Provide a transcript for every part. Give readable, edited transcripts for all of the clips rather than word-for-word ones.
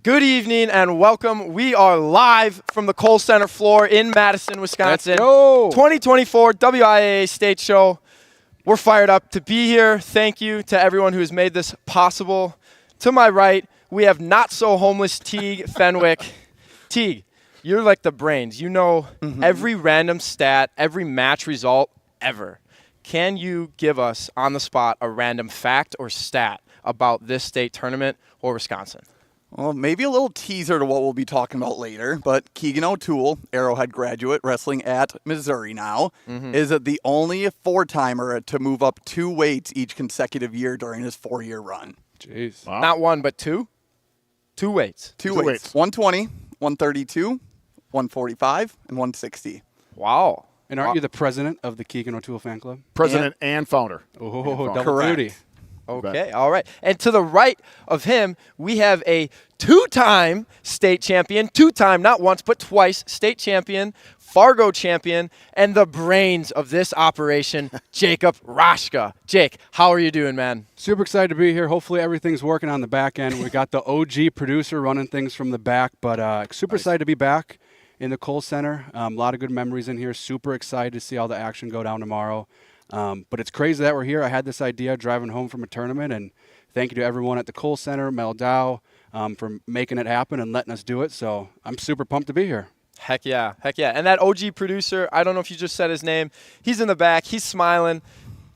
Good evening and welcome. We are live from the Kohl Center floor in Madison, Wisconsin. Let's go. 2024 WIAA State Show. We're fired up to be here. Thank you to everyone who has made this possible. To my right, we have not-so-homeless Teague Fenwick. Teague, you're like the brains. You know every random stat, every match result ever. Can you give us, on the spot, a random fact or stat about this state tournament or Wisconsin? Well, maybe a little teaser to what we'll be talking about later, but Keegan O'Toole, Arrowhead graduate, wrestling at Missouri now, is the only four-timer to move up 2 weights each consecutive year during his 4-year run. Jeez. Wow. Not one, but two? 2 weights. Two weights. 120, 132, 145, and 160. Wow. And aren't you the president of the Keegan O'Toole fan club? President and founder. Oh, double Correct. duty. Okay, all right. And to the right of him, we have a 2-time state champion, 2-time, not once, but twice, state champion, Fargo champion, and the brains of this operation, Jacob Roshka. Jake, how are you doing, man? Super excited to be here. Hopefully everything's working on the back end. We got the OG producer running things from the back, but super excited to be back in the Kohl Center. A lot of good memories in here. Super excited to see all the action go down tomorrow. But it's crazy that we're here. I had this idea driving home from a tournament, and thank you to everyone at the Kohl Center, Mel Dow, for making it happen and letting us do it. So I'm super pumped to be here. Heck yeah, heck yeah. And that OG producer, I don't know if you just said his name. He's in the back. He's smiling.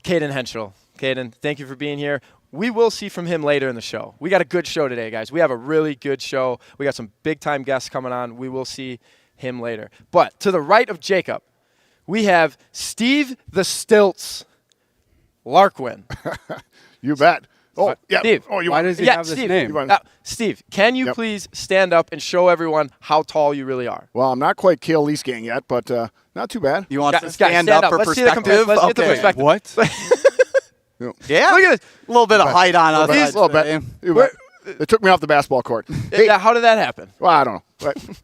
Caden Henschel. Caden, thank you for being here. We will see from him later in the show. We got a good show today, guys. We have a really good show. We got some big-time guests coming on. We will see him later. But to the right of Jacob, we have Steve the Stilts Larkwin. You bet. Oh, yeah. Steve. Oh, Why does he have this name? Steve, can you please stand up and show everyone how tall you really are? Well, I'm not quite Kale Leesgang yet, but not too bad. You want Guys, to stand up for Let's see the perspective? Let's get the perspective. What? Yeah. Look at this. A little bit of height on us. A little bit. You bet. They took me off the basketball court. Hey, Yeah, how did that happen? well, I don't know. But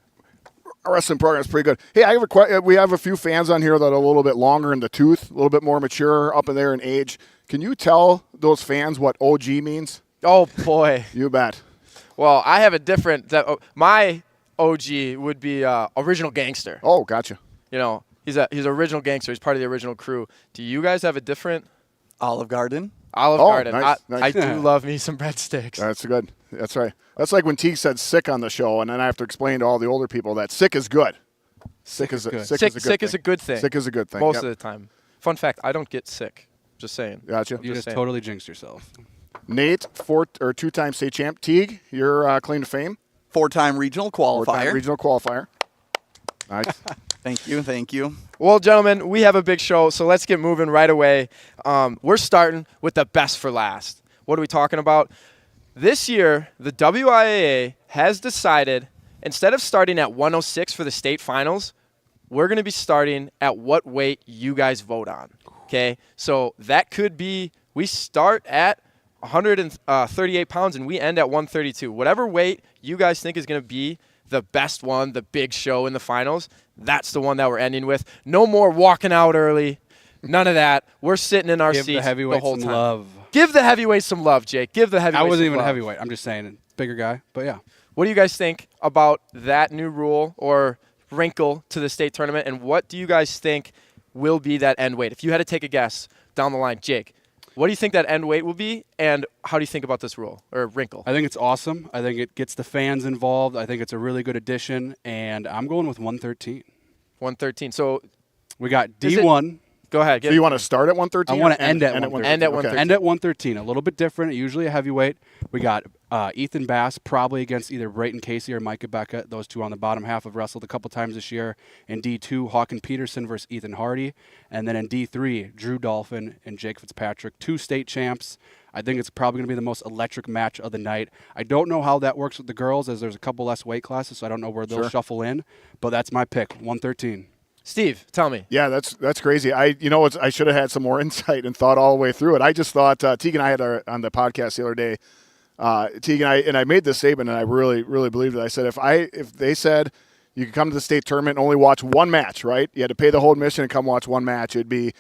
our wrestling program is pretty good. Hey, I have we have a few fans on here that are a little bit longer in the tooth, a little bit more mature, up in there in age. Can you tell those fans what OG means? Oh, boy. You bet. Well, I have a different my OG would be original gangster. Oh, gotcha. You know, he's original gangster. He's part of the original crew. Do you guys have a different Olive Garden. Olive Oh, Garden? nice, I nice. do love me some breadsticks. That's good. That's right. That's like when Teague said sick on the show, and then I have to explain to all the older people that sick is good. Sick is good. Sick is a good thing. Sick is a good thing. Most Yep. of the time. Fun fact, I don't get sick. Just saying. Gotcha. You just saying. totally jinxed yourself. Nate, 2-time state champ. Teague, your claim to fame. 4-time regional 4-time qualifier. regional qualifier. Nice. Thank you. Thank you. Well, gentlemen, we have a big show, so let's get moving right away. We're starting with the best for last. What are we talking about? This year, the WIAA has decided, instead of starting at 106 for the state finals, we're going to be starting at what weight you guys vote on. Okay? So that could be, we start at 138 pounds and we end at 132. Whatever weight you guys think is going to be the best one, the big show in the finals, that's the one that we're ending with. No more walking out early. None of that. We're sitting in our Give seats the heavyweights whole some time. love. Give the heavyweights some love, Jake. Give the heavyweights I wasn't some even a love. heavyweight. I'm just saying, bigger guy. But yeah. What do you guys think about that new rule or wrinkle to the state tournament, and what do you guys think will be that end weight? If you had to take a guess down the line, Jake, what do you think that end weight will be, and how do you think about this rule or wrinkle? I think it's awesome. I think it gets the fans involved. I think it's a really good addition, and I'm going with 113. 113. So We got Is it- D1. go ahead. So you want to start at 113? I want to end at 113. End at 113. End at 113. A little bit different. Usually a heavyweight. We got Ethan Bass probably against either Brayton Casey or Micah Beckett. Those two on the bottom half have wrestled a couple times this year. In D2, Hawken Peterson versus Ethan Hardy. And then in D3, Drew Dolphin and Jake Fitzpatrick, 2 state champs. I think it's probably going to be the most electric match of the night. I don't know how that works with the girls, as there's a couple less weight classes, so I don't know where they'll shuffle in. But that's my pick, 113. Steve, tell me. Yeah, that's crazy. I should have had some more insight and thought all the way through it. I just thought Teague and I had on the podcast the other day. Teague and I made this statement, and I really, really believed it. I said if they said you could come to the state tournament and only watch one match, right? You had to pay the whole admission and come watch one match. It'd be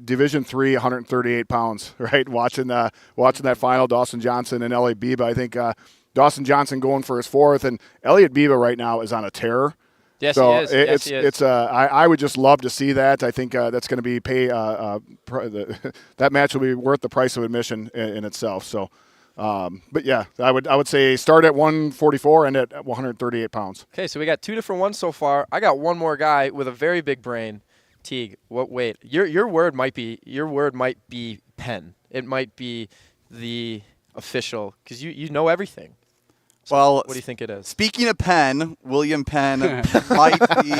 Division III, 138 pounds, right? Watching that final, Dawson Johnson and LA Biba. I think Dawson Johnson going for his fourth, and Elliot Biba right now is on a tear. Yes, So he is. Yes, he is. I would just love to see that. I think that's going to be that match will be worth the price of admission in itself. So, but yeah, I would say start at 144 and at 138 pounds. Okay, so we got 2 different ones so far. I got one more guy with a very big brain. Teague, wait, your word might be pen. It might be the official because you know everything. So Well, what do you think it is? Speaking of Penn, William Penn might be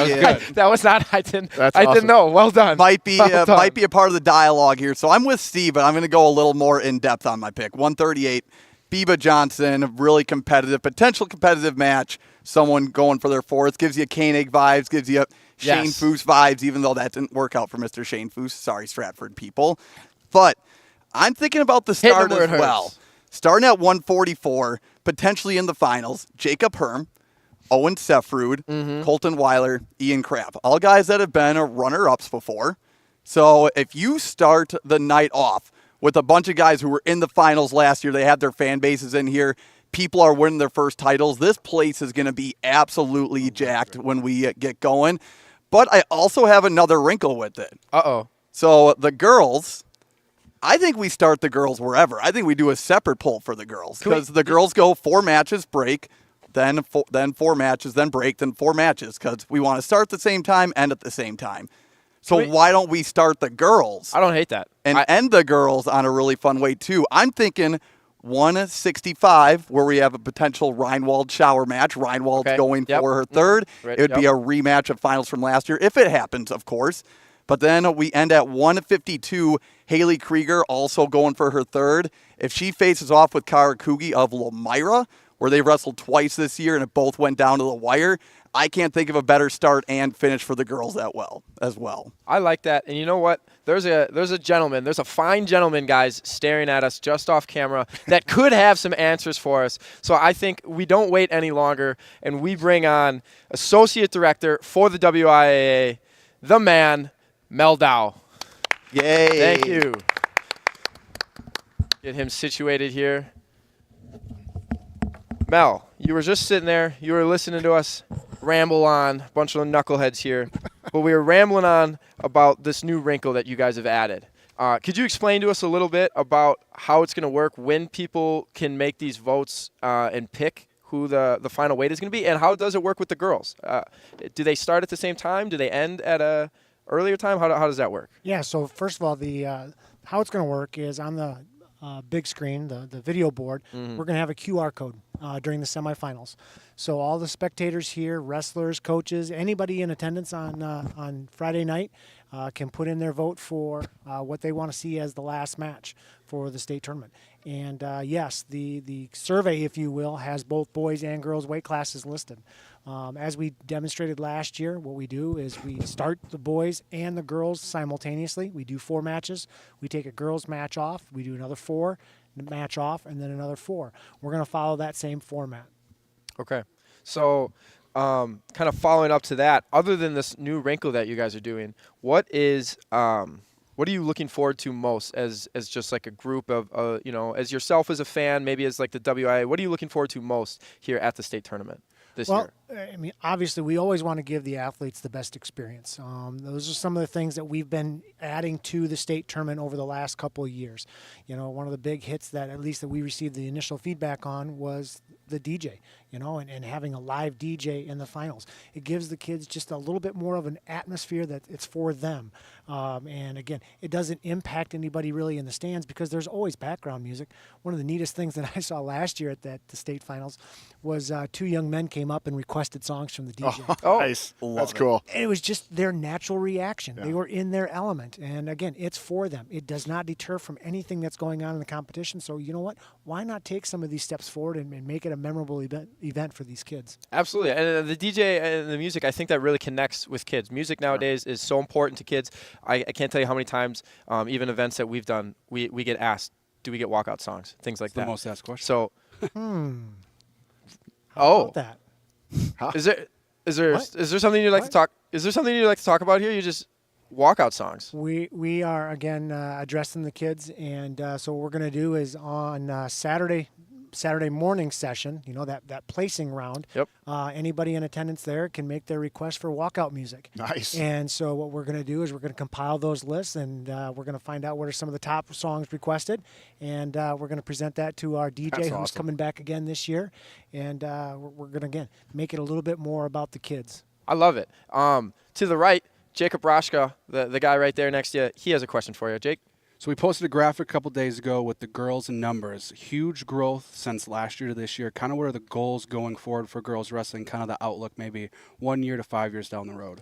That was not. I didn't. That's I awesome. didn't know. Well done. might be Well done. might be a part of the dialogue here. So I'm with Steve, but I'm going to go a little more in depth on my pick. 138, Biba Johnson, really potential competitive match. Someone going for their fourth gives you Koenig vibes, gives you Shane Yes. Foose vibes, even though that didn't work out for Mr. Shane Foose. Sorry, Stratford people. But I'm thinking about the Hit 'em start where as it hurts. well. Starting at 144, potentially in the finals, Jacob Herm, Owen Sefrud, Colton Weiler, Ian Crapp. All guys that have been runner-ups before. So if you start the night off with a bunch of guys who were in the finals last year, they had their fan bases in here, people are winning their first titles, this place is going to be absolutely jacked when we get going. But I also have another wrinkle with it. Uh-oh. So the girls, I think we start the girls wherever. I think we do a separate poll for the girls because the girls go 4 matches, break, then 4 matches, then break, then 4 matches because we want to start at the same time, end at the same time. So why don't we start the girls I don't hate that. and end the girls on a really fun way too? I'm thinking 165 where we have a potential Reinwald shower match. Reinwald's going for her third. Right, It would be a rematch of finals from last year if it happens, of course. But then we end at 152. Haley Krieger also going for her third. If she faces off with Kara Kugi of Lomira, where they wrestled twice this year and it both went down to the wire, I can't think of a better start and finish for the girls as well. I like that. And you know what? There's a gentleman, there's a fine gentleman, guys, staring at us just off camera that could have some answers for us. So I think we don't wait any longer and we bring on Associate Director for the WIAA, the man, Mel Dow. Yay. Thank you. Get him situated here. Mel, you were just sitting there. You were listening to us ramble on, a bunch of knuckleheads here. But we were rambling on about this new wrinkle that you guys have added. Could you explain to us a little bit about how it's going to work, when people can make these votes and pick who the final weight is going to be, and how does it work with the girls? Do they start at the same time? Do they end at a earlier time? How does that work? Yeah, so first of all, the how it's going to work is on the big screen, the video board, we're going to have a QR code during the semifinals. So all the spectators here, wrestlers, coaches, anybody in attendance on Friday night can put in their vote for what they want to see as the last match for the state tournament. And yes, the survey, if you will, has both boys and girls weight classes listed. As we demonstrated last year, what we do is we start the boys and the girls simultaneously. We do 4 matches. We take a girls match off. We do another 4 match off, and then another 4. We're going to follow that same format. Okay. So kind of following up to that, other than this new wrinkle that you guys are doing, what are you looking forward to most as just like a group of, as yourself as a fan, maybe as like the WIA, what are you looking forward to most here at the state tournament this year? I mean, obviously, we always want to give the athletes the best experience. Those are some of the things that we've been adding to the state tournament over the last couple of years. One of the big hits that at least that we received the initial feedback on was the DJ, and having a live DJ in the finals. It gives the kids just a little bit more of an atmosphere that it's for them. And again, it doesn't impact anybody really in the stands because there's always background music. One of the neatest things that I saw last year at the state finals was 2 young men came up and requested songs from the DJ. Oh, nice. That's cool. And it was just their natural reaction. Yeah. They were in their element. And again, it's for them. It does not deter from anything that's going on in the competition. So you know what? Why not take some of these steps forward and make it a memorable event for these kids? Absolutely. And the DJ and the music, I think that really connects with kids. Music nowadays is so important to kids. I can't tell you how many times, even events that we've done, we get asked, do we get walkout songs? Things like that. The most asked question. So, How about that? Is there something you'd like to talk? Is there something you'd like to talk about here? You just walkout songs. We are again addressing the kids, and so what we're going to do is on Saturday Saturday morning session, that placing round, Yep. anybody in attendance there can make their request for walkout music. Nice. And so what we're going to do is we're going to compile those lists, and we're going to find out what are some of the top songs requested, and we're going to present that to our DJ That's who's awesome. coming back again this year, and we're going to, again, make it a little bit more about the kids. I love it. To the right, Jacob Roshka, the guy right there next to you, he has a question for you. Jake? So we posted a graphic a couple days ago with the girls and numbers. Huge growth since last year to this year. Kind of what are the goals going forward for girls wrestling? Kind of the outlook maybe 1 year to 5 years down the road.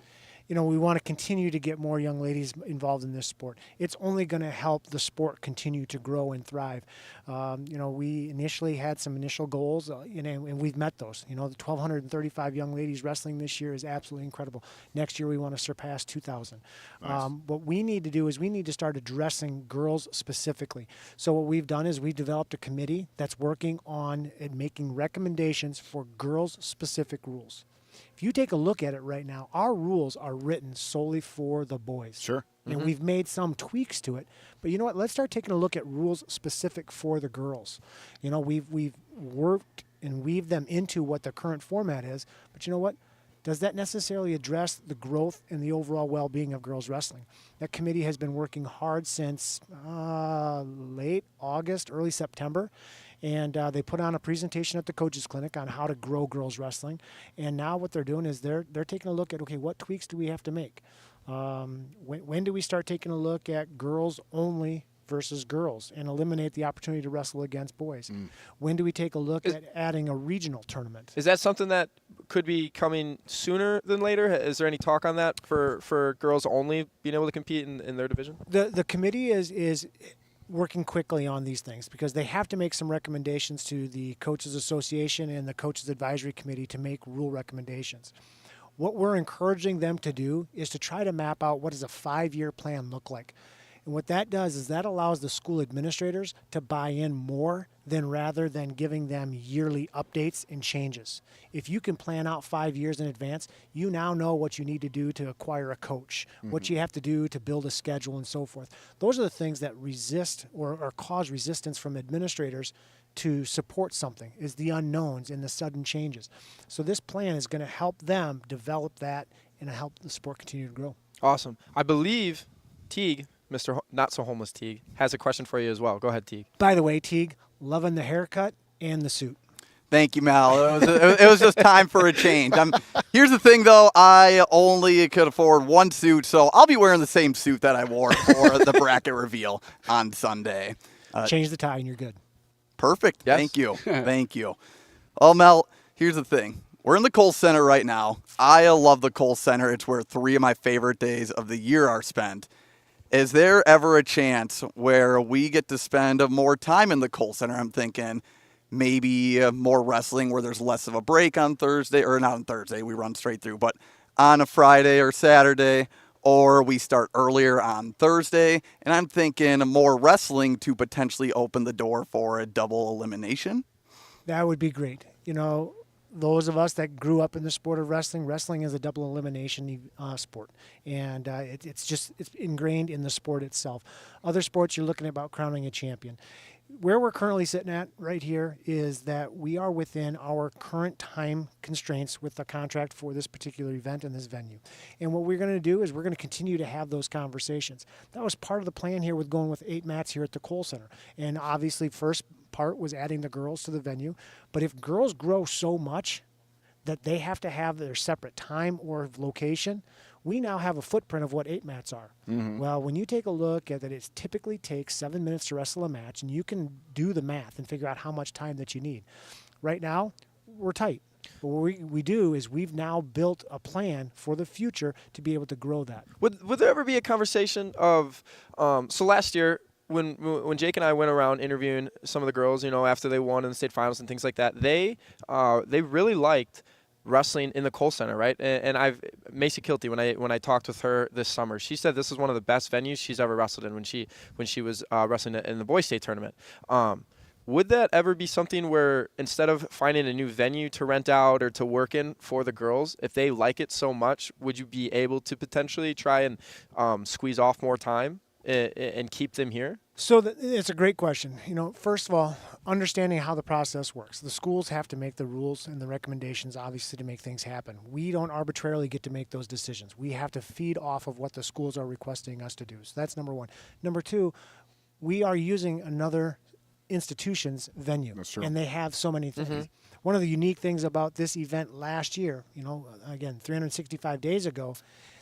We want to continue to get more young ladies involved in this sport. It's only going to help the sport continue to grow and thrive. We initially had some initial goals, and we've met those. The 1,235 young ladies wrestling this year is absolutely incredible. Next year, we want to surpass 2,000. Nice. What we need to do is we need to start addressing girls specifically. So what we've done is we've developed a committee that's working on and making recommendations for girls-specific rules. If you take a look at it right now, our rules are written solely for the boys. Sure. And we've made some tweaks to it. But you know what? Let's start taking a look at rules specific for the girls. We've worked and weaved them into what the current format is. But you know what? Does that necessarily address the growth and the overall well-being of girls wrestling? That committee has been working hard since late August, early September. And they put on a presentation at the Coaches Clinic on how to grow girls wrestling. And now what they're doing is they're taking a look at, okay, what tweaks do we have to make? When do we start taking a look at girls only versus girls and eliminate the opportunity to wrestle against boys? When do we take a look at adding a regional tournament? Is that something that could be coming sooner than later? Is there any talk on that for girls only being able to compete in their division? The committee is working quickly on these things because they have to make some recommendations to the Coaches Association and the Coaches Advisory Committee to make rule recommendations. What we're encouraging them to do is to try to map out what does a 5-year plan look like. And what that does is that allows the school administrators to buy in more rather than giving them yearly updates and changes. If you can plan out 5 years in advance, you now know what you need to do to acquire a coach, what you have to do to build a schedule and so forth. Those are the things that resist or cause resistance from administrators to support something, is the unknowns and the sudden changes. So this plan is going to help them develop that and help the sport continue to grow. Awesome. I believe Teague, Mr. Not So Homeless Teague, has a question for you as well. Go ahead, Teague. By the way, Teague, loving the haircut and the suit. Thank you, Mal. It was just time for a change. Here's the thing, though. I only could afford one suit, so I'll be wearing the same suit that I wore for the bracket reveal on Sunday. Change the tie and you're good. Perfect. Yes. Thank you. Thank you. Well, Mel, here's the thing. We're in the Kohl Center right now. I love the Kohl Center. It's where 3 of my favorite days of the year are spent. Is there ever a chance where we get to spend more time in the Kohl Center? I'm thinking maybe more wrestling where there's less of a break on Thursday, or not on Thursday, we run straight through, but on a Friday or Saturday, or we start earlier on Thursday. And I'm thinking more wrestling to potentially open the door for a double elimination. That would be great. Those of us that grew up in the sport of wrestling is a double elimination sport. And it's ingrained in the sport itself. Other sports, you're looking at about crowning a champion. Where we're currently sitting at right here is that we are within our current time constraints with the contract for this particular event and this venue. And what we're going to do is we're going to continue to have those conversations. That was part of the plan here with going with 8 mats here at the Kohl Center. And obviously first part was adding the girls to the venue. But if girls grow so much that they have to have their separate time or location, we now have a footprint of what 8 mats are. Well, when you take a look at that, it typically takes 7 minutes to wrestle a match, and you can do the math and figure out how much time that you need. Right now, we're tight. But what we do is we've now built a plan for the future to be able to grow that. Would there ever be a conversation of so last year when Jake and I went around interviewing some of the girls, after they won in the state finals and things like that, they really liked wrestling in the Kohl Center, right? And Macy Kilty, when I talked with her this summer, she said this is one of the best venues she's ever wrestled in when she was wrestling in the boys state tournament. Would that ever be something where instead of finding a new venue to rent out or to work in for the girls, if they like it so much, would you be able to potentially try and squeeze off more time and keep them here? So it's a great question. First of all, understanding how the process works. The schools have to make the rules and the recommendations, obviously, to make things happen. We don't arbitrarily get to make those decisions. We have to feed off of what the schools are requesting us to do. So that's number one. Number two, we are using another institution's venue. That's true. And they have so many things. One of the unique things about this event last year, again, 365 days ago,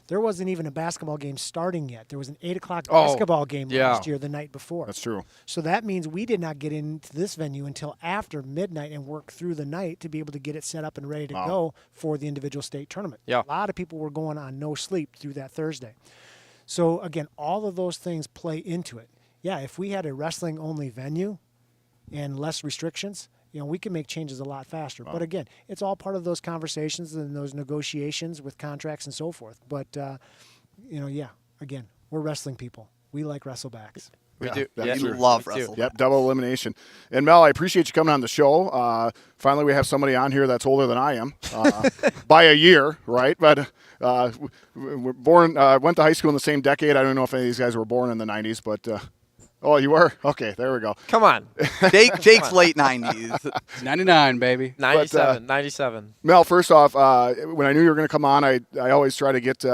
there wasn't even a basketball game starting yet. There was an 8 o'clock basketball game last year the night before. That's true. So that means we did not get into this venue until after midnight and work through the night to be able to get it set up and ready to go for the individual state tournament. Yeah. A lot of people were going on no sleep through that Thursday. So, again, all of those things play into it. Yeah, if we had a wrestling-only venue and less restrictions, we can make changes a lot faster. But again, it's all part of those conversations and those negotiations with contracts and so forth. But, again, we're wrestling people. We like wrestlebacks. We do. That's You true. love We do. wrestle. Yep, double elimination. And Mel, I appreciate you coming on the show. Finally, we have somebody on here that's older than I am by a year, right? But we're born, went to high school in the same decade. I don't know if any of these guys were born in the 90s, but oh, you were? Okay, there we go. Come on. Jake's late 90s. 99, baby. 97. 97. Mel, first off, when I knew you were going to come on, I always try to get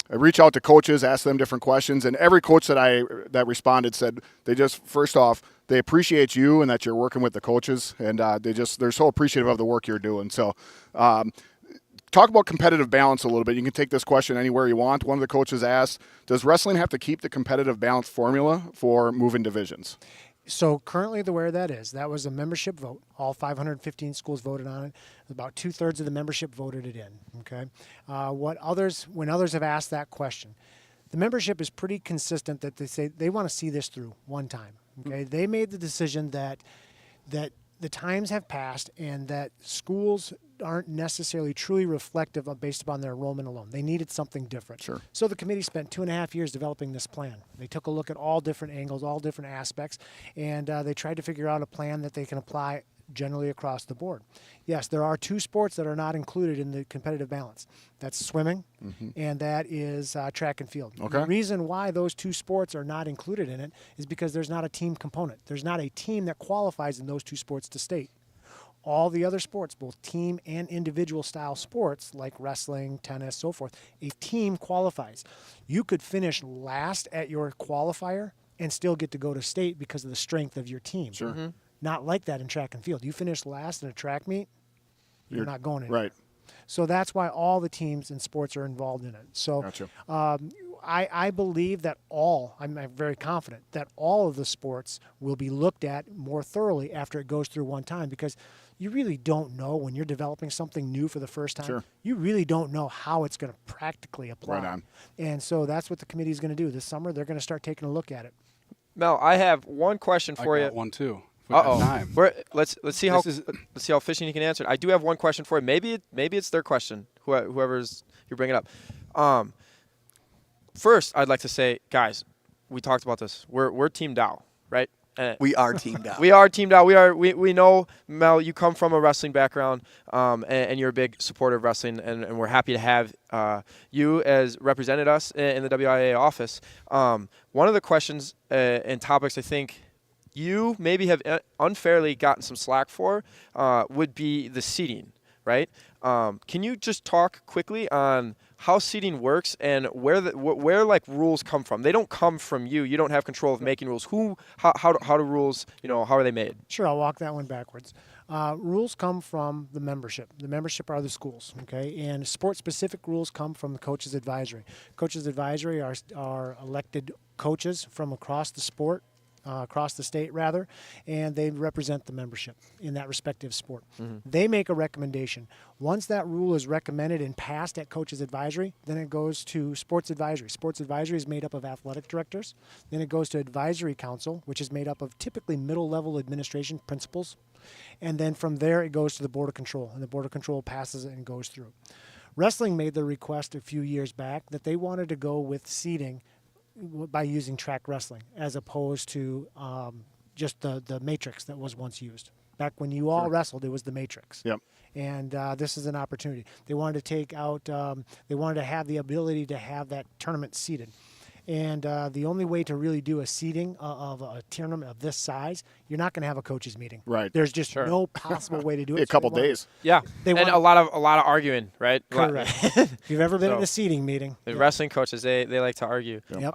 I reach out to coaches, ask them different questions, and every coach that responded said they just, first off, they appreciate you and that you're working with the coaches, and they're so appreciative of the work you're doing. So talk about competitive balance a little bit. You can take this question anywhere you want. One of the coaches asked, does wrestling have to keep the competitive balance formula for moving divisions? So currently the way that was a membership vote. All 515 schools voted on it. About 2/3 of the membership voted it in. Okay. When others have asked that question, the membership is pretty consistent that they say they want to see this through one time. Okay. They made the decision that the times have passed and that schools aren't necessarily truly reflective of based upon their enrollment alone. They needed something different. Sure. So the committee spent 2.5 years developing this plan. They took a look at all different angles, all different aspects, and they tried to figure out a plan that they can apply generally across the board. Yes, there are two sports that are not included in the competitive balance. That's swimming, and that is track and field. Okay. The reason why those two sports are not included in it is because there's not a team component. There's not a team that qualifies in those two sports to state. All the other sports, both team and individual style sports like wrestling, tennis, so forth, a team qualifies. You could finish last at your qualifier and still get to go to state because of the strength of your team. Sure. Not like that in track and field. You finish last in a track meet, you're not going anywhere. Right. So that's why all the teams and sports are involved in it. So Gotcha. I believe that I'm very confident that all of the sports will be looked at more thoroughly after it goes through one time, because you really don't know when you're developing something new for the first time. Sure. You really don't know how it's going to practically apply. Right on. And so that's what the committee is going to do this summer. They're going to start taking a look at it. Mel, I have one question for I you. got one too. If we have time. Let's see how efficient you can answer it. I do have one question for you. Maybe it's their question. Whoever's you're bringing up. First, I'd like to say, guys, we talked about this. We're Team Dow, right? We are teamed out. We are Team Dow. We know, Mel, you come from a wrestling background, and you're a big supporter of wrestling, and we're happy to have you as represented us in the WIAA office. One of the questions and topics I think you maybe have unfairly gotten some slack for would be the seating, right? Can you just talk quickly on how seating works and where like rules come from? They don't come from you. You don't have control of making rules. How do rules, how are they made? Sure, I'll walk that one backwards. Rules come from the membership. The membership are the schools, okay? And sport-specific rules come from the Coaches Advisory. Coaches Advisory are elected coaches from across the sport, across the state rather, and they represent the membership in that respective sport. They make a recommendation. Once that rule is recommended and passed at Coaches Advisory, then it goes to Sports Advisory. Sports Advisory is made up of athletic directors. Then it goes to Advisory Council, which is made up of typically middle-level administration principals. And then from there, it goes to the Board of Control, and the Board of Control passes it and goes through. Wrestling made the request a few years back that they wanted to go with seating by using track wrestling as opposed to just the matrix that was once used. Back when you all wrestled, it was the matrix. Yep. And this is an opportunity. They wanted to take out, they wanted to have the ability to have that tournament seated. And the only way to really do a seating of a tournament of this size, you're not going to have a coaches meeting. Right. There's just no possible way to do it. A couple days. Yeah, They and want- a lot of arguing, right? Correct. If you've ever been So- in a seating meeting. The wrestling coaches, they like to argue. Yep.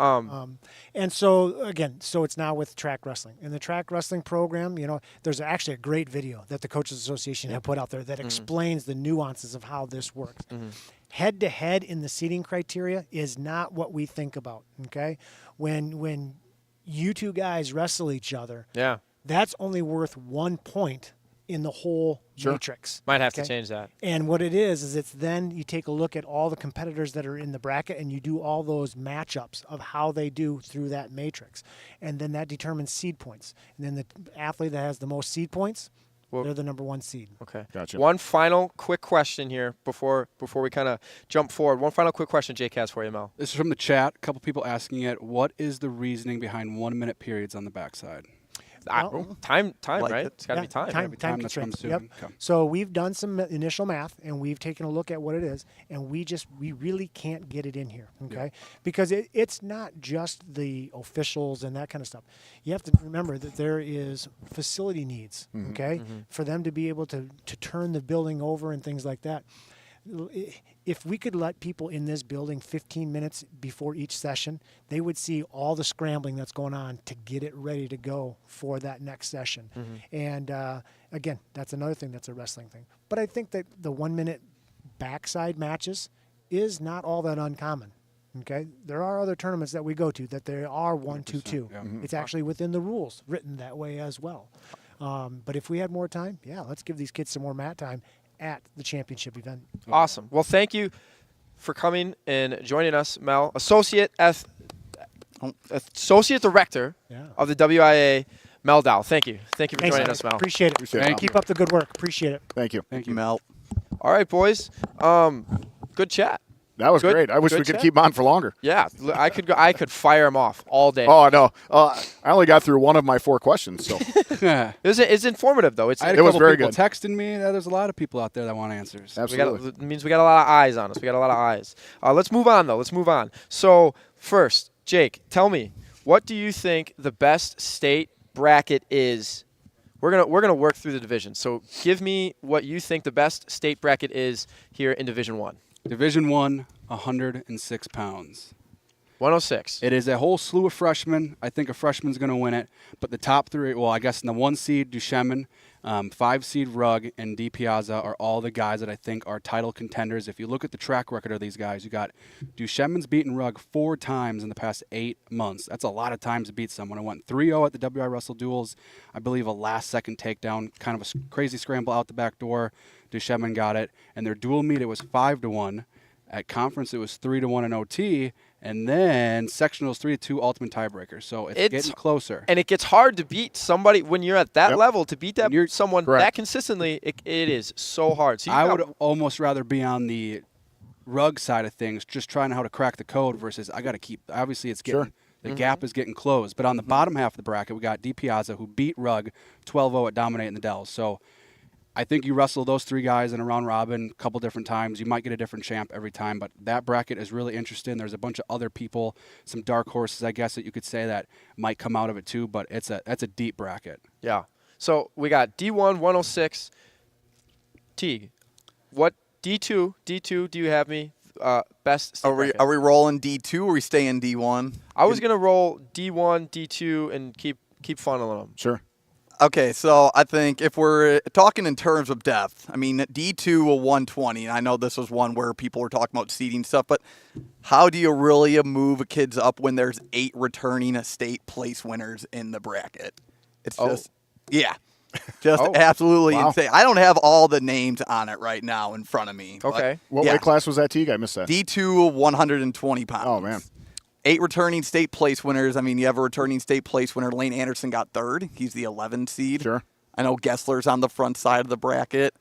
And so again, so it's now with track wrestling. In the track wrestling program, there's actually a great video that the Coaches Association have put out there that explains the nuances of how this works. Head to head in the seating criteria is not what we think about. Okay, when you two guys wrestle each other, Yeah, that's only worth 1 point in the whole matrix. might have to okay? change that. And what it is it's then you take a look at all the competitors that are in the bracket and you do all those matchups of how they do through that matrix. And then that determines seed points. And then the athlete that has the most seed points, they're the number 1 seed. Okay. Gotcha. One final quick question here before we kind of jump forward. One final quick question Jake has for you, Mel. This is from the chat. A couple people asking it. What is the reasoning behind 1 minute periods on the backside? Time, Like right? it. It's got to be time. Time That's what I'm constraints. assuming. Yep. Okay. So we've done some initial math and we've taken a look at what it is, and we really can't get it in here, okay? Because it's not just the officials and that kind of stuff. You have to remember that there is facility needs, okay, for them to be able to turn the building over and things like that. If we could let people in this building 15 minutes before each session, they would see all the scrambling that's going on to get it ready to go for that next session. And again, that's another thing that's a wrestling thing. But I think that the 1 minute backside matches is not all that uncommon. Okay, there are other tournaments that we go to that there are 1, 2, 2. yeah. It's actually within the rules, written that way as well. But if we had more time, let's give these kids some more mat time at the championship event. Awesome. Well, thank you for coming and joining us, Mel, Associate Director of the WIA, Mel Dow. Thank you. Thank you for Thanks, joining Mike. us, Mel. Appreciate it. Appreciate it. Thank Keep up the good work. Appreciate it. Thank you. Thank you. Mel. All right, boys. Good chat. That was Good- great. I wish good we could chat. keep 'em on for longer. Yeah, I could fire him off all day. Oh, no. I only got through one of my 4 questions, so. It's informative though. It's I had a It was couple very people good. texting me. There's a lot of people out there that want answers. Absolutely. it means we got a lot of eyes on us. We got a lot of eyes. Let's move on though. Let's move on. So first, Jake, tell me, what do you think the best state bracket is? We're gonna work through the division. So give me what you think the best state bracket is here in Division 1. Division 1, 106 pounds. 106. It is a whole slew of freshmen. I think a freshman's going to win it. But the top 3, well, I guess in the 1 seed, Duchemin, 5 seed Rugg, and D. Piazza are all the guys that I think are title contenders. If you look at the track record of these guys, you got Duchemin's beaten Rugg 4 times in the past 8 months. That's a lot of times to beat someone. I went 3-0 at the WI Wrestle Duels. I believe a last-second takedown, kind of a crazy scramble out the back door. Duchemin got it. And their dual meet, it was 5-1. At conference, it was 3-1 in OT. And then sectionals 3-2 ultimate tiebreaker. So it's getting closer. And it gets hard to beat somebody when you're at that Yep. level. To beat that someone Correct. that consistently, it is so hard. So I would almost rather be on the Rugg side of things, just trying how to crack the code versus I got to keep. Obviously, it's getting the gap is getting closed. But on the bottom half of the bracket, we got D. Piazza, who beat Rugg 12-0 at Dominate in the Dells. So I think you wrestle those 3 guys in a round robin a couple different times. You might get a different champ every time, but that bracket is really interesting. There's a bunch of other people, some dark horses, I guess, that you could say that might come out of it too, but that's a deep bracket. Yeah. So we got D1 106. Teague, what D2 do you have me best? State Are we bracket? rolling D2 or are we staying D1? I was gonna roll D1, D2, and keep funneling them. Sure. Okay, so I think if we're talking in terms of depth, I mean, D2 a 120, and I know this was one where people were talking about seeding stuff, but how do you really move kids up when there's 8 returning state place winners in the bracket? It's just, absolutely Wow. insane. I don't have all the names on it right now in front of me. but Okay. What yeah. weight class was that, Teague? I missed that. D2 120 pounds. Oh, man. 8 returning state place winners. I mean, you have a returning state place winner. Lane Anderson got 3rd. He's the 11th seed. Sure. I know Gessler's on the front side of the bracket.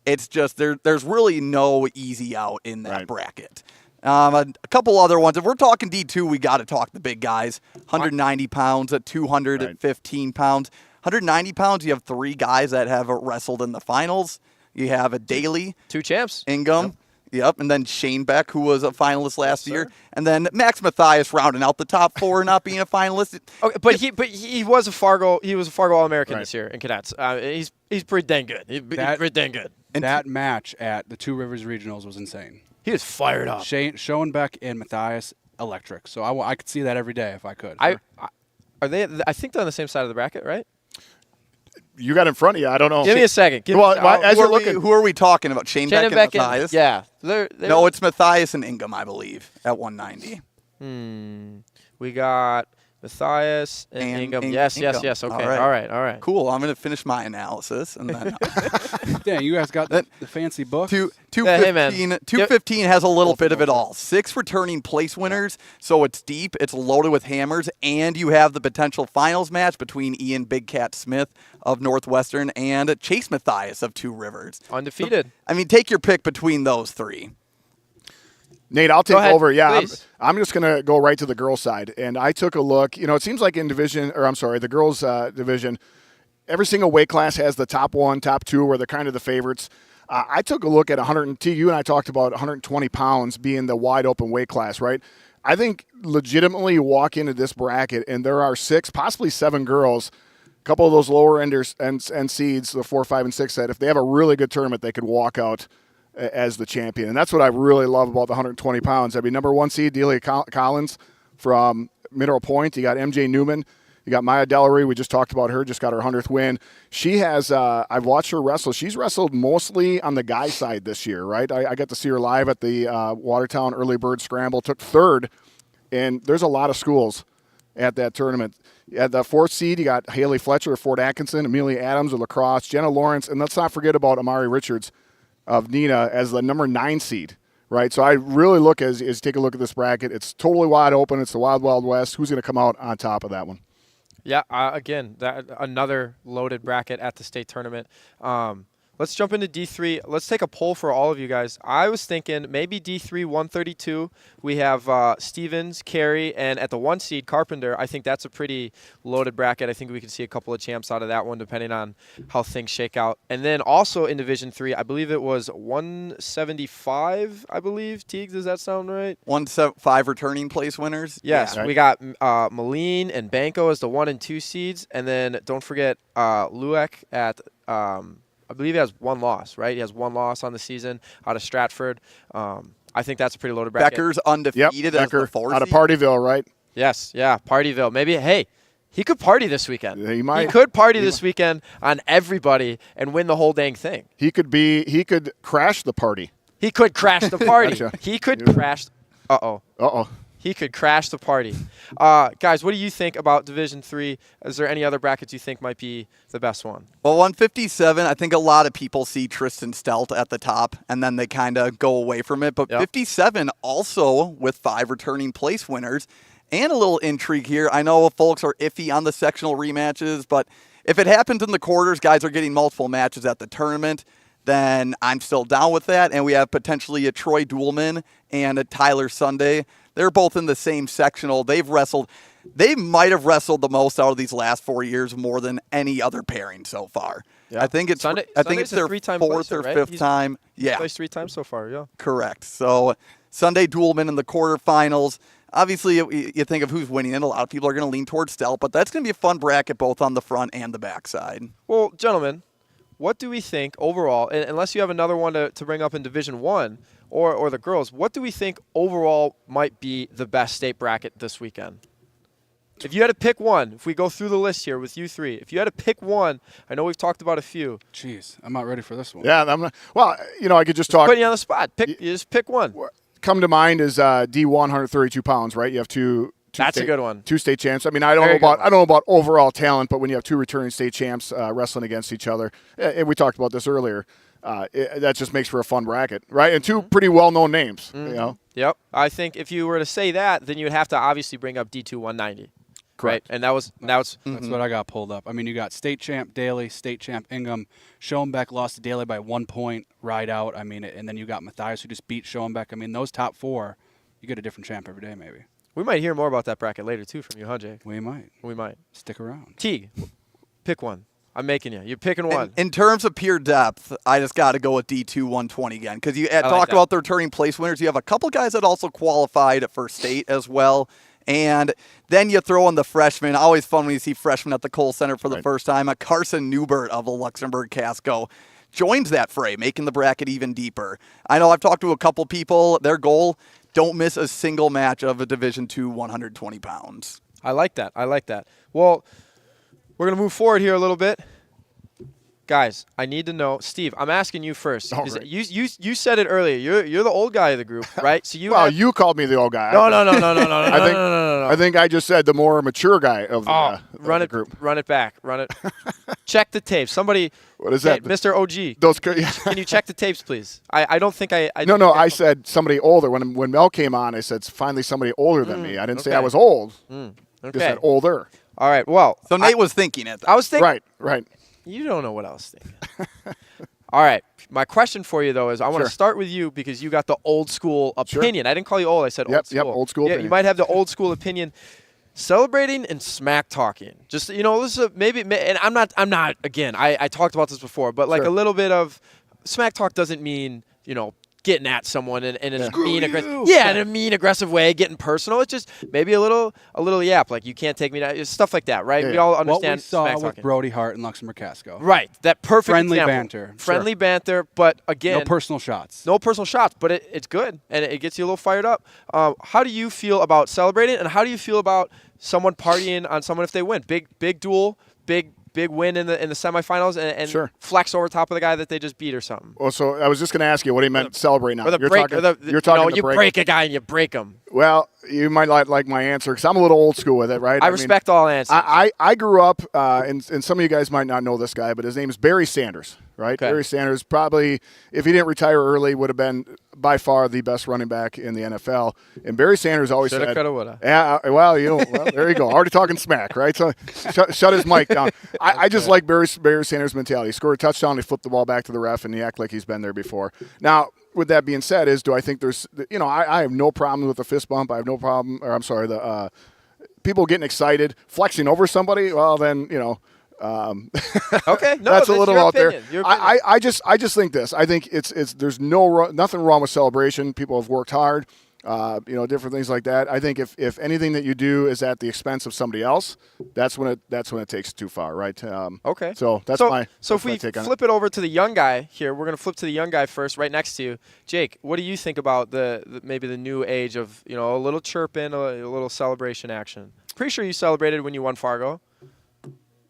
It's just there's really no easy out in that Right. bracket. A couple other ones. If we're talking D2, we got to talk the big guys. 190 pounds at 215 pounds. 190 pounds, you have 3 guys that have wrestled in the finals. You have a Daly, 2 champs. Ingham, Yep, and then Shane Beck, who was a finalist last year, and then Max Mathias rounding out the top 4, not being a finalist. Okay, but he was a Fargo All-American this year in cadets. He's pretty dang good. He's pretty dang good. And that match at the Two Rivers Regionals was insane. He was fired up. Schoenbeck and Mathias, electric. So I could see that every day if I could. Are they? I think they're on the same side of the bracket, right? You got in front of you. I don't know. Give me a second. Who are we talking about? Shane Beck and Mathias? Yeah. No, it's Mathias and Ingham, I believe, at 190. We got Mathias and Ingham. Yes. Okay. All right. Cool. I'm going to finish my analysis. And then Dang, you guys got the fancy book. 215 has a little bit of it all. 6 returning place winners, so it's deep, it's loaded with hammers, and you have the potential finals match between Ian Big Cat Smith of Northwestern and Chase Mathias of Two Rivers. Undefeated. So, I mean, take your pick between those 3. Nate, I'll take over. Yeah, I'm just going to go right to the girls' side. And I took a look. It seems like in the girls' division, every single weight class has the top 1, top 2, where they're kind of the favorites. I took a look at 100. You and I talked about 120 pounds being the wide open weight class, right? I think legitimately you walk into this bracket and there are 6, possibly 7 girls, a couple of those lower enders and seeds, the 4, 5, and 6 that if they have a really good tournament, they could walk out as the champion. And that's what I really love about the 120 pounds. I mean, number 1 seed, Delia Collins from Mineral Point. You got MJ Newman. You got Maya Dellery. We just talked about her. Just got her 100th win. She has, I've watched her wrestle. She's wrestled mostly on the guy side this year, right? I got to see her live at the Watertown Early Bird Scramble. Took 3rd. And there's a lot of schools at that tournament. At the 4th seed, you got Haley Fletcher of Fort Atkinson, Amelia Adams of La Crosse, Jenna Lawrence, and let's not forget about Amari Richards of Neenah as the number 9 seed, right? So I really look as take a look at this bracket. It's totally wide open. It's the Wild Wild West. Who's going to come out on top of that one? Yeah, again, another loaded bracket at the state tournament. Let's jump into D3. Let's take a poll for all of you guys. I was thinking maybe D3 132. We have Stevens, Carey, and at the 1 seed, Carpenter. I think that's a pretty loaded bracket. I think we can see a couple of champs out of that one depending on how things shake out. And then also in Division 3, I believe it was 175, I believe. Teague, does that sound right? 175 returning place winners? Yes, Yeah. we got Moline and Banco as the 1 and 2 seeds. And then don't forget Lueck at I believe he has 1 loss, right? He has 1 loss on the season out of Stratford. I think that's a pretty loaded bracket. Becker's undefeated as the 4 out of seed. Partyville, right? Yes, yeah, Partyville. Maybe, hey, he could party this weekend. He might. He could party this weekend on everybody and win the whole dang thing. He could crash the party. He could crash the party. Gotcha. He could crash. Uh-oh. He could crash the party. Guys, what do you think about Division 3? Is there any other brackets you think might be the best one? Well, 157, I think a lot of people see Tristan Stelt at the top, and then they kind of go away from it. But 57 also with 5 returning place winners. And a little intrigue here. I know folks are iffy on the sectional rematches, but if it happens in the quarters, guys are getting multiple matches at the tournament, then I'm still down with that. And we have potentially a Troy Duelman and a Tyler Sunday. They're both in the same sectional. They might have wrestled the most out of these last 4 years, more than any other pairing so far. Yeah. I think it's Sunday's their 3-time 4th placer, or right? 5th He's time. Yeah, placed 3 times so far. Yeah, correct. So Sunday Duelman in the quarterfinals. Obviously, you think of who's winning it. A lot of people are going to lean towards Stelt, but that's going to be a fun bracket both on the front and the back side. Well, gentlemen, what do we think overall, and unless you have another one to bring up in Division 1 or the girls, what do we think overall might be the best state bracket this weekend? If you had to pick one, if we go through the list here with you 3, if you had to pick one, I know we've talked about a few. Jeez, I'm not ready for this one. Yeah, I'm not. Well, I could just talk. Putting you on the spot. You just pick one. Come to mind is D1 132 pounds, right? You have two That's a good one. 2 state champs. I mean, I don't know about overall talent, but when you have 2 returning state champs wrestling against each other, and we talked about this earlier, that just makes for a fun bracket, right? And 2 pretty well-known names, you know. Yep. I think if you were to say that, then you would have to obviously bring up D2 190. Correct. Right? And that's what I got pulled up. I mean, you got state champ Daly, state champ Ingham. Schoenbeck lost to Daly by 1 point, ride out. I mean, and then you got Mathias who just beat Schoenbeck. I mean, those top 4, you get a different champ every day, maybe. We might hear more about that bracket later, too, from you, huh, Jay? We might. We might. Stick around. Teague, pick one. I'm making you. You're picking one. In terms of pure depth, I just got to go with D2 120 again because you talked about the returning place winners. You have a couple guys that also qualified for state as well. And then you throw in the freshman. Always fun when you see freshmen at the Cole Center for the first time. Carson Newbert of the Luxembourg Casco joins that fray, making the bracket even deeper. I know I've talked to a couple people. Their goal, don't miss a single match of a Division II 120 pounds. I like that. Well, we're going to move forward here a little bit. Guys, I need to know. Steve, I'm asking you first. Right. You said it earlier. You're the old guy of the group, right? So you called me the old guy. No. I think I just said the more mature guy of the group. Run it back. Run it. Check the tapes. Somebody. What is that? Mr. OG. Can you check the tapes, please? I don't think I. No. I said somebody older. When Mel came on, I said finally somebody older than me. I didn't say I was old. Okay. Just said older. All right. Well. So Nate was thinking it. I was thinking. Right. You don't know what I was thinking. All right. My question for you, though, is I want to start with you because you got the old school opinion. I didn't call you old. I said old school. Yep, old school opinion. You might have the old school opinion. Celebrating and smack talking. Just, this is maybe, and I'm not, again, I talked about this before, but like a little bit of smack talk doesn't mean, getting at someone in a mean in a mean aggressive way, getting personal. It's just maybe a little yap, like you can't take me down, stuff like that, right? Yeah. We all understand what we smack saw with talking. Brody Hart and Luxembourg Casco. Right, that perfect friendly example. banter. Friendly banter, but again, no personal shots. No personal shots, but it's good and it gets you a little fired up. How do you feel about celebrating, and how do you feel about someone partying on someone if they win? Big duel, big win in the semifinals and flex over top of the guy that they just beat or something. Well, so I was just going to ask you what he meant celebrate now. You're talking you break a guy and you break him. Well, you might like my answer because I'm a little old school with it, right? I respect all answers. I grew up, and some of you guys might not know this guy, but his name is Barry Sanders, right? Okay. Barry Sanders probably, if he didn't retire early, would have been by far the best running back in the NFL. And Barry Sanders always said, yeah, well, there you go. Already talking smack, right? So shut his mic down. I just like Barry Sanders' mentality. He scored a touchdown, he flipped the ball back to the ref, and he act like he's been there before. Now, with that being said, do I think there's, I have no problem with the fist bump. I have no problem, the people getting excited, flexing over somebody. Well, then, okay, no, that's a little out there. I just think this. I think there's nothing wrong with celebration. People have worked hard, different things like that. I think if anything that you do is at the expense of somebody else, that's when it takes it too far, right? Okay. So that's my if we flip it over to the young guy here, we're gonna flip to the young guy first, right next to you, Jake. What do you think about maybe the new age of a little chirping, a little celebration action? Pretty sure you celebrated when you won Fargo.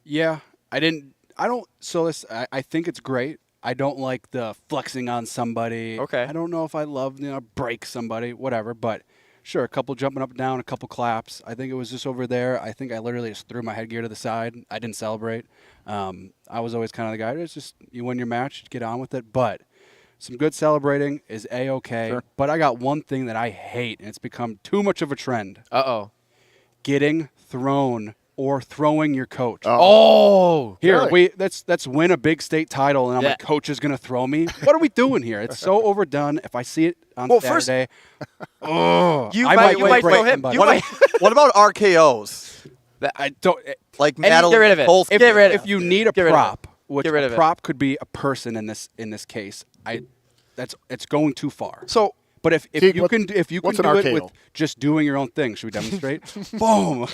Yeah, I didn't. I don't. So I think it's great. I don't like the flexing on somebody. Okay. I don't know if I love break somebody, whatever. But sure, a couple jumping up and down, a couple claps. I think it was just over there. I think I literally just threw my headgear to the side. I didn't celebrate. I was always kind of the guy. It's just you win your match, get on with it. But some good celebrating is A-okay. Sure. But I got one thing that I hate, and it's become too much of a trend. Uh-oh. Getting thrown or throwing your coach. Oh, here really? let's win a big state title, and my coach is gonna throw me. What are we doing here? It's so overdone. If I see it on Saturday, you might throw him. What about RKOs? I don't like. Get rid of it. If you need a prop, which a prop could be a person in this case, it's going too far. So. But if you can do it with just doing your own thing, should we demonstrate? Boom.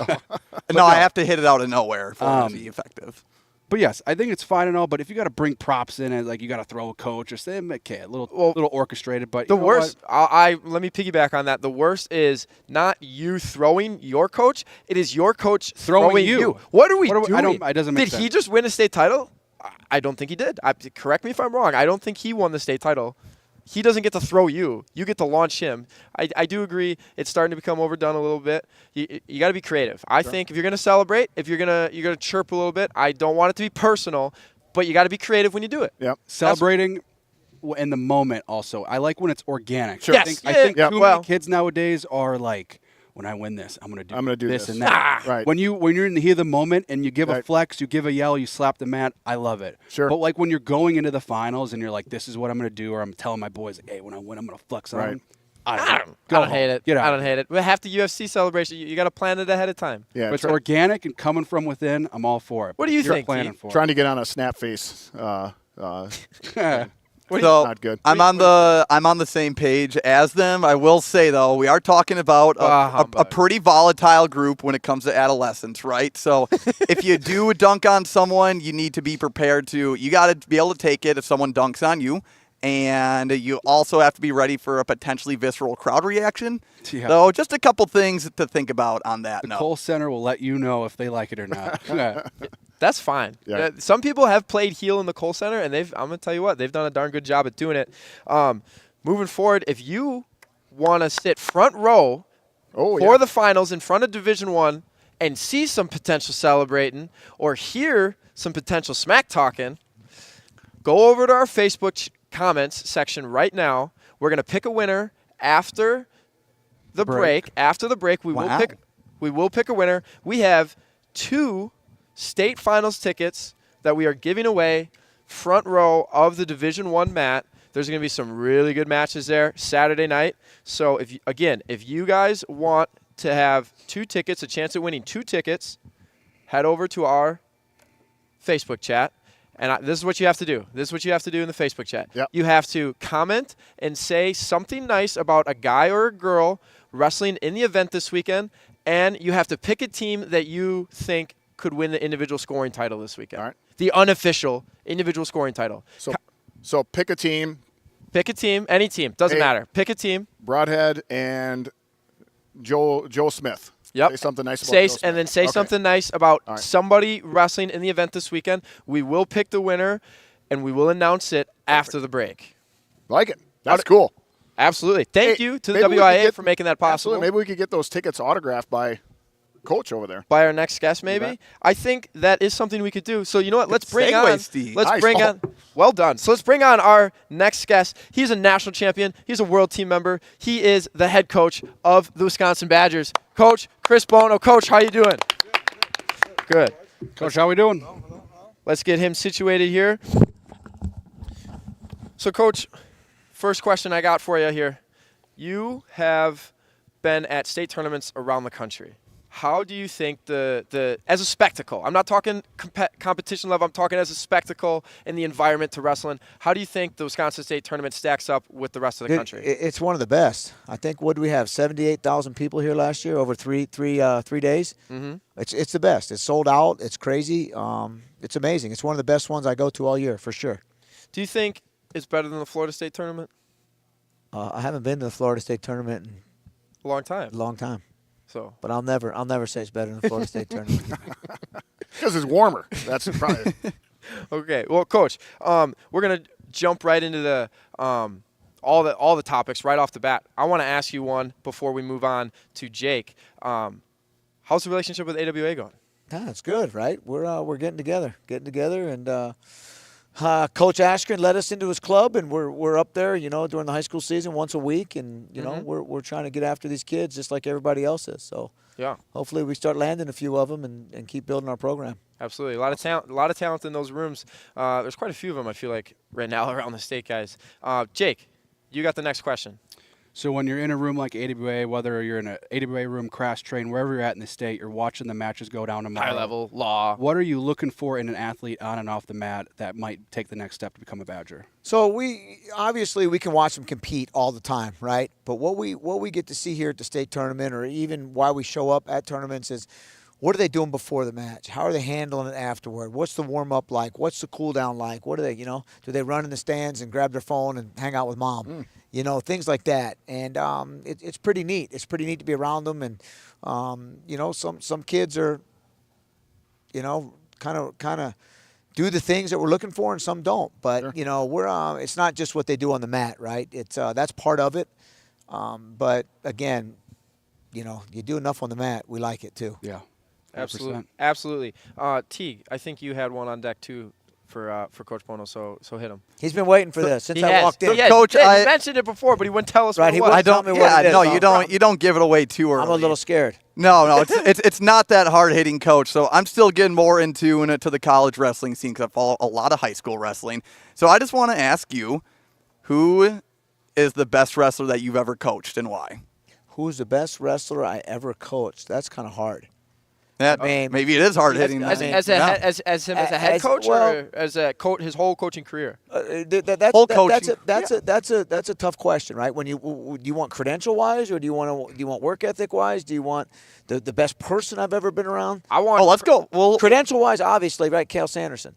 No, I have to hit it out of nowhere for it to be effective. But yes, I think it's fine and all. But if you got to bring props in, and like you got to throw a coach or say, okay, a little orchestrated. But the worst, let me piggyback on that. The worst is not you throwing your coach; it is your coach throwing you. What are we doing? It doesn't make sense. Did he just win a state title? I don't think he did. Correct me if I'm wrong. I don't think he won the state title. He doesn't get to throw you. You get to launch him. I do agree it's starting to become overdone a little bit. You got to be creative. I think if you're going to celebrate, if you're going to chirp a little bit, I don't want it to be personal, but you got to be creative when you do it. Yep. Celebrating in the moment also. I like when it's organic. Sure. Yes. I think too many kids nowadays are like, when I win this, I'm gonna do this and that. Right. When you're in the heat of the moment and you give a flex, you give a yell, you slap the mat, I love it. Sure. But like when you're going into the finals and you're like, this is what I'm gonna do, or I'm telling my boys, hey, when I win, I'm gonna flex on them. I Go don't home. hate it. Get out I of don't here. hate it. But half the UFC celebration, you got to plan it ahead of time. Yeah, If it's organic and coming from within, I'm all for it. What But do you if you're think, planning Keith? for trying to get on a snap face. it. So Not good. I'm on the same page as them. I will say though, we are talking about a humbug. pretty volatile group when it comes to adolescents, right? So if you do dunk on someone, you need to be prepared to. You got to be able to take it if someone dunks on you, and you also have to be ready for a potentially visceral crowd reaction. Yeah. So just a couple things to think about on that The note. Kohl Center will let you know if they like it or not. That's fine. Yeah. Some people have played heel in the Kohl Center, and I'm going to tell you what, they've done a darn good job at doing it. Moving forward, if you want to sit front row for the finals in front of Division I and see some potential celebrating or hear some potential smack talking, go over to our Facebook comments section right now. We're going to pick a winner after the break. After the break, we will pick a winner. We have 2 state finals tickets that we are giving away front row of the Division I mat. There's going to be some really good matches there Saturday night. So if you guys want to have 2 tickets, a chance at winning 2 tickets, head over to our Facebook chat. And this is what you have to do. This is what you have to do in the Facebook chat. Yep. You have to comment and say something nice about a guy or a girl wrestling in the event this weekend, and you have to pick a team that you think could win the individual scoring title this weekend. All right. The unofficial individual scoring title. So pick a team. Pick a team, any team, doesn't Hey. matter. Pick a team. Broadhead and Joe Smith. Yep. Say something nice about Joe Smith. And then say Okay. something nice about All right. somebody wrestling in the event this weekend. We will pick the winner, and we will announce it after the break. Like it. That's cool. Absolutely. Thank Hey, you to the maybe we could WIA get- for making that possible. Absolutely. Maybe we could get those tickets autographed by Coach over there. By our next guest, maybe. bet. I think that is something we could do. So you know what? Let's bring segue, on. Steve. Let's Nice. bring Oh. on. Well done. So let's bring on our next guest. He's a national champion. He's a world team member. He is the head coach of the Wisconsin Badgers. Coach Chris Bono. Coach, how you doing? Good. Coach, how we doing? Let's get him situated here. So, Coach, first question I got for you here. You have been at state tournaments around the country. How do you think as a spectacle, I'm not talking competition level, I'm talking as a spectacle in the environment to wrestling, how do you think the Wisconsin State Tournament stacks up with the rest of the country? It's one of the best. I think, what do we have, 78,000 people here last year over three days? Mm-hmm. It's the best. It's sold out. It's crazy. It's amazing. It's one of the best ones I go to all year, for sure. Do you think it's better than the Florida State Tournament? I haven't been to the Florida State Tournament in A long time. a long time. So But I'll never say it's better than the Florida State Tournament. Because it's warmer. That's probably. Okay, well, Coach, we're gonna jump right into the all the topics right off the bat. I want to ask you one before we move on to Jake. How's the relationship with AWA going? Yeah, it's good, right? We're getting together, and Coach Ashkin led us into his club, and we're up there, during the high school season once a week, and we're trying to get after these kids just like everybody else is. So Yeah, hopefully we start landing a few of them and keep building our program. absolutely. A lot of talent in those rooms. There's quite a few of them, I feel like, right now around the state, guys. Jake, you got the next question. So when you're in a room like AWA, whether you're in an AWA room, crash train, wherever you're at in the state, you're watching the matches go down tomorrow. High level, law. What are you looking for in an athlete on and off the mat that might take the next step to become a Badger? So we can watch them compete all the time, right? But what we get to see here at the state tournament, or even why we show up at tournaments, is what are they doing before the match? How are they handling it afterward? What's the warm up like? What's the cool down like? What are they, do they run in the stands and grab their phone and hang out with mom? Things like that. And it's pretty neat. It's pretty neat to be around them. And some kids are, kind of do the things that we're looking for, and some don't. But we're it's not just what they do on the mat, right? It's that's part of it. But again, you do enough on the mat, we like it too. Yeah. 100%. Absolutely. Teague, I think you had one on deck too for Coach Bono, so hit him. He's been waiting for this since He I has. walked in. Yeah, Coach, he I- mentioned it before, but he wouldn't tell us Right, what he it was. wouldn't I don't. tell me what Yeah, it is. no, you don't give it away too early. I'm a little scared. No, it's not that hard hitting, Coach. So I'm still getting more into the college wrestling scene because I follow a lot of high school wrestling. So I just want to ask you, who is the best wrestler that you've ever coached and why? Who's the best wrestler I ever coached? That's kind of hard. That, I mean, maybe it is hard hitting. As mean, him as a head coach or as a his whole coaching career? Whole coaching. That's a tough question, right? When do you want credential wise, or do you want work ethic wise? Do you want the best person I've ever been around? I want. Oh, let's go. Well, Credential wise, obviously, right? Cale Sanderson.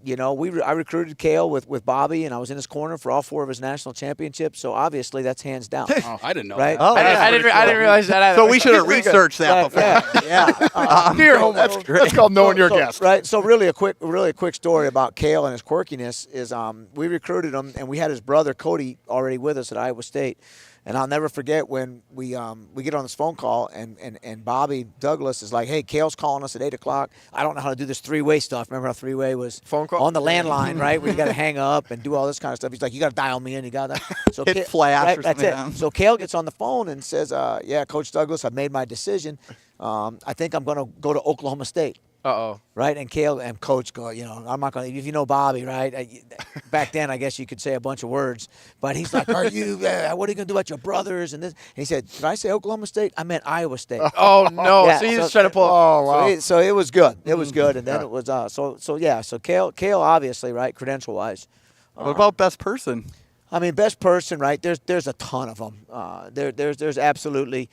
You know, I recruited Cale with Bobby, and I was in his corner for all 4 of his national championships. So obviously, that's hands down. Oh, I didn't know Right? that. Oh, I didn't realize that either. so we should have researched that before. Yeah. Your homework. That's called knowing your guest. Right. So really a quick story about Cale and his quirkiness is we recruited him, and we had his brother Cody already with us at Iowa State. And I'll never forget when we get on this phone call and Bobby Douglas is like, hey, Cale's calling us at 8 o'clock. I don't know how to do this 3-way stuff. Remember how 3-way was Phone call? on the landline, right? Where you got to hang up and do all this kind of stuff. He's like, you got to dial me in. You got that. So Hit flash right, or that's something. it. So Cale gets on the phone and says, yeah, Coach Douglas, I've made my decision. I think I'm going to go to Oklahoma State. Uh-oh. Right, and Cale and Coach go, you know, I'm not going to, if you know Bobby, right, back then I guess you could say a bunch of words, but he's like, what are you going to do about your brothers and this? And he said, did I say Oklahoma State? I meant Iowa State. Oh, no. Yeah, so he's so- just trying to pull. Oh, wow. So it was good. It was good, and then it was, so Cale obviously, right, credential-wise. What about best person? I mean, best person, right? There's a ton of them. There's absolutely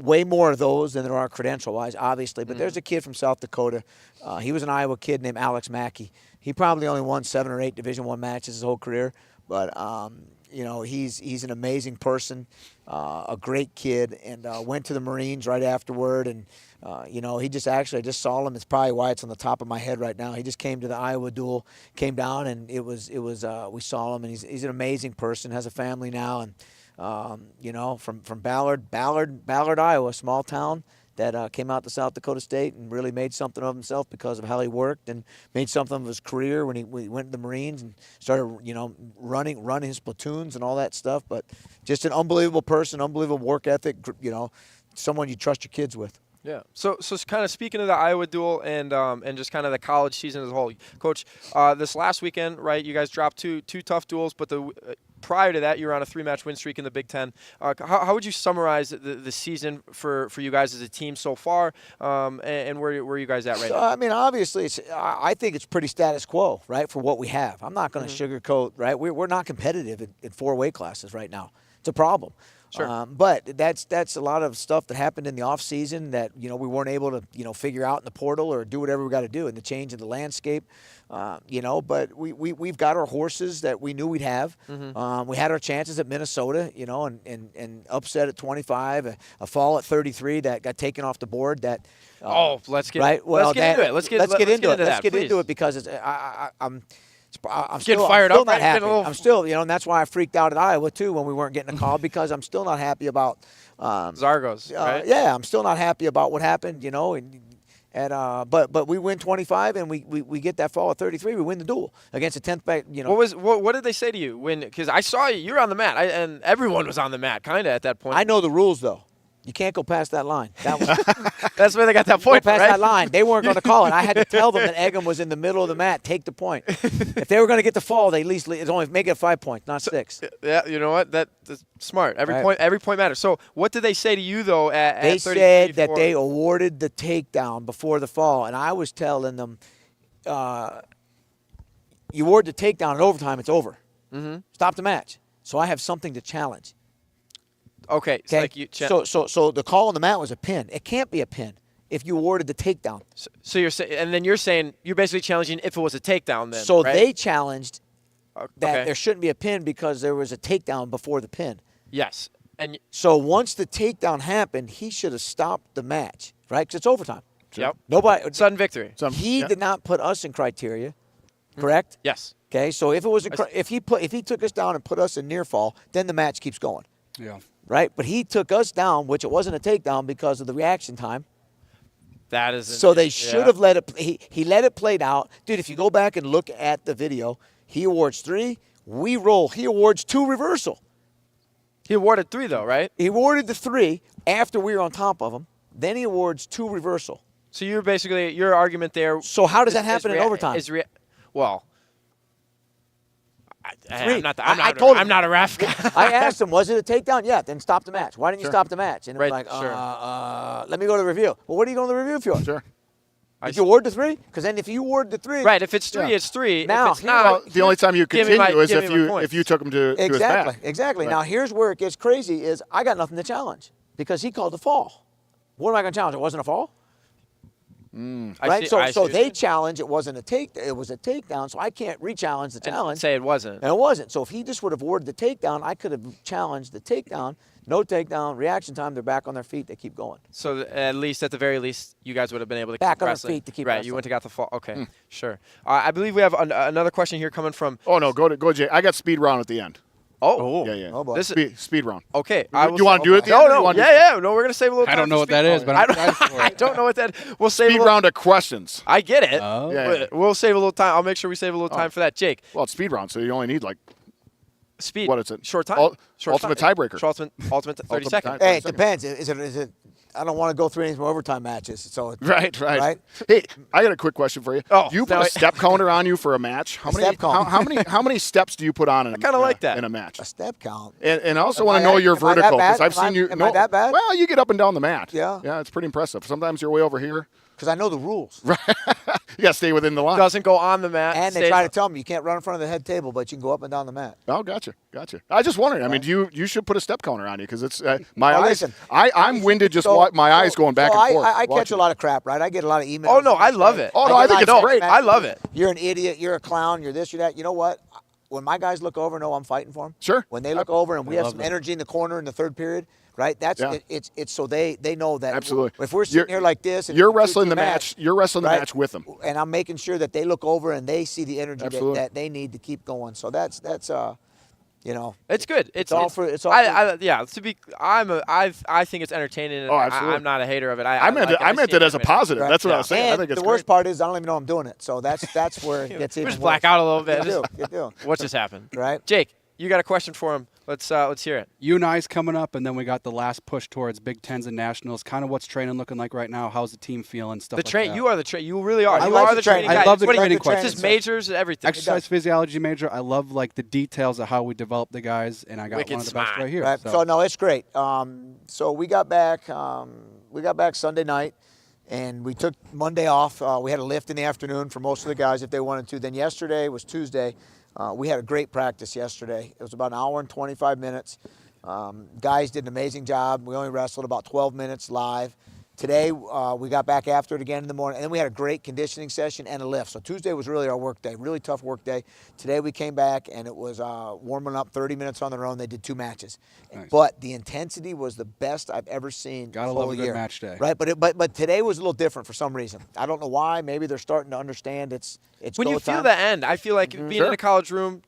way more of those than there are credential-wise, obviously. But there's a kid from South Dakota. He was an Iowa kid named Alex Mackey. He probably only won 7 or 8 Division I matches his whole career, but you know, he's an amazing person, a great kid, and went to the Marines right afterward. And you know, I just saw him. It's probably why it's on the top of my head right now. He just came to the Iowa duel, came down, and we saw him, and he's an amazing person. Has a family now, and you know, from Ballard, Iowa, small town that came out to South Dakota State and really made something of himself because of how he worked, and made something of his career when he went to the Marines and started, you know, running his platoons and all that stuff. But just an unbelievable person, unbelievable work ethic, you know, someone you trust your kids with. Yeah. So kind of speaking of the Iowa duel and just kind of the college season as a whole, Coach, this last weekend, right? You guys dropped two tough duels, but prior to that, you were on a 3-match win streak in the Big Ten. How would you summarize the season for you guys as a team so far, and where are you guys at right now? I mean, obviously, I think it's pretty status quo, right, for what we have. I'm not going to sugarcoat, right? We're not competitive in 4 weight classes right now. It's a problem. Sure. But that's a lot of stuff that happened in the off season that, you know, we weren't able to, you know, figure out in the portal or do whatever we got to do in the change of the landscape. You know, but we've got our horses that we knew we'd have. We had our chances at Minnesota, you know, and upset at 25, a fall at 33 that got taken off the board. That let's get right. Well, let's get into it. Let's get into it. Let's get please. into it because I'm still fired I'm still up, not right? happy. Get a little- I'm still, you know, and that's why I freaked out at Iowa too when we weren't getting a call because I'm still not happy about Zargos, right? Yeah, I'm still not happy about what happened, you know, but we win 25 and we get that fall at 33. We win the duel against a 10th, you know. What did they say to you when? Because I saw you were on the mat, and everyone was on the mat, kind of at that point. I know the rules though. You can't go past that line. That was, That's where they got that go point, past right? that line. They weren't going to call it. I had to tell them that Egham was in the middle of the mat. Take the point. If they were going to get the fall, they at least it's only make it 5 points, not 6. Yeah, you know what? That's smart. Every Right. point matters. So, what did they say to you though? They at 33, said that 4? they awarded the takedown before the fall, and I was telling them, you award the takedown in overtime, it's over. Stop the match. So I have something to challenge. Okay. It's Okay. like you. So the call on the mat was a pin. It can't be a pin if you awarded the takedown. So you're saying, and then you're saying you're basically challenging if it was a takedown. Then. So right? they challenged that okay. there shouldn't be a pin because there was a takedown before the pin. Yes. And So once the takedown happened, he should have stopped the match, right? Because it's overtime. yep. Nobody. Sudden victory. He did not put us in criteria, correct? Yes. Okay, so if it was if he took us down and put us in near fall, then the match keeps going, Yeah. right? But he took us down, which it wasn't a takedown because of the reaction time. That is. So they should have let it. He let it played out, dude. If you go back and look at the video, he awards 3. We roll. He awards 2 reversal. He awarded 3 though, right? He awarded the 3 after we were on top of him. Then he awards 2 reversal. So you're basically your argument there. So how does that happen in overtime? Well, I'm not. I told him. I'm not a ref. I asked him, was it a takedown? Yeah, then stop the match. Why didn't you Sure. stop the match? And it was Right, like, sure. let me go to the review. Well, what are you going to the review for? Sure. Did you award the 3? Because then if you award the 3. Right. If it's 3, Yeah. it's 3. Now, if it's here- not, Well, the only time you give me continue my- is give if me my you points. took him to his back. Exactly. Right. Now, here's where it gets crazy is I got nothing to challenge because he called the fall. What am I going to challenge? It wasn't a fall? I Right? see- So I see so what they you're saying. challenge it wasn't a it was a takedown, so I can't re-challenge the And challenge. say it wasn't. And it wasn't. So if he just would have awarded the takedown, I could have challenged the takedown. No takedown, reaction time, they're back on their feet, they keep going. So at least, at the very least, you guys would have been able to Back keep on their wrestling. feet to keep right. wrestling. You went and got the fall. Okay, sure. I believe we have another question here coming from. Oh no, go Jay. I got speed round at the end. Oh, Yeah. Oh, boy. This Speed round. okay. You want to do it at the No, end? or you no. wanna do- Yeah. No, we're gonna save a little. I time don't know for what that speed- is, but I I'm don't, excited for I it. don't know what that. We'll save Speed a little, round of questions. I get it. Oh. Yeah. We'll save a little time. I'll make sure we save a little time for that. Jake, Well, it's speed round, so you only need like speed. What is it? Short time. Short ultimate time. tiebreaker. Ultimate 30 Ultimate seconds. time. Hey, it 30 depends. Is it I don't want to go through any more overtime matches. So Right. Right? Hey, I got a quick question for you. Oh, Do you put now a I- step counter on you for a match? How many? step count. How many steps do you put on? I kinda like that. in a match. a step count. And I also Am want I to know that- your am I that vertical bad? because I've Am I- seen you. am I that bad? Well, you get up and down the mat. Yeah. Yeah, it's pretty impressive. Sometimes you're way over here. Because I know the rules. You got to stay within the line. Doesn't go on the mat. And they stays- try to tell me you can't run in front of the head table, but you can go up and down the mat. Oh, gotcha. I just wondered. I mean, you should put a step counter on you because it's my Well, eyes. listen, I'm winded just my eyes going back and forth. I catch watching a lot of crap, right? I get a lot of emails. Oh, no, I love it. Oh, no, I think it's great. I love it. You're an idiot. You're a clown. You're this. You're that. You know what? When my guys look over and know I'm fighting for them. Sure. When they look over and we have love some that. energy in the corner in the third period, right? That's Yeah. it's so they know that. Absolutely. If we're sitting here like this, and You're it's a wrestling 2-2 the match. You're wrestling the right? match with them. And I'm making sure that they look over and they see the energy Absolutely. that they need to keep going. So that's you know. It's good. It's all for- it's all yeah. To be, I think it's entertaining. And Oh, absolutely. I'm not a hater of it. I meant it as a positive. Right. That's what I was saying. And I think it's the worst great. part is I don't even know I'm doing it. So that's where it gets even Just worse. black out a little bit. You do. You do. What just happened? Right. Jake, you got a question for him. Let's hear it. UNI's coming up, and then we got the last push towards Big Tens and Nationals. Kind of what's training looking like right now. How's the team feeling? Stuff The like train. that. You are the train. You really are. I You like are the the training. training I guy. love the What do you- training It's questions. just majors, everything. Exercise physiology major. I love like the details of how we develop the guys, and I got Wicked one of the best smart. right here. Right. So no, it's great. So we got back. We got back Sunday night, and we took Monday off. We had a lift in the afternoon for most of the guys if they wanted to. Then yesterday was Tuesday. We had a great practice yesterday. It was about an hour and 25 minutes. Guys did an amazing job. We only wrestled about 12 minutes live. Today, we got back after it again in the morning, and then we had a great conditioning session and a lift. So Tuesday was really our work day, really tough work day. Today we came back, and it was warming up 30 minutes on their own. They did 2 matches. Nice. But the intensity was the best I've ever seen Gotta full love a good year. match day. Right, but today was a little different for some reason. I don't know why. Maybe they're starting to understand it's When go you feel time. the end, I feel like being Sure. in a college room,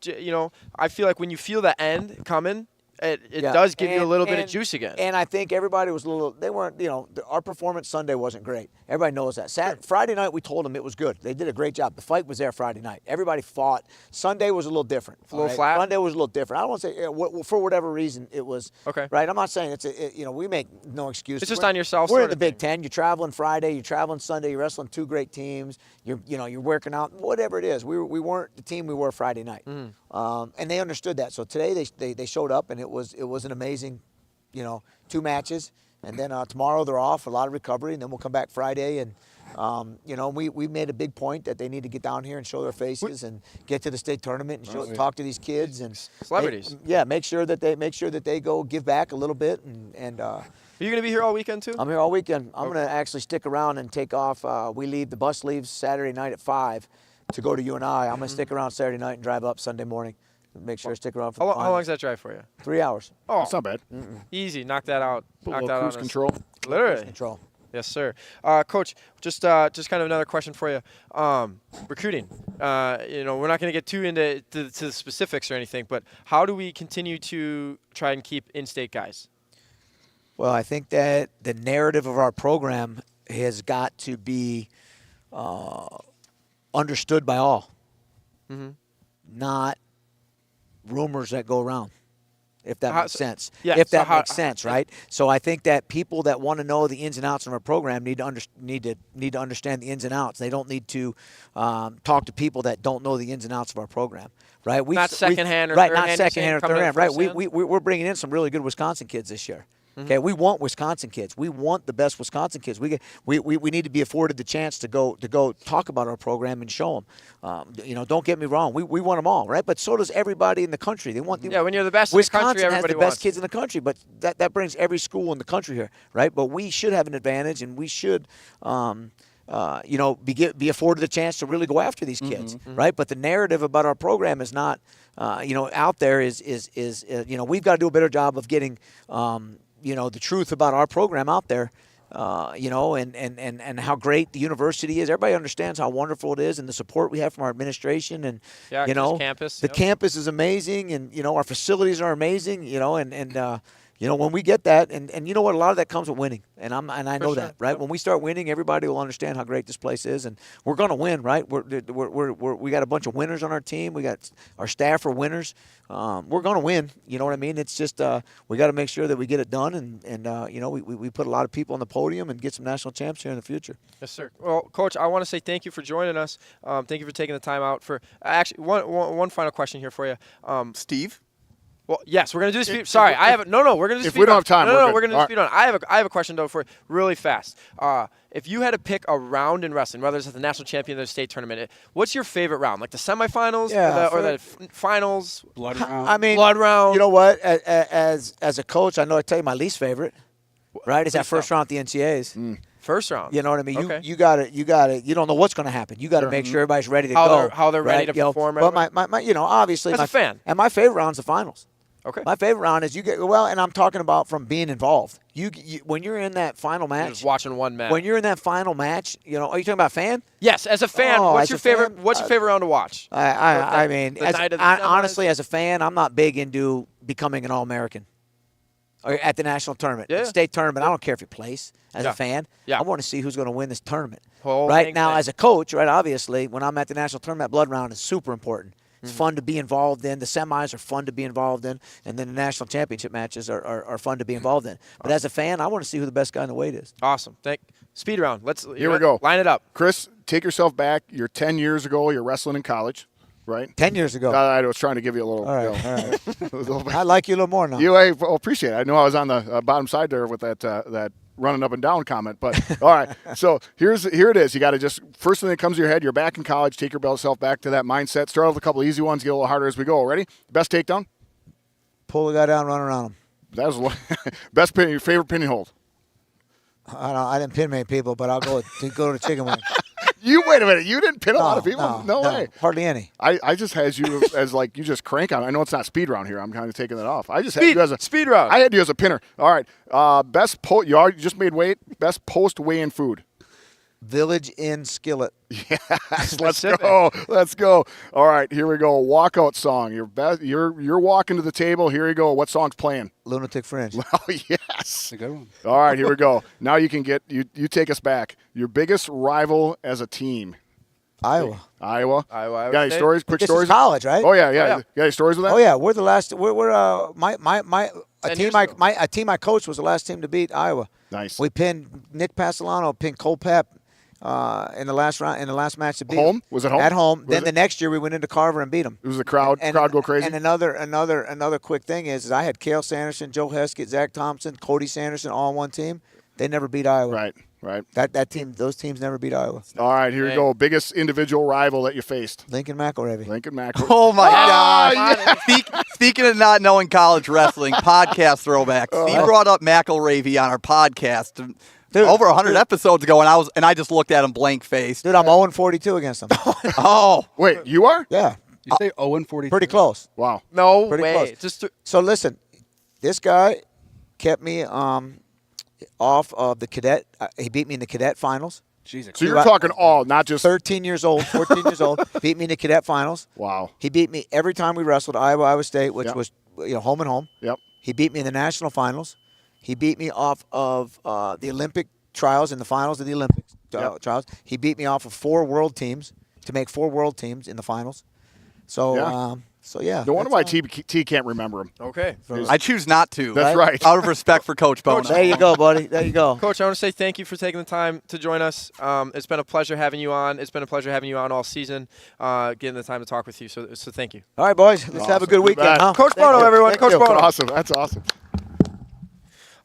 I feel like when you feel the end coming, it Yeah. does give you a And- little bit of and- juice again. And I think everybody was a little. They weren't. Our performance Sunday wasn't great. Everybody knows that. Friday night we told them it was good. They did a great job. The fight was there Friday night. Everybody fought. Sunday was a little different. A little all right? flat? Sunday was a little different. I don't want to say for whatever reason it was. Okay. Right. I'm not saying it's we make no excuses. It's just We're- on yourself We're sort in the of Big thing. Ten. You're traveling Friday. You're traveling Sunday. You're wrestling 2 great teams. You're working out. Whatever it is, we weren't the team we were Friday night. And they understood that. So today they showed up, and it was an amazing. 2 matches, and then tomorrow they're off, a lot of recovery, and then we'll come back Friday, and we made a big point that they need to get down here and show their faces and get to the state tournament and talk to these kids and Celebrities. make sure that they go give back a little bit, and Are you going to be here all weekend too? I'm here all weekend. I'm going to actually stick around and take off. The bus leaves Saturday night at 5 to go to UNI. I'm going to stick around Saturday night and drive up Sunday morning. Make sure I stick around for the How final. long is that drive for you? 3 hours. Oh, It's not bad. easy. Knock that out. A Knock little that out. cruise on us. control. Literally. Control. Yes, sir. Coach, just kind of another question for you. Recruiting. We're not going to get too into to the specifics or anything, but how do we continue to try and keep in-state guys? Well, I think that the narrative of our program has got to be understood by all, not rumors that go around. if that makes sense. yeah, If so that makes sense, right? So I think that people that want to know the ins and outs of our program need to understand the ins and outs. They don't need to talk to people that don't know the ins and outs of our program, right? Not secondhand or right, third-hand, not you're secondhand or saying, coming in third-hand, right? firsthand? We're bringing in some really good Wisconsin kids this year. Okay, we want Wisconsin kids. We want the best Wisconsin kids. We need to be afforded the chance to go talk about our program and show them. Don't get me wrong. We want them all, right? But so does everybody in the country. They want when you're the best Wisconsin in the country, has everybody the wants. best kids in the country, but that brings every school in the country here, right? But we should have an advantage, and we should. Be afforded the chance to really go after these kids, right? But the narrative about our program is not, out there is we've got to do a better job of getting, the truth about our program out there, and how great the university is. Everybody understands how wonderful it is and the support we have from our administration and, campus. the campus is amazing and, our facilities are amazing, when we get that, and you know what, a lot of that comes with winning, and I know that, right? When we start winning, everybody will understand how great this place is, and we're going to win, right? We got a bunch of winners on our team. We got our staff are winners. We're going to win. You know what I mean? It's just we got to make sure that we get it done, and we put a lot of people on the podium and get some national champs here in the future. Yes, sir. Well, Coach, I want to say thank you for joining us. Thank you for taking the time out. For actually one final question here for you, Steve? Well, yes, we're gonna do this. Sorry, I have no. We're gonna do. If we don't have time, we're gonna do speed on. I have a question though for you, really fast. If you had to pick a round in wrestling, whether it's at the national champion or the state tournament, what's your favorite round? Like the semifinals or the finals? Blood round. I mean, blood round. You know what? As a coach, I know I tell you my least favorite, right? Is that first round at the NCAAs. First round. You know what I mean? Okay. You got to. You don't know what's going to happen. You got to make sure everybody's ready to go. How they're ready to perform. But my obviously as a fan, and my favorite round's the finals. Okay. My favorite round is and I'm talking about from being involved. You when you're in that final match. You're just watching one match. When you're in that final match, are you talking about fan? Yes, as a fan, what's your favorite? What's your favorite round to watch? I mean, honestly, as as a fan, I'm not big into becoming an All-American. Or at the national tournament, Yeah. state tournament. I don't care if you place as Yeah. a fan. Yeah. I want to see who's going to win this tournament. Whole Right thing now, thing. as a coach, right? Obviously, when I'm at the national tournament, blood round is super important. It's fun to be involved in. The semis are fun to be involved in, and then the national championship matches are fun to be involved in. But as a fan, I want to see who the best guy in the weight is. Awesome. Speed round. Here we go. Line it up. Chris, take yourself back. You're 10 years ago. You're wrestling in college, right? 10 years ago. I was trying to give you a little. All right, you know, all right. a little bit. I like you a little more now. I appreciate it. I know I was on the bottom side there with that running up and down comment, but all right. So here it is. You got to just first thing that comes to your head. You're back in college. Take yourself back to that mindset. Start off with a couple easy ones. Get a little harder as we go. Ready? Best takedown. Pull the guy down, run around him. That was best pin. Your favorite pinning hold. I didn't pin many people, but I'll go to chicken wing. You wait a minute. You didn't pin a lot of people. No way. Hardly any. I just had you as like you just crank on. I know it's not speed round here. I'm kind of taking that off. I just had you as a speed round. I had you as a pinner. All right. You just made weight. Best post weigh-in food. Village Inn skillet. Yes, let's go. Let's go. All right, here we go. Walkout song. You're walking to the table. Here you go. What song's playing? Lunatic Fringe. Oh yes, That's a good one. All right, here we go. Now you can get you take us back. Your biggest rival as a team. Iowa. Got any stories? Quick This stories? is college, right? Oh yeah. You got any stories with that? Oh yeah, we're the last. We're a team I coached was the last team to beat Iowa. Nice. We pinned Nick Pasolano, pinned Cole Pep in the last round, in the last match to beat Home? him. Was it home? At home. Was Then it? the next year we went into Carver and beat him. It was the crowd go crazy. And another quick thing is I had Cale Sanderson, Joe Heskett, Zach Thompson, Cody Sanderson all on one team. They never beat Iowa. Right. Those teams never beat Iowa. All right, here we go. Biggest individual rival that you faced. Lincoln McElravy. Lincoln McElravy. Oh my gosh! yeah. Speaking of not knowing college wrestling, podcast throwback. Steve brought up McElravy on our podcast over 100 episodes ago, and I just looked at him blank faced. Dude, I'm 0-42 against them. Oh, Wait, you are? Yeah. You say 0-42? Pretty close. Wow. No Pretty way. close. So listen, this guy kept me off of the cadet. He beat me in the cadet finals. Jesus. So you're talking all, not just 13 years old, 14 years old. Beat me in the cadet finals. Wow. He beat me every time we wrestled Iowa State, which Yep. was home and home. Yep. He beat me in the national finals. He beat me off of the Olympic trials in the finals of the Olympic Yep. trials. He beat me off of 4 world teams to make 4 world teams in the finals. So, Yeah. yeah. No wonder why that's, T can't remember him. Okay. I choose not to. That's right. Out of respect for Coach Bono. There you go, buddy. There you go. Coach, I want to say thank you for taking the time to join us. It's been a pleasure having you on. It's been a pleasure having you on all season, getting the time to talk with you. So thank you. All right, boys. Let's have a good Awesome. weekend. You bet. Huh? Coach Thank Bono, you. everyone. Thank Coach you. Bono. Awesome. That's awesome.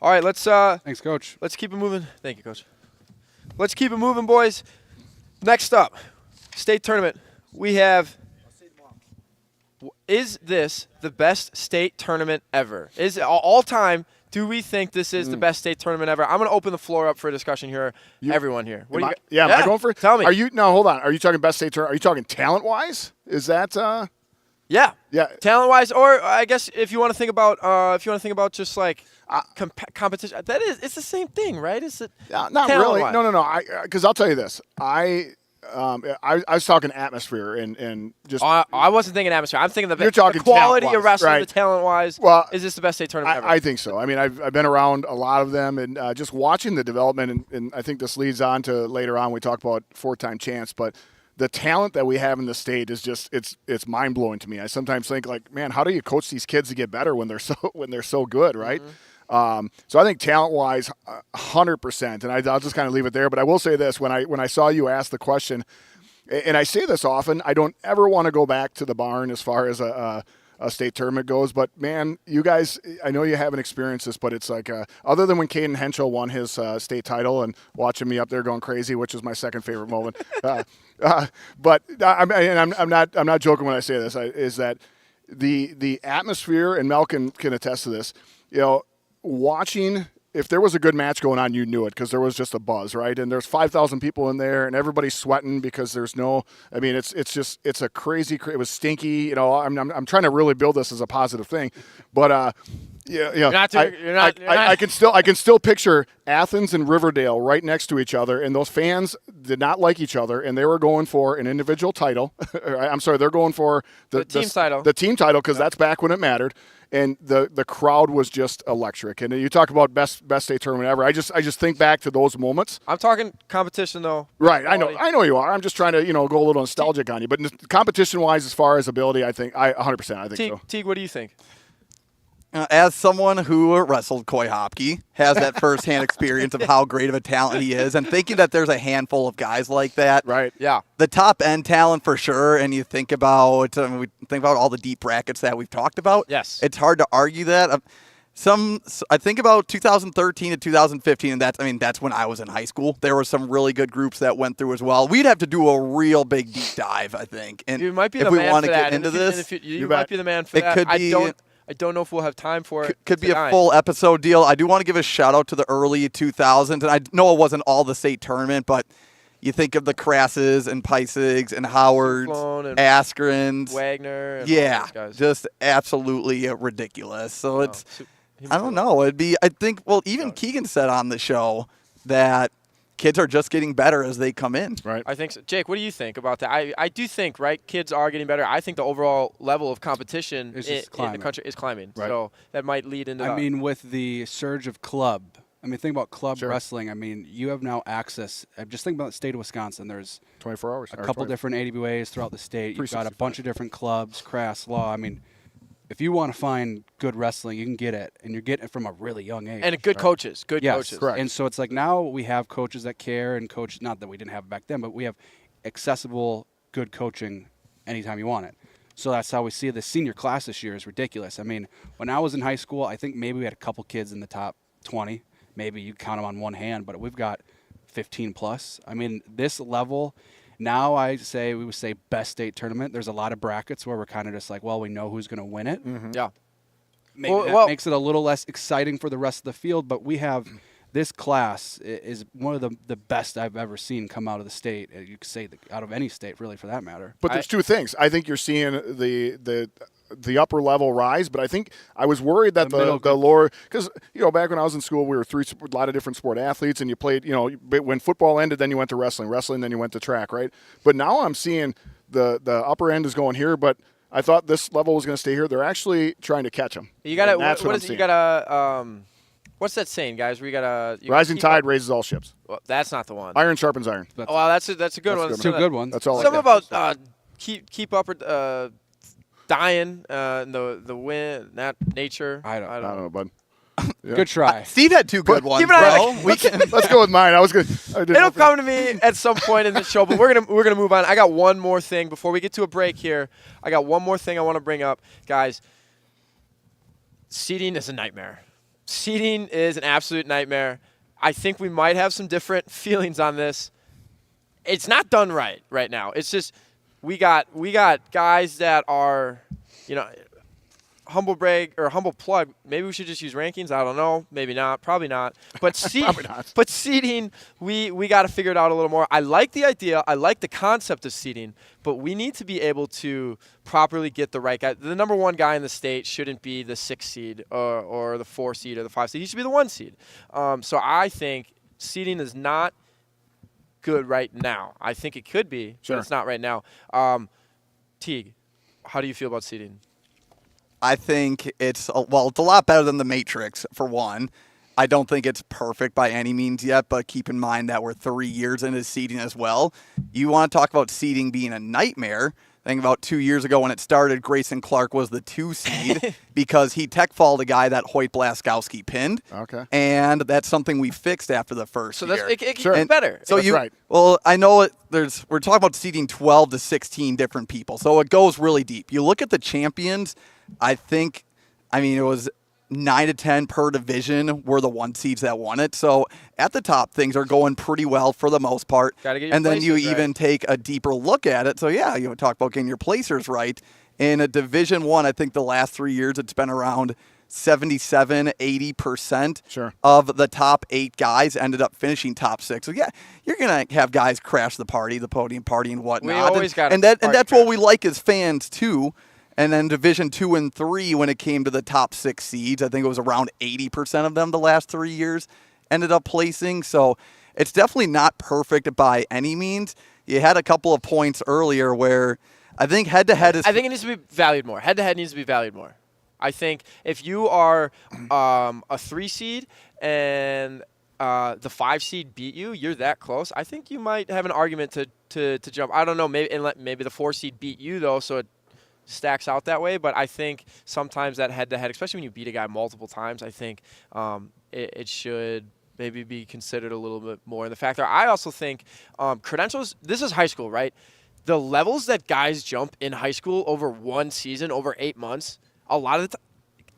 All right, let's Thanks, Coach. keep it moving. Thank you, Coach. Let's keep it moving, boys. Next up, state tournament. We have. Is this the best state tournament ever? Is it all time? Do we think this is the best state tournament ever? I'm going to open the floor up for a discussion here. Everyone here. What do you Am I going for? Tell me. Are you? No, hold on. Are you talking best state tournament? Are you talking talent wise? Is that? Yeah. Yeah. Talent wise, or I guess if you want to think about just like competition, it's the same thing, right? Is it? Not talent-wise? really. No. Because I'll tell you this. I was talking atmosphere and just. I wasn't thinking atmosphere. I'm thinking You're talking the quality of talent-wise, wrestling, right. the talent wise. Well, is this the best state tournament ever? I think so. I mean, I've been around a lot of them, and just watching the development, and I think this leads on to later on we talk about 4-time champs, but the talent that we have in the state is just it's mind blowing to me. I sometimes think like, man, how do you coach these kids to get better when they're so good, right? So I think talent wise, 100%, and I'll just kind of leave it there. But I will say this: when I saw you ask the question, and I say this often, I don't ever want to go back to the barn as far as a state tournament goes. But, man, you guys, I know you haven't experienced this, but it's like other than when Caden Henschel won his state title and watching me up there going crazy, which is my second favorite moment. But I'm not joking when I say this, is that the atmosphere, and Mel can attest to this, watching – if there was a good match going on, you knew it because there was just a buzz, right? And there's 5,000 people in there, and everybody's sweating because there's no. I mean, it's a crazy. It was stinky. I'm trying to really build this as a positive thing, but I can still picture Athens and Riverdale right next to each other, and those fans did not like each other, and they were going for an individual title. I'm sorry, they're going for the team title. The team title because that's back when it mattered. And the crowd was just electric. And you talk about best state tournament ever. I just think back to those moments. I'm talking competition though. Right, I know you are. I'm just trying to go a little nostalgic on you. But competition wise, as far as ability, I think 100%. I think so. Teague, what do you think? As someone who wrestled Coy Hopke, has that firsthand experience of how great of a talent he is, and thinking that there's a handful of guys like that. Right. Yeah. The top end talent for sure, and you think about all the deep brackets that we've talked about. Yes. It's hard to argue that. I think about 2013 to 2015, and that's when I was in high school. There were some really good groups that went through as well. We'd have to do a real big deep dive, I think. And You might be if the we man want for to that. get into this, You might be the man for It that. could be- I don't know if we'll have time for it. could be a tonight. full episode deal. I do want to give a shout out to the early 2000s, and I know it wasn't all the state tournament, but you think of the Crasses and Peisigs and Howards, Sloan and Askrens, Wagner. And all yeah, those guys. just absolutely ridiculous. So it's, He I don't know. Even Keegan said on the show that kids are just getting better as they come in. Right. I think so. Jake, what do you think about that? I do think, right, kids are getting better. I think the overall level of competition It's in just the climbing. country is climbing. Right. So that might lead into I mean, with the surge of club, think about club Sure. wrestling. You have now access. Just think about the state of Wisconsin. There's 24 hours. a couple different AWAs throughout the state. You've got a 365. bunch of different clubs, Crass Law. If you want to find good wrestling, you can get it, and you're getting it from a really young age. and good coaches. Good Yes, coaches. correct. And so it's like now we have coaches that care and coaches, not that we didn't have back then, but we have accessible, good coaching anytime you want it. So that's how we see the senior class this year is ridiculous. When I was in high school, I think maybe we had a couple kids in the top 20. Maybe you count them on one hand, but we've got 15 plus. This level, now we would say best state tournament. There's a lot of brackets where we're kind of just like, well, we know who's going to win it. Yeah. Maybe that makes it a little less exciting for the rest of the field, but we have this class is one of the best I've ever seen come out of the state. You could say out of any state, really, for that matter. But there's two things. I think you're seeing the upper level rise, but I think I was worried that the lower, because back when I was in school, we were a lot of different sport athletes, and you played. When football ended, then you went to wrestling, then you went to track, right? But now I'm seeing the upper end is going here, but I thought this level was going to stay here. They're actually trying to catch them. You got to. What What is it? You got to. What's that saying, guys? Where you got to. Rising tide raises all ships. Well, that's not the one. Iron sharpens iron. Oh, well, that's a good one. Two good ones. That's all. Something about keep upper. dying. The wind, not nature. I I don't know, bud. Yeah. Good try. Steve had two good ones, keep an eye bro. on We can. Let's go with mine. I didn't It'll know come to me at some point in the show, but we're gonna move on. I got one more thing before we get to a break here. I got one more thing I want to bring up, guys. Seating is a nightmare. Seating is an absolute nightmare. I think we might have some different feelings on this. It's not done right now. It's just we got guys that are, humble brag or humble plug. Maybe we should just use rankings. I don't know. Maybe not. Probably not. But Probably not. But seating, we got to figure it out a little more. I like the idea. I like the concept of seating, but we need to be able to properly get the right guy. The number one guy in the state shouldn't be the 6 seed or the 4 seed or the 5 seed. He should be the 1 seed. So I think seating is not good right now. I think it could be, Sure. but it's not right now. Teague, how do you feel about seating? I think it's a lot better than the Matrix, for one. I don't think it's perfect by any means yet, but keep in mind that we're 3 years into seeding as well. You want to talk about seeding being a nightmare. I think about 2 years ago when it started, Grayson Clark was the 2 seed because he tech-falled a guy that Hoyt Blaskowski pinned. Okay. And that's something we fixed after the first So year. it can Sure. get better. So That's right. Well, I know we're talking about seeding 12 to 16 different people, so it goes really deep. You look at the champions, it was 9 to 10 per division were the 1 seeds that won it. So at the top, things are going pretty well for the most part. Gotta get your and then you placers right. even take a deeper look at it. So yeah, you talk about getting your placers right. In a Division 1, I think the last 3 years it's been around 77, 80% Sure. of the top 8 guys ended up finishing top 6. So yeah, you're gonna have guys crash the podium party and whatnot. We always got and that's what we like as fans too. And then Division 2 and 3, when it came to the top 6 seeds, I think it was around 80% of them the last 3 years ended up placing. So it's definitely not perfect by any means. You had a couple of points earlier where I think head-to-head is... I think it needs to be valued more. Head-to-head needs to be valued more. I think if you are a 3 seed and the 5 seed beat you, you're that close. I think you might have an argument to jump. I don't know. Maybe the 4 seed beat you, though, so it stacks out that way. But I think sometimes that head-to-head, especially when you beat a guy multiple times, I think it should maybe be considered a little bit more in the factor. I also think credentials, this is high school, right? The levels that guys jump in high school over 1 season, over 8 months, a lot of the time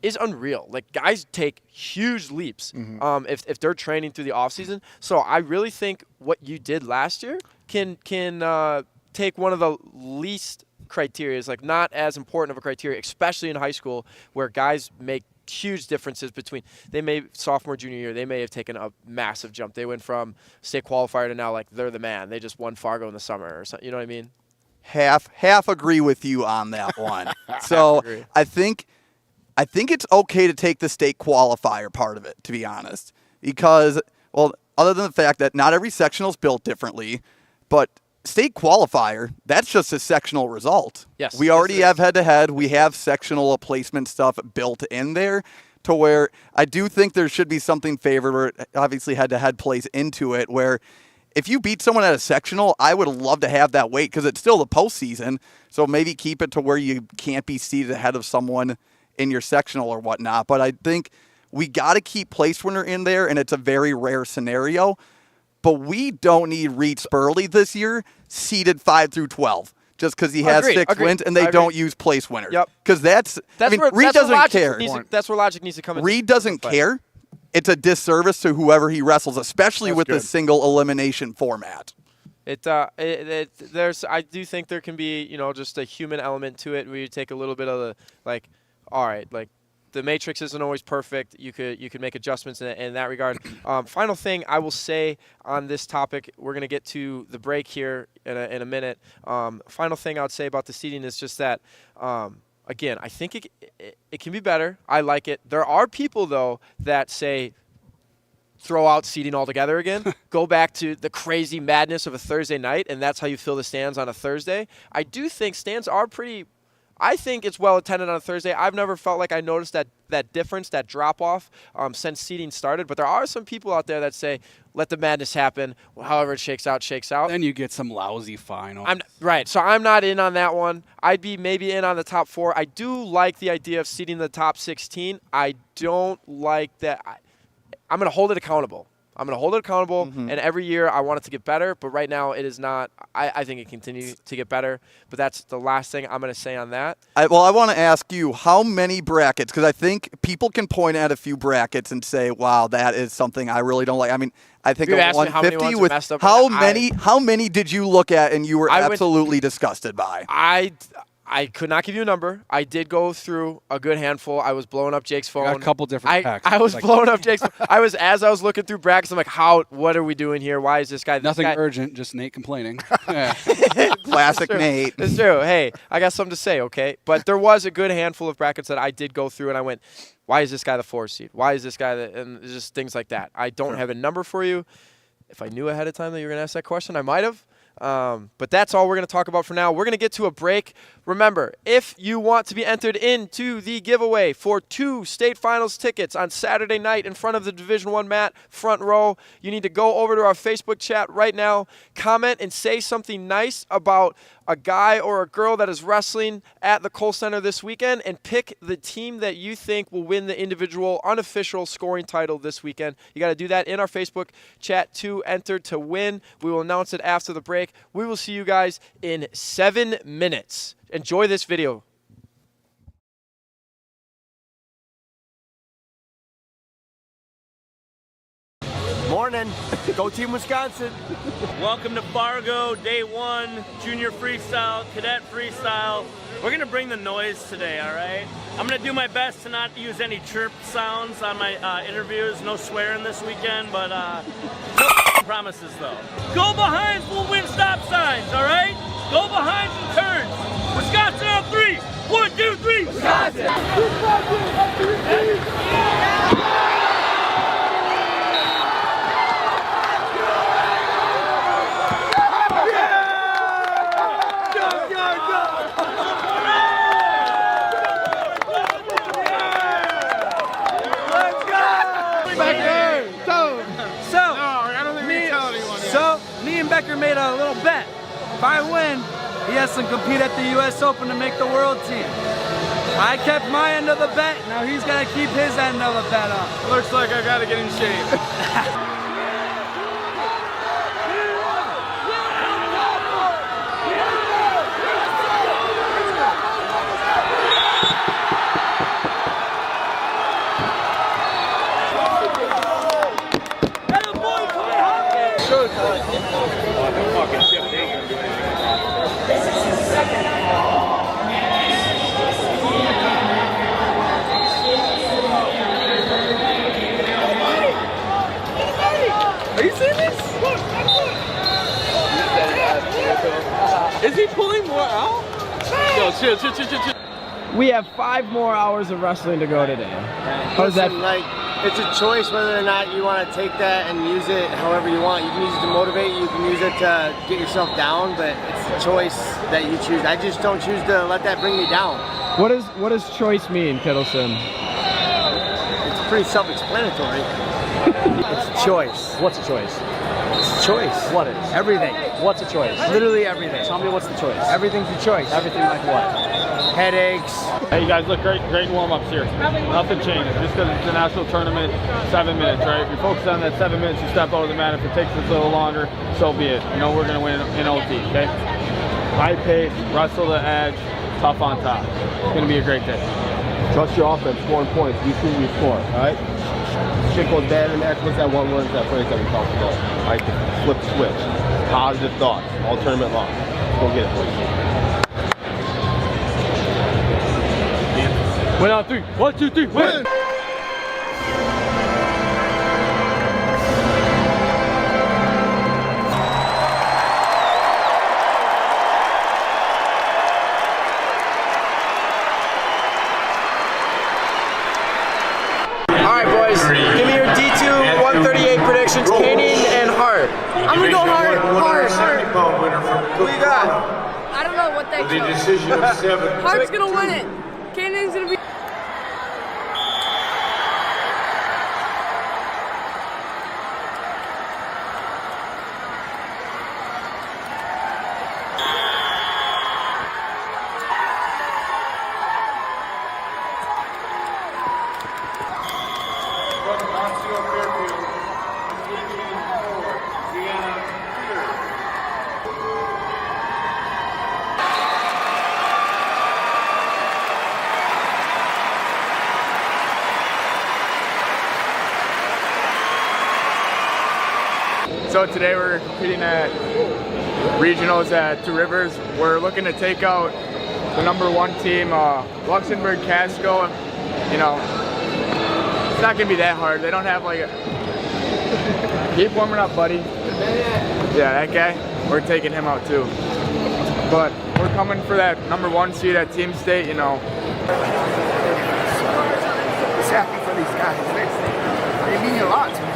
is unreal. Like, guys take huge leaps if they're training through the offseason. So I really think what you did last year can take one of the least criteria, like not as important of a criteria, especially in high school where guys make huge differences between sophomore, junior year, they may have taken a massive jump. They went from state qualifier to now like they're the man. They just won Fargo in the summer or something. You know what I mean? Half agree with you on that one. So I think it's okay to take the state qualifier part of it, to be honest, because, well, other than the fact that not every sectional is built differently, but state qualifier, that's just a sectional result. Yes. We already have head-to-head. We have sectional placement stuff built in there to where I do think there should be something favored where obviously head-to-head plays into it, where if you beat someone at a sectional, I would love to have that weight because it's still the postseason. So maybe keep it to where you can't be seated ahead of someone in your sectional or whatnot. But I think we got to keep place winner in there, and it's a very rare scenario. But we don't need Reed Spurley this year seeded 5 through 12 just because he has 6 wins and they don't use place winners. Yep. Because Reed doesn't care. That's where logic needs to come in. Reed doesn't care. It's a disservice to whoever he wrestles, especially with the single elimination format. I do think there can be, just a human element to it where you take a little bit of the, all right, the matrix isn't always perfect. You could make adjustments in that regard. Final thing I will say on this topic, we're going to get to the break here in a minute. Final thing I would say about the seating is just that, again, I think it can be better. I like it. There are people, though, that say throw out seating altogether again. Go back to the crazy madness of a Thursday night, and that's how you fill the stands on a Thursday. I do think stands are pretty I think it's well attended on a Thursday. I've never felt like I noticed that difference, that drop-off since seating started. But there are some people out there that say, let the madness happen. However it shakes out, shakes out. Then you get some lousy final. Right, so I'm not in on that one. I'd be maybe in on the top 4. I do like the idea of seeding the top 16. I don't like that. I'm going to hold it accountable. And every year I want it to get better, but right now it is not. I think it continues to get better, but that's the last thing I'm going to say on that. I want to ask you, how many brackets, because I think people can point at a few brackets and say, wow, that is something I really don't like. I mean, I think You a asked me how many 150 ones are with messed up. how many did you look at and you were absolutely disgusted by? I could not give you a number. I did go through a good handful. I was blowing up Jake's phone. Got a couple different packs. I was blowing up Jake's phone. As I was looking through brackets, I'm like, what are we doing here? Why is this guy? Nothing urgent, just Nate complaining. Classic Nate. It's true. Hey, I got something to say, okay? But there was a good handful of brackets that I did go through, and I went, why is this guy the 4 seed? Why is this guy and just things like that. I don't have a number for you. If I knew ahead of time that you were going to ask that question, I might have. But that's all we're going to talk about for now. We're going to get to a break. Remember, if you want to be entered into the giveaway for 2 state finals tickets on Saturday night in front of the Division I mat, front row, you need to go over to our Facebook chat right now, comment and say something nice about a guy or a girl that is wrestling at the Kohl Center this weekend, and pick the team that you think will win the individual unofficial scoring title this weekend. You got to do that in our Facebook chat to enter to win. We will announce it after the break. We will see you guys in 7 minutes. Enjoy this video. Morning. Go Team Wisconsin. Welcome to Fargo, day 1, junior freestyle, cadet freestyle. We're gonna bring the noise today, all right? I'm gonna do my best to not use any chirp sounds on my interviews. No swearing this weekend, but no promises though. Go behinds will win stop signs, all right? Go behinds and turns. Wisconsin on 3. 1, 2, 3. Wisconsin. Me and Becker made a little bet. If I win, he has to compete at the U.S. Open to make the world team. I kept my end of the bet. Now he's got to keep his end of the bet up. Looks like I got to get in shape. Is he pulling more out? Yo, chill. We have 5 more hours of wrestling to go today. How's that? Like, it's a choice whether or not you want to take that and use it however you want. You can use it to motivate, you can use it to get yourself down, but it's a choice that you choose. I just don't choose to let that bring me down. What does choice mean, Kittleson? It's pretty self-explanatory. It's a choice. What's a choice? It's a choice. What is? Everything. What's a choice? Literally everything. Tell me what's the choice. Everything's a choice. Everything like what? Headaches. Hey, you guys look great warm-ups here. Nothing changes. Just because it's a national tournament, 7 minutes, right? If you focus on that 7 minutes, you step over the mat. If it takes us a little longer, so be it. You know we're going to win in OT, okay? High pace, wrestle the edge, tough on top. It's going to be a great day. Trust your offense, scoring points. We see you score, all right? Shit goes bad in that. What's that one word, that phrase that we talked about? All right, flip the switch. Positive thoughts. All tournament long. Let's go get it, boys. Win on 3. 1, 2, 3, win! Give me your D2 138 predictions, Kaning and Hart. I'm gonna go Hart. Who you got? I don't know what what they The chose. decision of 7. Hart's gonna win it. Cannon's gonna be. So today we're competing at regionals at Two Rivers. We're looking to take out the #1 team, Luxembourg Casco. You know, it's not gonna be that hard. They don't have like a... Keep warming up, buddy. Yeah, that guy, we're taking him out too. But we're coming for that #1 seed at Team State, you know. Just happy for these guys. They mean a lot to me.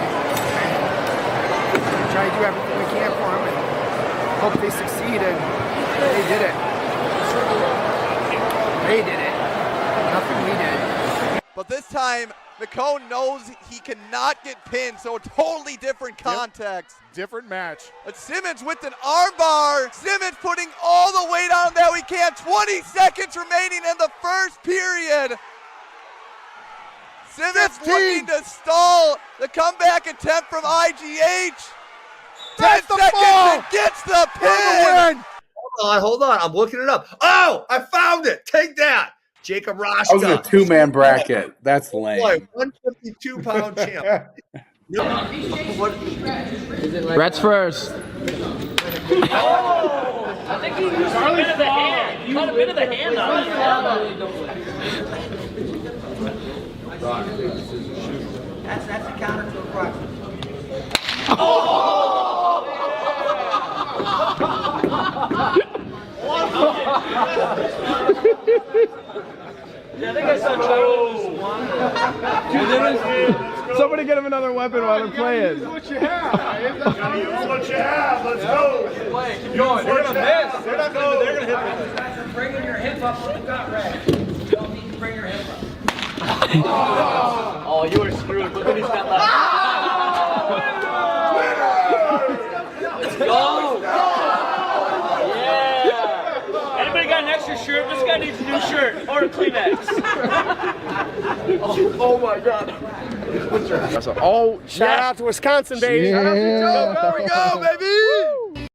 Try to do everything we can for them and hope they succeed, and they did it. They did it. Nothing we did. But this time, McCone knows he cannot get pinned, so totally different context. Different match. But Simmons with an armbar. Simmons putting all the weight on that we can. 20 seconds remaining in the first period. Simmons 15. looking to stall the comeback attempt from IGH. 10 the seconds ball. and gets the pin. Hold on. I'm looking it up. Oh, I found it. Take that. Jacob Roshka. That was a 2-man bracket. That's lame. Boy, 152-pound champ. Brett's first. I think he used a bit of the hand. He caught a bit of the hand on it. That's a counter to a cross. Yeah, I think I saw Charles one. Somebody get him another weapon while they're playing. Use what you have. Gotta use what you have. Let's go. Keep going. They're gonna miss. They're gonna hit me. Bringing your hip up when you got red. You don't need to bring your hip up. Oh, you were screwed. Look at his shot left. Let's go. Yeah. Anybody got an extra shirt? This guy needs a new shirt or a Kleenex. Oh my God. Oh, Shout out to Wisconsin, baby. Shout out to Joe. There we go, baby.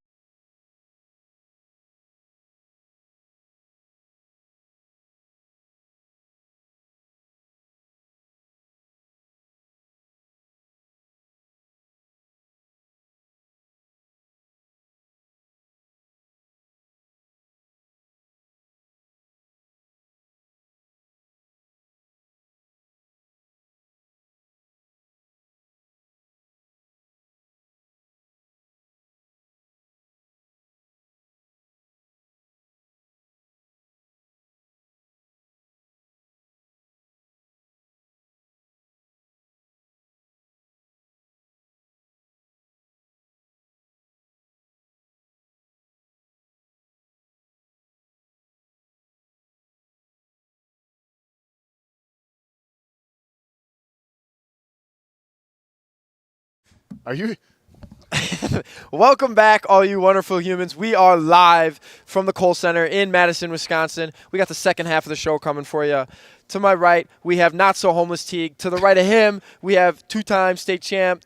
Are you? Welcome back, all you wonderful humans. We are live from the Kohl Center in Madison, Wisconsin. We got the second half of the show coming for you. To my right, we have Not So Homeless Teague. To the right of him, we have two-time state champ,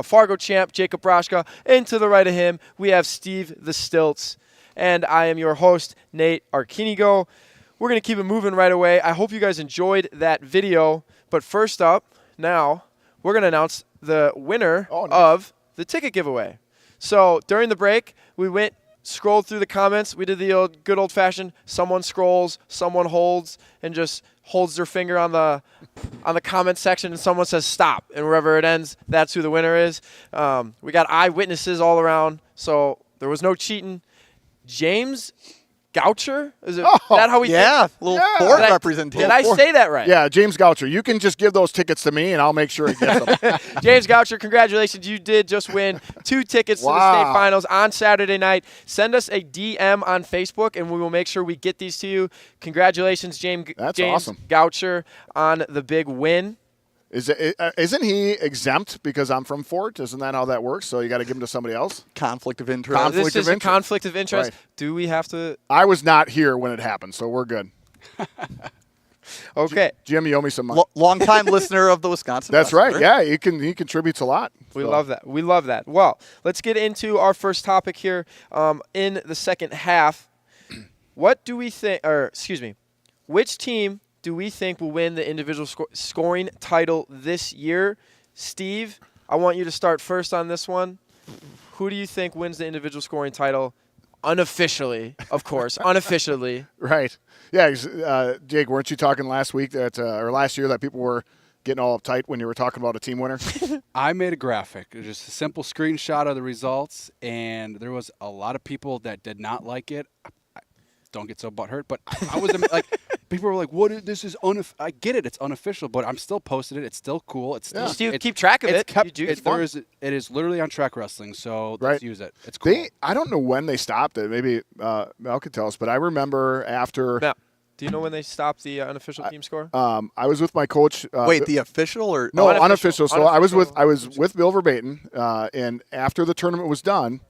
Fargo champ, Jacob Roshka. And to the right of him, we have Steve the Stilts. And I am your host, Nate Arkinigo. We're going to keep it moving right away. I hope you guys enjoyed that video. But first up, now, we're going to announce the winner of the ticket giveaway. So during the break, we scrolled through the comments. We did the good old-fashioned someone scrolls, someone holds, and just holds their finger on the comment section, and someone says stop. And wherever it ends, that's who the winner is. We got eyewitnesses all around, so there was no cheating. James Goucher? Is it Oh, that how we Yeah, think? little Yeah. Ford Did I- representation. Did I say that right? Yeah, James Goucher. You can just give those tickets to me, and I'll make sure he gets them. James Goucher, congratulations. You did just win 2 tickets to the Wow. state finals on Saturday night. Send us a DM on Facebook, and we will make sure we get these to you. Congratulations, James awesome. Goucher, on the big win. Isn't he exempt because I'm from Fort? Isn't that how that works? So you got to give him to somebody else? Conflict of interest. Conflict This of is a interest. conflict of interest. Right. Do we have to? I was not here when it happened, so we're good. Okay. Jim, you owe me some money. Long-time listener of the Wisconsin. That's right. Wrestler. Yeah, he contributes a lot. We So. love that. We love that. Well, let's get into our first topic here in the second half. What do we think, which team do we think will win the individual scoring title this year? Steve, I want you to start first on this one. Who do you think wins the individual scoring title unofficially, of course, unofficially? Right. Yeah, Jake, weren't you talking last week or last year that people were getting all uptight when you were talking about a team winner? I made a graphic. It was just a simple screenshot of the results, and there was a lot of people that did not like it. Don't get so butthurt, but I was like, people were like, "What? This is I get it. It's unofficial, but I'm still posting it. It's still cool. It's still You keep track of it. It is literally on Track Wrestling, so let's use it. It's cool. I don't know when they stopped it. Maybe Mel could tell us, but I remember after. Now, do you know when they stopped the unofficial team score? I was with my coach. Wait, the official or no unofficial? unofficial? So I was with Bill Verbaten, and after the tournament was done,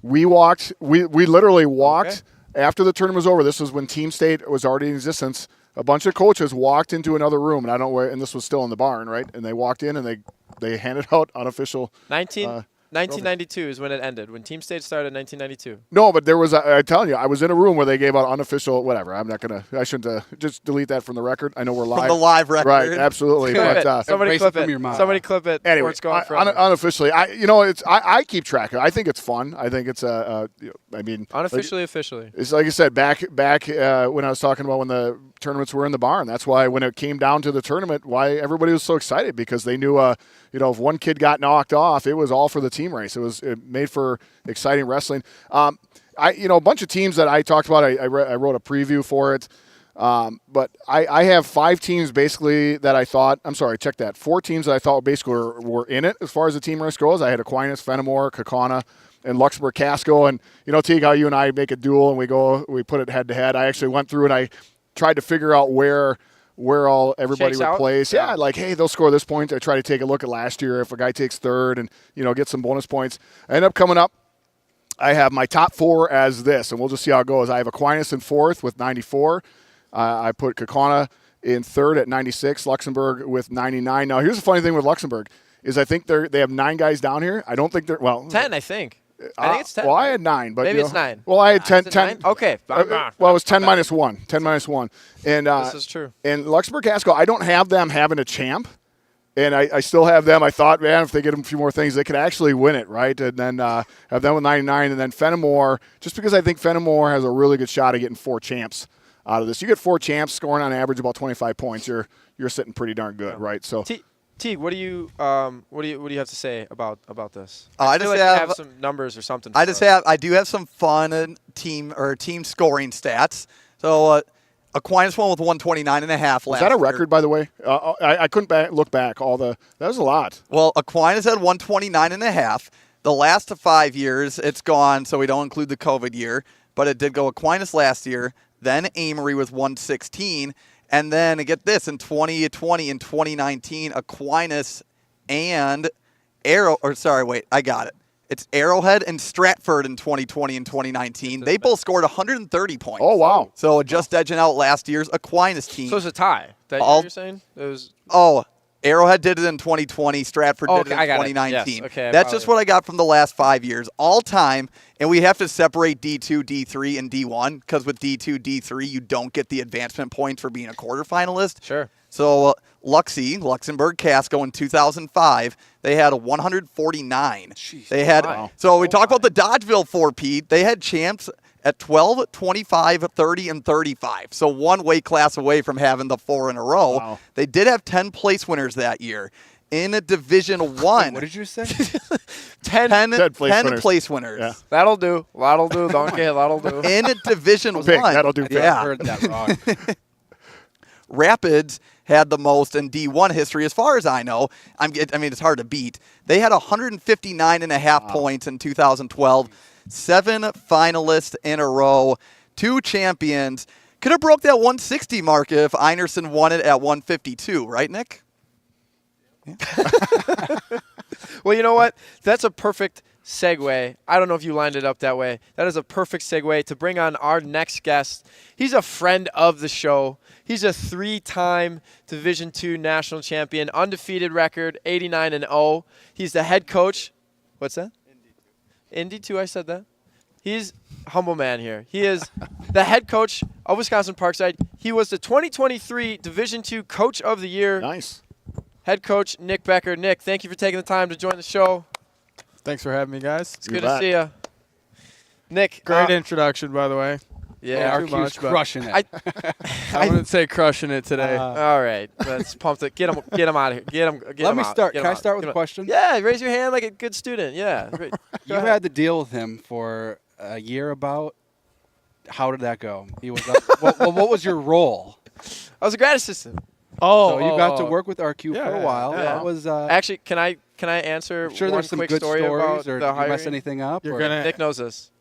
we walked. We literally walked. Okay. After the tournament was over, this was when Team State was already in existence. A bunch of coaches walked into another room, and and this was still in the barn, right? And they walked in and they handed out unofficial. 1992 is when it ended. When Team State started in 1992. No, but there was. I'm telling you, I was in a room where they gave out unofficial. Whatever. I'm not gonna. I shouldn't just delete that from the record. I know we're live. From the live record. Right. Absolutely. But Somebody clip it. Somebody clip it. Anyway, it's going forever. unofficially, I keep track of it. I think it's fun. I think it's Unofficially, officially. It's like I said back when I was talking about when the tournaments were in the barn. That's why when it came down to the tournament, why everybody was so excited, because they knew if one kid got knocked off, it was all for the team race. It made for exciting wrestling. A bunch of teams that I talked about. I wrote a preview for it. But I have 5 teams basically that I thought. I'm sorry, check that. 4 teams that I thought basically were in it as far as the team race goes. I had Aquinas, Fenimore, Kaukauna, and Luxembourg Casco. And Teague, how you and I make a duel and we put it head to head. I actually went through and I tried to figure out where everybody would place. Yeah, like, hey, they'll score this point. I try to take a look at last year if a guy takes third and get some bonus points. I end up coming up. I have my top 4 as this, and we'll just see how it goes. I have Aquinas in 4th with 94. I put Kaukauna in 3rd at 96. Luxembourg with 99. Now, here's the funny thing with Luxembourg is I think they have 9 guys down here. I don't think they're 10. I think it's 10. Well, I had 9, but maybe it's 9. Well, I had 10. 9? Okay. Well, it was 10 minus 1. 10 minus 1. And this is true. And Luxembourg Casco, I don't have them having a champ. And I still have them. I thought, man, if they get them a few more things, they could actually win it, right? And then have them with 99. And then Fenimore, just because I think Fenimore has a really good shot of getting 4 champs out of this. You get 4 champs scoring on average about 25 points. You're sitting pretty darn good, right? So. Teague, what do you have to say about this? I feel just like you have some numbers or something. I do have some fun team scoring stats. So Aquinas won with 129.5 last year. Is that a record, by the way? I couldn't look back. That was a lot. Well, Aquinas had 129.5. The last 5 years, it's gone, so we don't include the COVID year, but it did go Aquinas last year, then Amory was 116, and then, get this, in 2020 and 2019, Aquinas and I got it. It's Arrowhead and Stratford in 2020 and 2019. They both scored 130 points. Oh, wow. So just edging out last year's Aquinas team. So it's a tie. That you're saying? It was. Oh, Arrowhead did it in 2020. Stratford did it in 2019. Yes. Okay, that's just what I got from the last 5 years. All time, and we have to separate D2, D3, and D1, because with D2, D3, you don't get the advancement points for being a quarterfinalist. Sure. So Luxembourg Casco in 2005, they had a 149. Jeez, they had. wow. So we talk about the Dodgeville 4P. They had champs at 12, 25, 30, and 35. So one weight class away from having the 4 in a row. Wow. They did have 10 place winners that year. In a Division 1. What did you say? 10 place winners. Yeah. That'll do. That'll do. Donkey. That'll do. In Division Big, 1. that'll do. Yeah. I heard that wrong. Rapids had the most in D1 history, as far as I know. I mean, it's hard to beat. They had 159.5 points in 2012. 7 finalists in a row. 2 champions. Could have broke that 160 mark if Einerson won it at 152, right, Nick? Yeah. Well, you know what? That's a perfect segue. I don't know if you lined it up that way. That is a perfect segue to bring on our next guest. He's a friend of the show. He's a 3-time Division II national champion, undefeated record, 89-0. He's the head coach. What's that? Indy 2, I said that. He's a humble man here. He is the head coach of Wisconsin Parkside. He was the 2023 Division II Coach of the Year. Nice. Head coach Nick Becker. Nick, thank you for taking the time to join the show. Thanks for having me, guys. It's good to see you. Nick. Great introduction, by the way. Yeah, RQ's crushing it. I wouldn't say crushing it today. All right, let's pump it. Get him out of here. Get him Let him me out. start. Get Can him I out. start with Get a him- question? Yeah, raise your hand like a good student. Yeah. You had to deal with him for a year about. How did that go? He was. What was your role? I was a grad assistant. So you got to work with RQ Yeah, for a while. yeah. That was. Actually, can I answer I'm sure one there's some quick good story stories, about or the did you mess hiring? anything up? You're or- gonna. Nick knows this.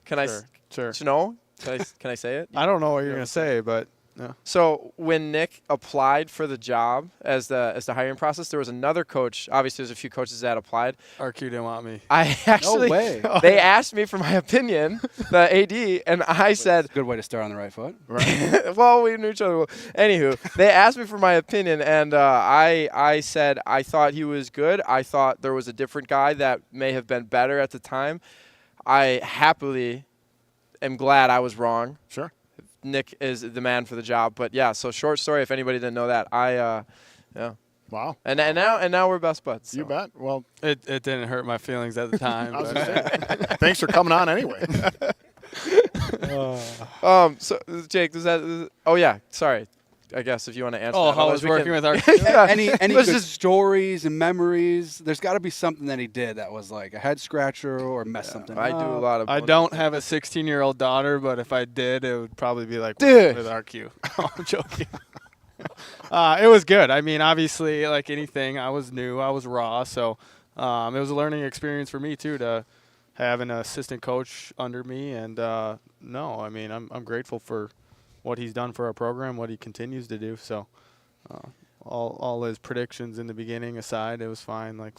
Can I? Sure. No. Can I say it? I don't know what you're gonna say, but no. So when Nick applied for the job as the hiring process, there was another coach. Obviously, there's a few coaches that applied. RQ didn't want me. I actually, way. they asked me for my opinion, the AD, and I said, Good way to start on the right foot. well, we knew each other well. Anywho, they asked me for my opinion, and I said I thought he was good. I thought there was a different guy that may have been better at the time. I happily am glad I was wrong. Sure. Nick is the man for the job. But yeah, so short story. If anybody didn't know that, yeah. Wow. And now we're best buds. So. You bet. Well, It didn't hurt my feelings at the time. I was but- gonna say, thanks for coming on anyway. So Jake, does that? Oh yeah. Sorry. I guess if you want to answer. Oh, that. how I Otherwise was we working can- with RQ. Yeah. Any Let's good just- stories and memories? There's got to be something that he did that was like a head scratcher or messed something I do a up. lot of. I don't have a 16-year-old daughter, but if I did, it would probably be like Dude. with RQ. I'm joking. It was good. I mean, obviously, like anything, I was new, I was raw, so it was a learning experience for me too to have an assistant coach under me. And no, I mean, I'm grateful for what he's done for our program, what he continues to do. So all his predictions in the beginning aside, it was fine. Like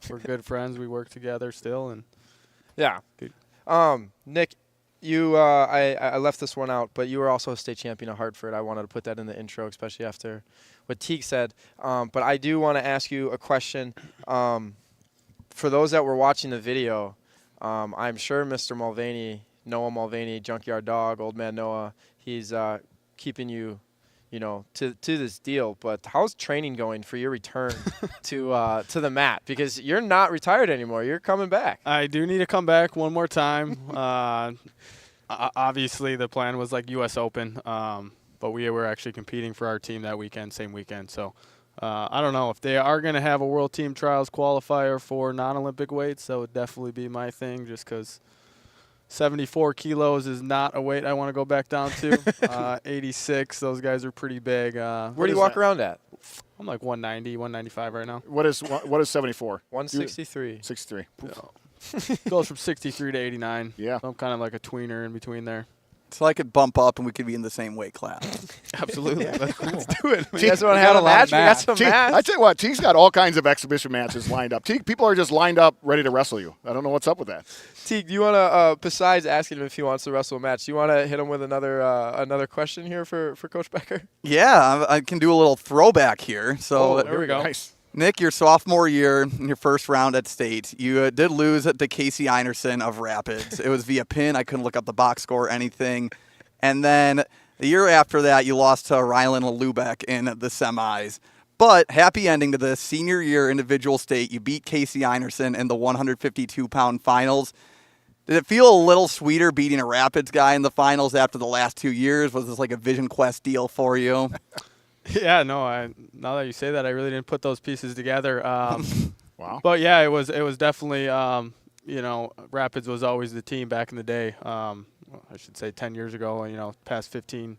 we're good friends. We work together still, and Yeah. Good. Nick, you I left this one out, but you were also a state champion of Hartford. I wanted to put that in the intro, especially after what Teague said. But I do want to ask you a question. For those that were watching the video, I'm sure Mr. Mulvaney, Noah Mulvaney, Junkyard Dog, Old Man Noah, he's keeping you, to this deal. But how's training going for your return to the mat? Because you're not retired anymore. You're coming back. I do need to come back one more time. Obviously, the plan was like U.S. Open, but we were actually competing for our team that weekend, same weekend. So I don't know if they are going to have a World Team Trials qualifier for non-Olympic weights. That would definitely be my thing, just because 74 kilos is not a weight I want to go back down to. 86, those guys are pretty big. Where do you walk around at? I'm like 190, 195 right now. What is 74? 163. 63. Goes from 63 to 89. Yeah. So I'm kind of like a tweener in between there. So I could bump up and we could be in the same weight class. Absolutely. That's cool. Let's do it. Teague, You guys want to have a match? We got some Teague, match. I tell you what, Teague's got all kinds of exhibition matches lined up. Teague, people are just lined up, ready to wrestle you. I don't know what's up with that. Teague, do you want to, besides asking him if he wants to wrestle a match, do you want to hit him with another question here for Coach Becker? Yeah, I can do a little throwback here. So there we go. Nice. Nick, your sophomore year in your first round at state, you did lose to Casey Einerson of Rapids. It was via pin. I couldn't look up the box score or anything. And then the year after that, you lost to Rylan Lubeck in the semis. But happy ending to the senior year individual state. You beat Casey Einerson in the 152-pound finals. Did it feel a little sweeter beating a Rapids guy in the finals after the last 2 years? Was this like a Vision Quest deal for you? Yeah, no. Now that you say that, I really didn't put those pieces together. Wow. But yeah, it was definitely Rapids was always the team back in the day. I should say 10 years ago, past 10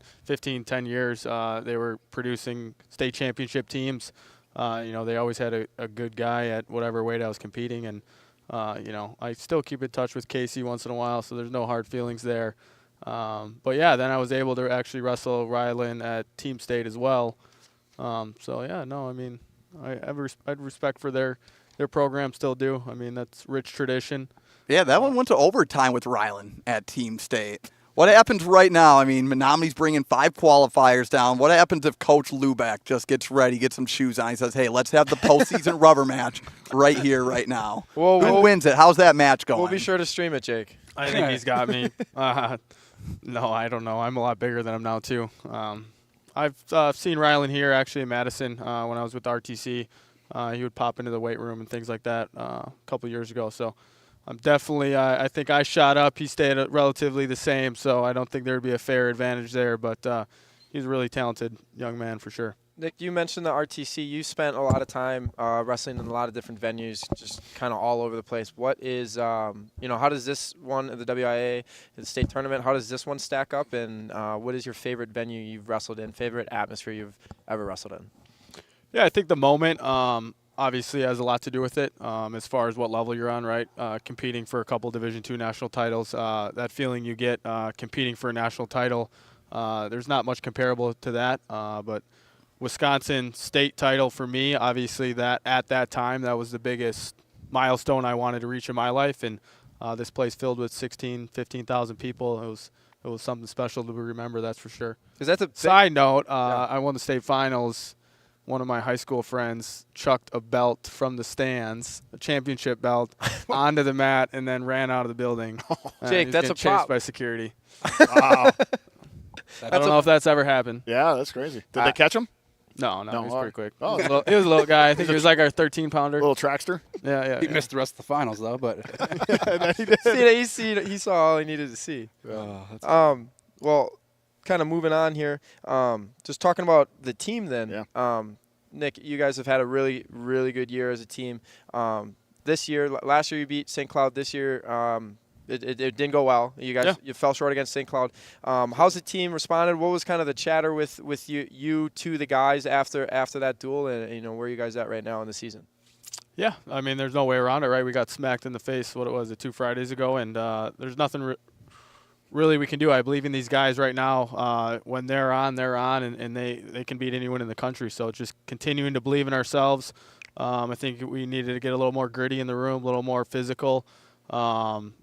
years, they were producing state championship teams. They always had a good guy at whatever weight I was competing. And, I still keep in touch with Casey once in a while, so there's no hard feelings there. But, yeah, then I was able to actually wrestle Ryland at team state as well. I have respect for their program, still do. I mean, that's rich tradition. Yeah, that one went to overtime with Ryland at Team State. What happens right now? I mean, Menominey's bringing 5 qualifiers down. What happens if Coach Lubeck just gets ready, gets some shoes on, he says, hey, let's have the postseason rubber match right here, right now? Who wins it? How's that match going? We'll be sure to stream it, Jake. I think he's got me. No, I don't know. I'm a lot bigger than him now, too. I've seen Ryland here, actually, in Madison when I was with RTC. He would pop into the weight room and things like that a couple years ago. So I'm definitely, I think I shot up. He stayed relatively the same, so I don't think there would be a fair advantage there. But he's a really talented young man for sure. Nick, you mentioned the RTC. You spent a lot of time wrestling in a lot of different venues, just kind of all over the place. What is, how does this one, the WIA, the state tournament, how does this one stack up? And what is your favorite venue you've wrestled in, favorite atmosphere you've ever wrestled in? Yeah, I think the moment obviously has a lot to do with it as far as what level you're on, right? Competing for a couple Division II national titles, that feeling you get competing for a national title, there's not much comparable to that. But Wisconsin state title for me, obviously that at that time, that was the biggest milestone I wanted to reach in my life. And this place filled with 15,000 people, it was something special to remember, that's for sure. Is that the side note? I won the state finals. One of my high school friends chucked a belt from the stands, a championship belt, onto the mat, and then ran out of the building. Jake, that's a chased prop. by security. Wow. I don't know if that's ever happened. Yeah, that's crazy. Did they catch him? No, he was pretty quick. Oh. He was a little guy. I think he was like our 13-pounder. Little trackster? Yeah. He missed the rest of the finals, though, but he saw all he needed to see. Well, kind of moving on here, just talking about the team then. Yeah. Nick, you guys have had a really, really good year as a team. Last year you beat St. Cloud. This year it didn't go well. You guys you fell short against St. Cloud. How's the team responded? What was kind of the chatter with you to the guys after that duel, and where are you guys at right now in the season? Yeah, I mean, there's no way around it, right? We got smacked in the face, 2 Fridays ago, and there's nothing really we can do. I believe in these guys right now. When they're on, and they can beat anyone in the country. So just continuing to believe in ourselves. I think we needed to get a little more gritty in the room, a little more physical. And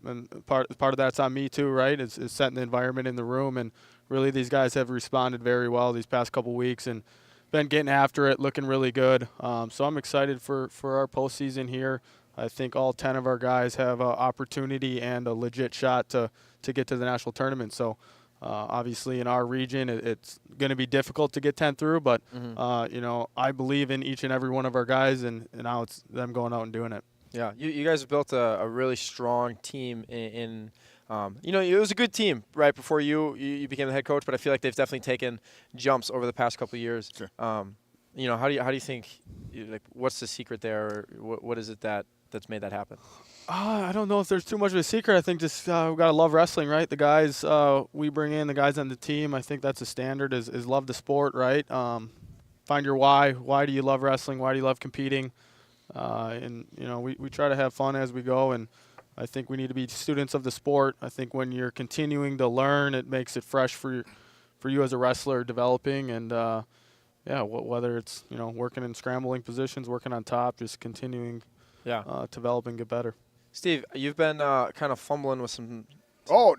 part of that's on me too, right? Is setting the environment in the room. And really these guys have responded very well these past couple weeks and been getting after it, looking really good. So I'm excited for our postseason here. I think all 10 of our guys have an opportunity and a legit shot to get to the national tournament. So obviously in our region it's going to be difficult to get 10 through, but I believe in each and every one of our guys, and now it's them going out and doing it. Yeah, you guys have built a really strong team in it was a good team right before you became the head coach, but I feel like they've definitely taken jumps over the past couple of years. Sure. How do you think, what's the secret there, or what is it that's made that happen? I don't know if there's too much of a secret. I think just we got to love wrestling, right? The guys we bring in, the guys on the team, I think that's a standard, is love the sport, right? Find your why. Why do you love wrestling? Why do you love competing? We try to have fun as we go, and I think we need to be students of the sport. I think when you're continuing to learn, it makes it fresh for you as a wrestler developing, and whether it's working in scrambling positions, working on top, just continuing develop and get better. Steve, you've been kind of fumbling with some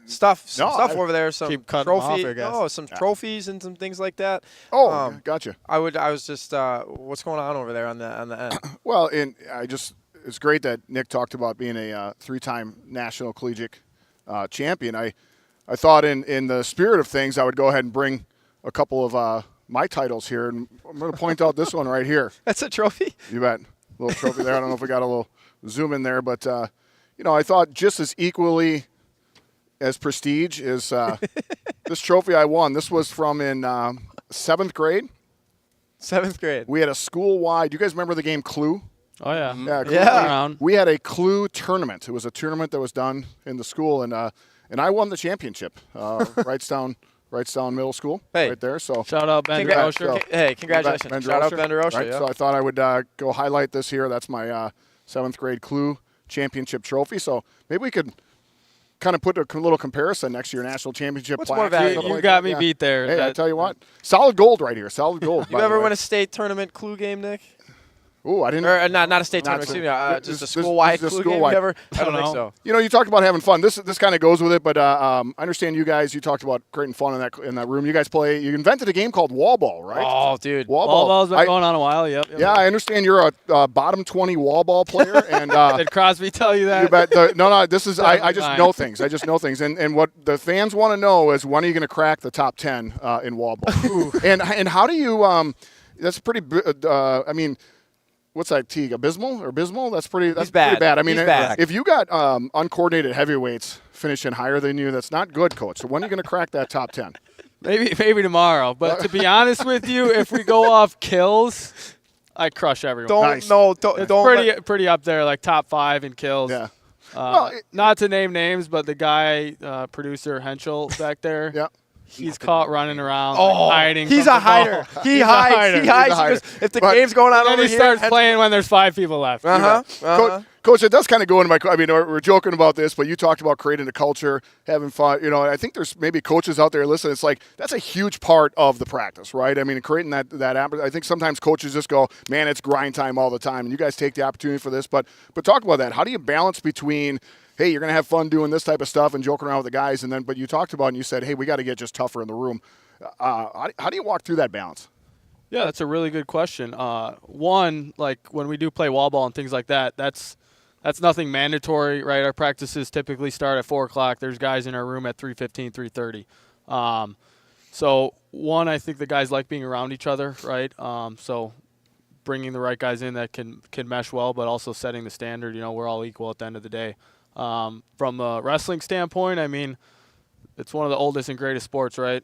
stuff over there, some keep cutting off, I guess. some trophies and some things like that. Gotcha. I was just what's going on over there on the end? Well, it's great that Nick talked about being a 3-time national collegiate champion. I thought in the spirit of things, I would go ahead and bring a couple of my titles here, and I'm going to point out this one right here. That's a trophy? You bet. A little trophy there. I don't know if we got a little zoom in there, but I thought just as equally as prestige is this trophy I won. This was from in 7th grade. 7th grade. We had a school-wide. Do you guys remember the game Clue? Oh, yeah. Yeah. We had a Clue tournament. It was a tournament that was done in the school, and I won the championship. Wrightstown Middle School, right there. So shout out Ben Rocher. Hey, congratulations! Shout out Ben Rocher. Right? Yeah. So I thought I would go highlight this here. That's my 7th grade Clue championship trophy. So maybe we could kind of put a little comparison next to your national championship. What's more valuable? You got me beat there. Hey, I tell you what, solid gold right here. Solid gold. You ever win a state tournament Clue game, Nick? Ooh, I didn't. Or not a state tournament. Excuse me. Just a school-wide Clue game. Never. I don't think so. You know, you talked about having fun. This kind of goes with it, but I understand you guys. You talked about creating fun in that room. You guys play. You invented a game called wall ball, right? Oh, dude, wall ball's been going on a while. Yep. Yeah, I understand you're a bottom 20 wall ball player. And did Crosby tell you that? You bet. No. This is I just know things. I just know things. And what the fans want to know is when are you going to crack the top 10 in wall ball? and how do you? That's pretty. I mean. What's that, Teague? Abysmal? That's pretty bad. I mean, if you got uncoordinated heavyweights finishing higher than you, that's not good, Coach. So when are you going to crack that top 10? Maybe tomorrow. But to be honest with you, if we go off kills, I crush everyone. Don't. Pretty up there, like top 5 in kills. Yeah. Not to name names, but the guy, producer Henschel back there. Yeah. He's caught running around, hiding. He's a hider. He hides. Because if the game's going on over here, he starts playing when there's 5 people left. Coach, it does kind of go into my. I mean, we're joking about this, but you talked about creating a culture, having fun. You know, I think there's maybe coaches out there listening. It's like that's a huge part of the practice, right? I mean, creating that. I think sometimes coaches just go, man, it's grind time all the time, and you guys take the opportunity for this. But talk about that. How do you balance between? Hey, you're going to have fun doing this type of stuff and joking around with the guys. But you talked about and you said, hey, we got to get just tougher in the room. How do you walk through that balance? Yeah, that's a really good question. One, like when we do play wall ball and things like that, that's nothing mandatory, right? Our practices typically start at 4 o'clock. There's guys in our room at 3:15, 3:30. So one, I think the guys like being around each other, right? So bringing the right guys in that can mesh well, but also setting the standard. You know, we're all equal at the end of the day. From a wrestling standpoint, I mean, it's one of the oldest and greatest sports, right?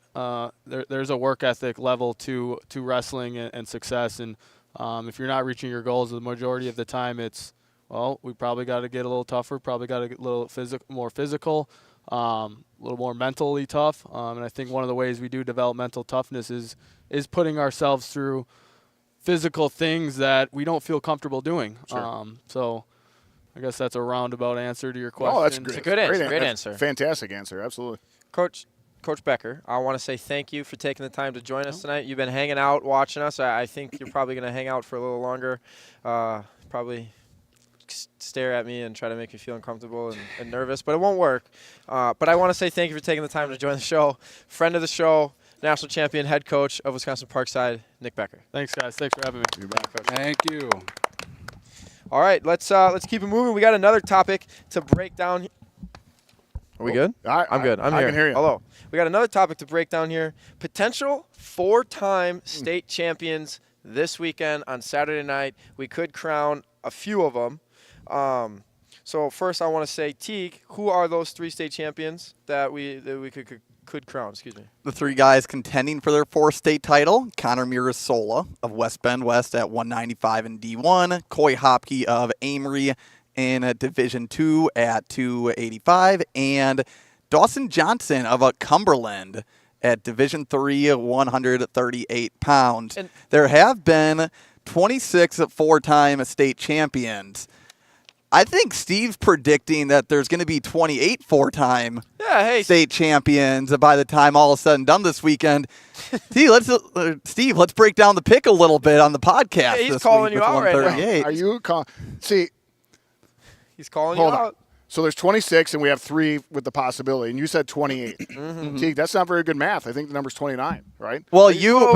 There's a work ethic level to wrestling and success, and if you're not reaching your goals the majority of the time, we probably got to get a little tougher, probably got to get a little more physical, a little more mentally tough, and I think one of the ways we do develop mental toughness is putting ourselves through physical things that we don't feel comfortable doing. Sure. So I guess that's a roundabout answer to your question. Oh, that's great. It's a good answer. Great answer. Fantastic answer. Absolutely. Coach Becker, I want to say thank you for taking the time to join us tonight. You've been hanging out, watching us. I think you're probably going to hang out for a little longer. Probably stare at me and try to make me feel uncomfortable and nervous, but it won't work. But I want to say thank you for taking the time to join the show. Friend of the show, national champion, head coach of Wisconsin Parkside, Nick Becker. Thanks, guys. Thanks for having me. You bet, Coach. Thank you. All right, let's keep it moving. We got another topic to break down. Are we good? I'm good. I'm here. I can hear you. Hello. We got another topic to break down here. Potential 4-time state champions this weekend on Saturday night. We could crown a few of them. So first, I want to say, Teague, who are those 3 state champions that we could crown? Excuse me. The 3 guys contending for their 4th state title: Connor Mirasola of West Bend West at 195 in D1, Coy Hopke of Amory in Division 2 at 285, and Dawson Johnson of Cumberland at Division 3 at 138 pounds. And there have been 26 4-time state champions. I think Steve's predicting that there's going to be 28 4-time state champions by the time all is said and done this weekend. Steve, let's break down the pick a little bit on the podcast. Yeah, he's calling you out right now. Are you see? He's calling you out. So there's 26, and we have 3 with the possibility, and you said 28. Mm-hmm. Teague, that's not very good math. I think the number's 29, right? Well, you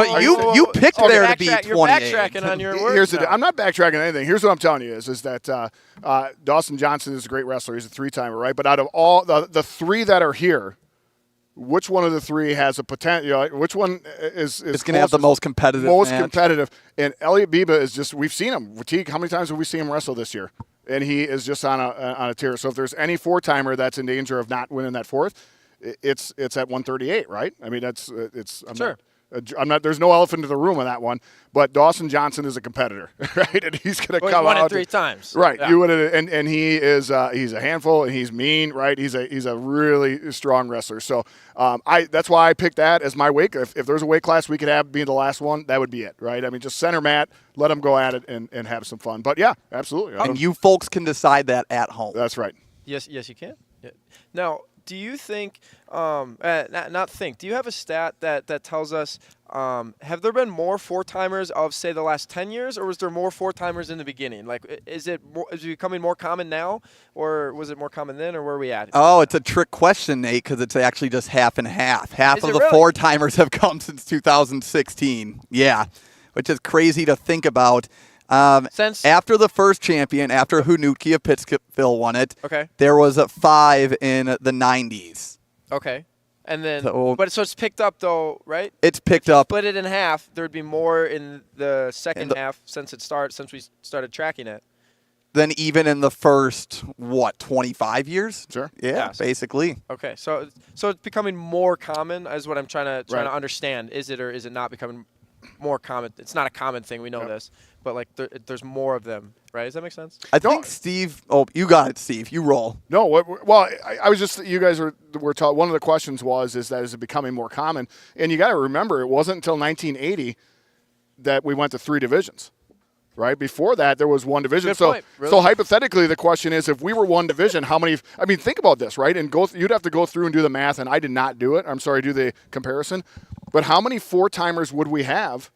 picked there to be 28. You're backtracking on your words. I'm not backtracking anything. Here's what I'm telling you is that Dawson Johnson is a great wrestler. He's a 3-timer, right? But out of all the 3 that are here, which one of the 3 has a potential? Which one is going to have the most competitive? Competitive. And Elliot Biba is just. We've seen him. Teague, how many times have we seen him wrestle this year? And he is just on a tear. So if there's any 4-timer that's in danger of not winning that 4th, it's at 138, right? I mean, it's sure. There's no elephant in the room on that one. But Dawson Johnson is a competitor, right? And he's going to come won out. it 3 times. Right. Yeah. You would, and he is he's a handful, and he's mean, right? He's a really strong wrestler. So that's why I picked that as my weight. If there's a weight class we could have being the last one, that would be it, right? I mean, just center mat, let them go at it and have some fun. But yeah, absolutely. And you folks can decide that at home. That's right. Yes, you can. Yeah. Now, do you think, do you have a stat that tells us, have there been more 4-timers of, say, the last 10 years, or was there more 4-timers in the beginning? Like, is it becoming more common now, or was it more common then, or where are we at? Oh, it's a trick question, Nate, because it's actually just half and half. Half Is of it the really? 4-timers have come since 2016. Yeah, which is crazy to think about. After the first champion, after Hunutke of Pittsville won it, there was 5 in the 90s. Okay. And then, So it's picked up though, right? It's picked up. Split it in half, there'd be more in the second half since we started tracking it. Then even in the first, 25 years? Sure. Yeah, basically. Okay, so it's becoming more common is what I'm trying to understand. Is it or is it not becoming more common? It's not a common thing, we know this, but like there's more of them, right? Does that make sense? I think Steve. Oh, you got it, Steve. You roll. No, I was just. You guys were taught. One of the questions is it becoming more common? And you got to remember, it wasn't until 1980 that we went to 3 divisions. Right before that, there was 1 division. Good point. Really? So hypothetically, the question is, if we were 1 division, how many? I mean, think about this, right? And you'd have to go through and do the math. And I did not do it. I'm sorry, do the comparison. But how many 4-timers would we have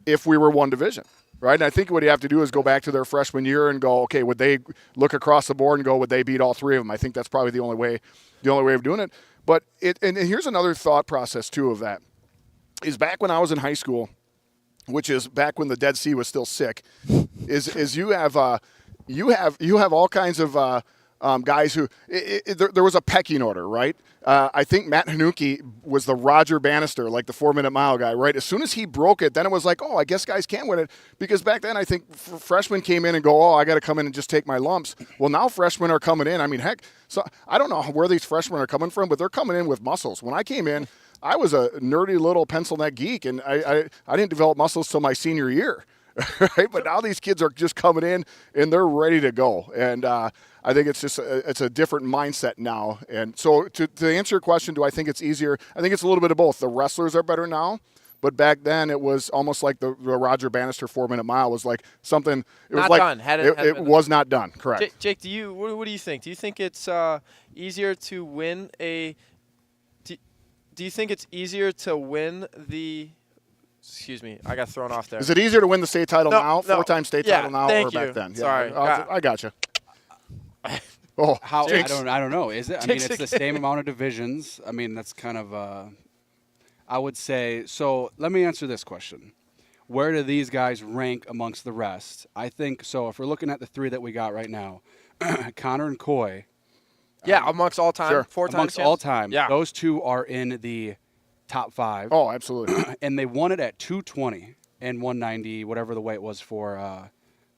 if we were 1 division? Right, and I think what you have to do is go back to their freshman year and go, okay, would they look across the board and go, would they beat all 3 of them? I think that's probably the only way of doing it. But and here's another thought process too of that is back when I was in high school, which is back when the Dead Sea was still sick, is you have all kinds of guys who there was a pecking order, right? I think Matt Hanuki was the Roger Bannister, like the 4-minute mile guy, right? As soon as he broke it, then it was like, oh, I guess guys can win it. Because back then, I think freshmen came in and go, oh, I got to come in and just take my lumps. Well, now freshmen are coming in. I mean, heck, so I don't know where these freshmen are coming from, but they're coming in with muscles. When I came in, I was a nerdy little pencil neck geek, and I didn't develop muscles till my senior year. Right? But now these kids are just coming in and they're ready to go. And I think it's just it's a different mindset now. And so to answer your question, do I think it's easier? I think it's a little bit of both. The wrestlers are better now, but back then it was almost like the Roger Bannister 4-minute mile was like something. It was not like done. It was not done. Correct. Jake, what do you think? Do you think it's easier to win a? Do you think it's easier to win the? Excuse me, I got thrown off there. Is it easier to win the state title now, no. 4-time state title now, or back then? Sorry, I got you. How I don't know. Is it? I mean, it's the same amount of divisions. I mean, that's kind of. I would say so. Let me answer this question: where do these guys rank amongst the rest? I think so. If we're looking at the 3 that we got right now, Connor and Coy. Yeah, amongst all time, sure. 4 times. Amongst all time, yeah. Those 2 are in the top 5. Oh, absolutely. And they won it at 220 and 190, whatever the weight was for.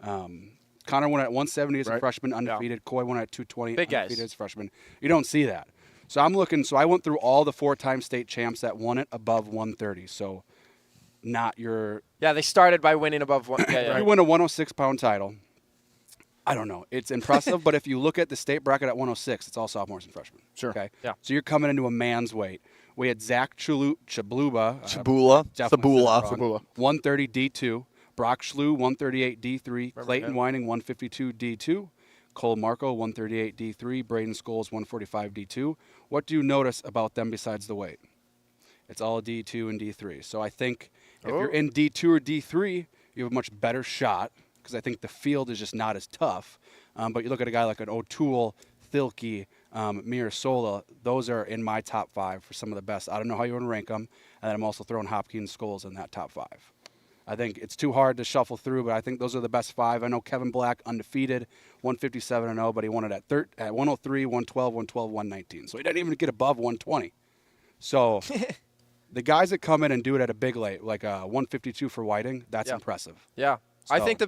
Connor won at 170 as a freshman, undefeated. Yeah. Coy won at 220, big undefeated guys. as a freshman. You don't see that. So I'm looking. So I went through all the 4-time state champs that won it above 130. So not your. Yeah, they started by winning above 1. Yeah. You win a 106-pound title. I don't know. It's impressive, but if you look at the state bracket at 106, it's all sophomores and freshmen. Sure. Okay. Yeah. So you're coming into a man's weight. We had Zach Chabula, 130 D2. Brock Schlew, 138 D3. Clayton Whining, 152 D2. Cole Marco, 138 D3. Braden Scholes, 145 D2. What do you notice about them besides the weight? It's all D2 and D3. So I think if you're in D2 or D3, you have a much better shot because I think the field is just not as tough. But you look at a guy like an O'Toole, Thilke, Mirasola, those are in my top 5 for some of the best. I don't know how you want to rank them. And then I'm also throwing Hopkins, Scholes in that top 5. I think it's too hard to shuffle through, but I think those are the best 5. I know Kevin Black, undefeated, 157-0, but he won it at 103, 112, 112, 119. So he didn't even get above 120. So the guys that come in and do it at a big weight, like 152 for Whiting, that's impressive. Yeah. So. I think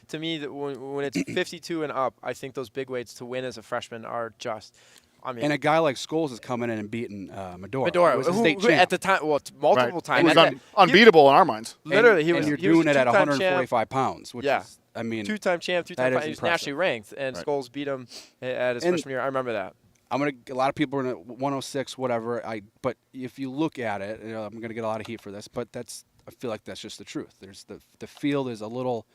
to me that when it's 52 and up, I think those big weights to win as a freshman are just I mean, and a guy like Scholes is coming in and beating Medora. Medora, was a who state champ. at the time, multiple Right. times. He was At that- unbeatable in our minds. Literally, and, he was. And you're he was doing a it at two-time 145 champ. pounds, which Yeah. is, I mean, Two-time champ, that two-time. is He was impressive. nationally ranked, and Right. Scholes beat him at his And- freshman year. I remember that. a lot of people are in 106, whatever. But if you look at it, I'm gonna get a lot of heat for this, but I feel like that's just the truth. There's the field is a little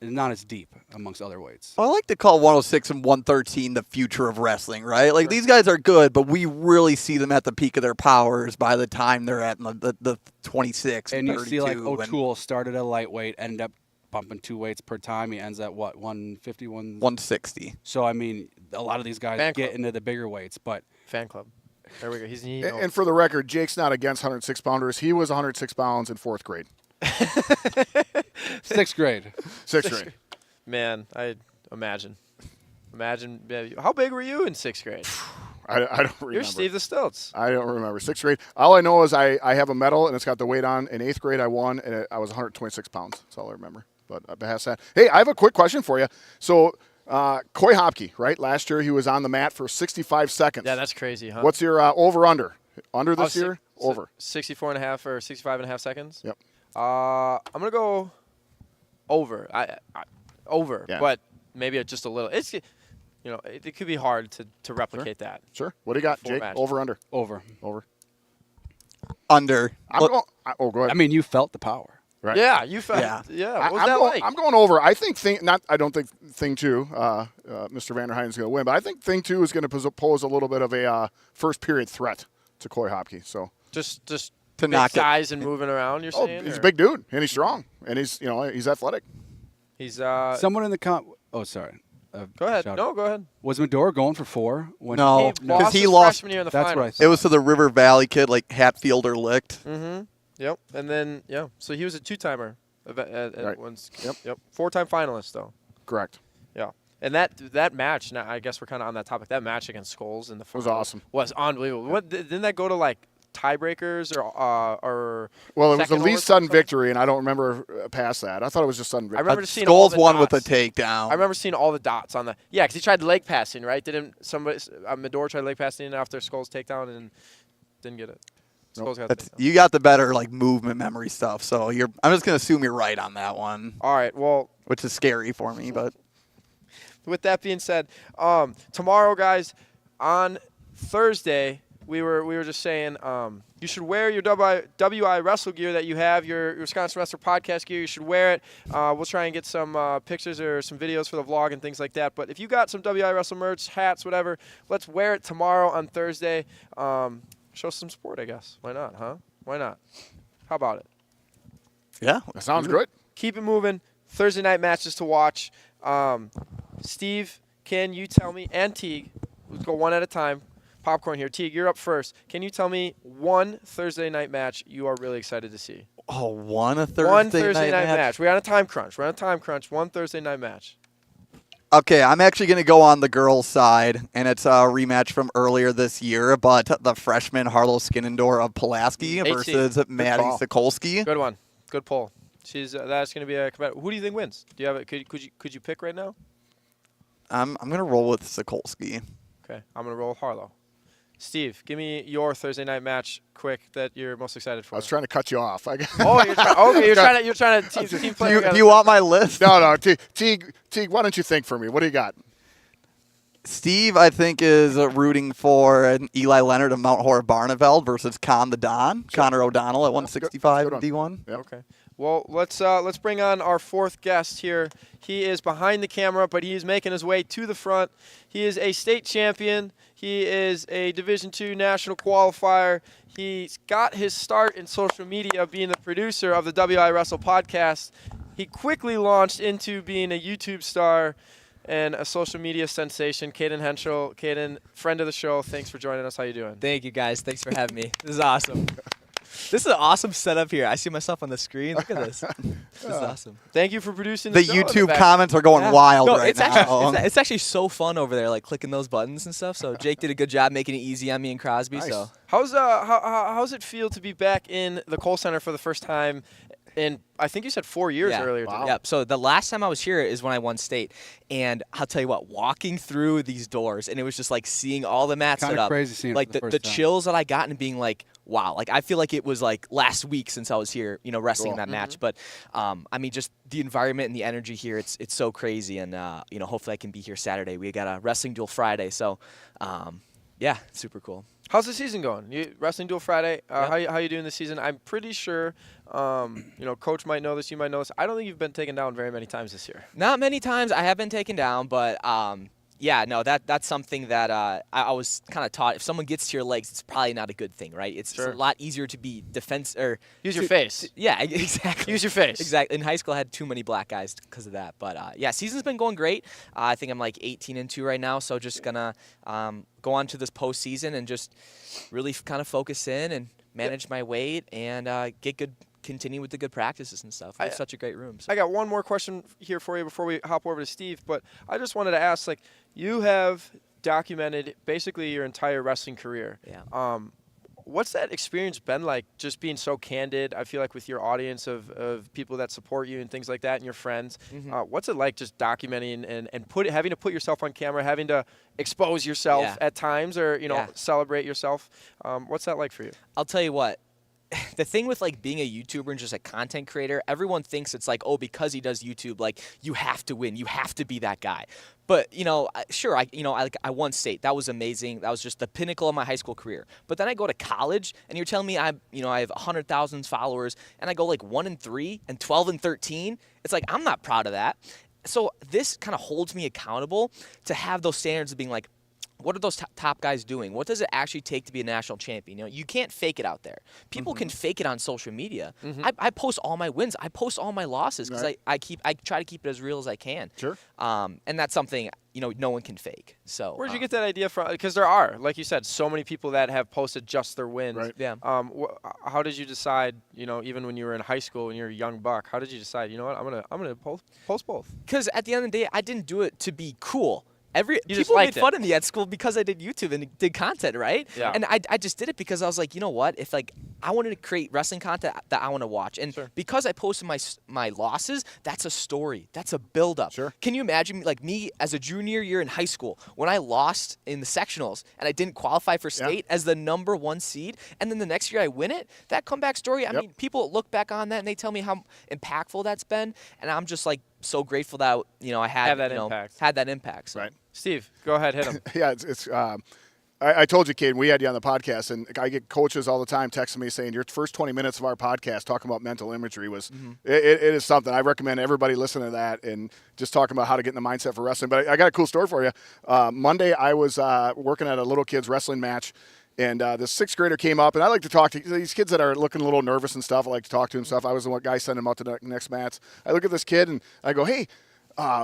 not as deep amongst other weights. Well, I like to call 106 and 113 the future of wrestling, right? Like, these guys are good, but we really see them at the peak of their powers by the time they're at the 26 And you 32. see, like, O'Toole started at lightweight, ended up bumping 2 weights per time. He ends at, what, 150, 160. So, I mean, a lot of these guys Fan get club. into the bigger weights, but Fan club. There we go. And for the record, Jake's not against 106 pounders. He was 106 pounds in 4th grade. 6th grade. 6th grade. Man, I imagine. How big were you in 6th grade? I don't remember. You're Steve the Stilts. I don't remember. 6th grade. All I know is I have a medal, and it's got the weight on. In 8th grade, I won, and I was 126 pounds. That's all I remember. But past that. Hey, I have a quick question for you. So, Coy Hopke, right? Last year, he was on the mat for 65 seconds. Yeah, that's crazy, huh? What's your over-under? Under this year? Over. 64 and a half or 65 and a half seconds? Yep. I'm going to go over. Over, Yeah. but maybe just a little. It's, it could be hard to replicate that. Sure. What do you got, Full Jake? match. Over, under? Over. Under. Go ahead. I mean, you felt the power. Right. Yeah, you felt. Yeah. What was that like? I'm going over. I think I don't think Thing 2, Mr. Vanderheiden is going to win, but I think Thing 2 is going to pose a little bit of a first period threat to Coy Hopke. So Just to big knock it. size and moving around. You're saying? he's or- a big dude and he's strong and he's athletic. He's Someone in the oh, sorry. Go ahead. Shout No, out. go ahead. Was Medora going for 4? When No, He because lost he his lost. freshman year in the That's final. what I thought. It was to the River Valley kid, like Hatfield or Licht. Mm-hmm. Yep. And then so he was a two-timer. Right. Once. Yep. 4-time finalist though. Correct. Yeah. And that match. Now I guess we're kind of on that topic. That match against Scholes in the was final awesome. Was unbelievable. What didn't that go to like tiebreakers or? Well, it was the second least sudden overtime? victory, and I don't remember past that. I thought it was just sudden I victory. remember seeing all Scholes the won with a dots. takedown. I remember seeing all the dots on the because he tried leg passing, right? Didn't somebody Medora tried leg passing after Scholes takedown and didn't get it. Scholes got the takedown. You got the better movement memory stuff, so I'm just gonna assume you're right on that one, All right. Well, which is scary for me. But with that being said, tomorrow, guys, on Thursday, we were just saying you should wear your WI Wrestle gear that you have, your Wisconsin Wrestler podcast gear. You should wear it. We'll try and get some pictures or some videos for the vlog and things like that. But if you got some WI Wrestle merch, hats, whatever, let's wear it tomorrow on Thursday. Show some support, I guess. Why not, huh? Why not? How about it? yeah, That sounds good. Keep it moving. Thursday night matches to watch. Steve, can you tell me, and Teague, let's go one at a time. Popcorn here. Teague, you're up first. Can you tell me one Thursday night match you are really excited to see? one Thursday One Thursday night match. match. We're on a time crunch. One Thursday night match. Okay, I'm actually going to go on the girls' side, and it's a rematch from earlier this year, but the freshman Harlow Skinnendor of Pulaski HC. versus Maddie call. Sokolski. Good one. Good pull. That's going to be a competitive. Who do you think wins? Do you have it? Could you pick right now? I'm going to roll with Sokolski. Okay, I'm going to roll with Harlow. Steve, give me your Thursday night match quick that you're most excited for. I was trying to cut you off. You're trying to team play. Do you want my list? No. Teague, why don't you think for me? What do you got? Steve, I think, is rooting for an Eli Leonard of Mount Horeb Barneveld versus Con the Don, Connor O'Donnell at 165 Good D1. Yep. Okay. Well, let's bring on our fourth guest here. He is behind the camera, but he is making his way to the front. He is a state champion. He is a Division II national qualifier. He's got his start in social media being the producer of the WI Wrestle podcast. He quickly launched into being a YouTube star and a social media sensation. Caden Henschel. Caden, friend of the show, thanks for joining us. How you doing? Thank you, guys. Thanks for having me. This is awesome. This is an awesome setup here. I see myself on the screen. Look at this. This is awesome. Thank you for producing The the show in YouTube back. comments are going wild right it's now. Actually, it's actually so fun over there, like clicking those buttons and stuff. So Jake did a good job making it easy on me and Crosby. Nice. So How's it feel to be back in the Kohl Center for the first time in, I think you said 4 years earlier today. Yep. So the last time I was here is when I won state. And I'll tell you what, walking through these doors, and it was just like seeing all the mats set Kinda up. crazy seeing it like for the the first time. chills that I got and being like, wow. Like I feel like it was like last week since I was here, wrestling in that match. But I mean, just the environment and the energy here, it's so crazy. And hopefully I can be here Saturday. We got a wrestling duel Friday. So yeah, it's super cool. How's the season going? Wrestling Duel Friday. How you doing this season? I'm pretty sure, Coach might know this. You might know this. I don't think you've been taken down very many times this year. Not many times. I have been taken down, but that's something that I was kind of taught. If someone gets to your legs, it's probably not a good thing, right? It's a lot easier to be use your face. Yeah, exactly. Use your face. Exactly. In high school, I had too many black guys because of that. But season's been going great. I think I'm like 18-2 right now, so just gonna go on to this postseason and just really kind of focus in and manage my weight and continue with the good practices and stuff. It's such a great room. So. I got one more question here for you before we hop over to Steve, but I just wanted to ask, like, you have documented basically your entire wrestling career. Yeah. What's that experience been like, just being so candid, I feel like, with your audience of people that support you and things like that and your friends? What's it like just documenting and having to put yourself on camera, having to expose yourself at times or, celebrate yourself? What's that like for you? I'll tell you what. The thing with like being a YouTuber and just a content creator, everyone thinks it's like, oh, because he does YouTube, like you have to win, you have to be that guy. But sure, I won state. That was amazing. That was just the pinnacle of my high school career. But then I go to college, and you're telling me I have 100,000 followers, and I go like 1-3 and 12-13. It's like I'm not proud of that. So this kind of holds me accountable to have those standards of being like, what are those top guys doing? What does it actually take to be a national champion? You can't fake it out there. People can fake it on social media. I post all my wins. I post all my losses because I try to keep it as real as I can. Sure. And that's something no one can fake. So where'd you get that idea from? Because there are, like you said, so many people that have posted just their wins. Right. Yeah. How did you decide? Even when you were in high school and you're a young buck, how did you decide? You know what? I'm gonna post both. Because at the end of the day, I didn't do it to be cool. You just People made liked fun of me at school because I did YouTube and did content, right? Yeah. And I just did it because I was like, you know what? If like I wanted to create wrestling content that I want to watch, and because I posted my losses, that's a story. That's a build-up. Sure. Can you imagine like me as a junior year in high school when I lost in the sectionals and I didn't qualify for state as the #1 seed, and then the next year I win it? That comeback story. I mean, people look back on that and they tell me how impactful that's been, and I'm just like so grateful that I had that impact. So. Right. Steve, go ahead, hit him. Yeah, I told you, Caden, we had you on the podcast, and I get coaches all the time texting me saying your first 20 minutes of our podcast talking about mental imagery was it is something. I recommend everybody listen to that and just talking about how to get in the mindset for wrestling. But I got a cool story for you. Monday, I was working at a little kids wrestling match, and this sixth grader came up, and I like to talk to these kids that are looking a little nervous and stuff. I like to talk to them and stuff. I was the one guy sending them out to the next match. I look at this kid, and I go, hey,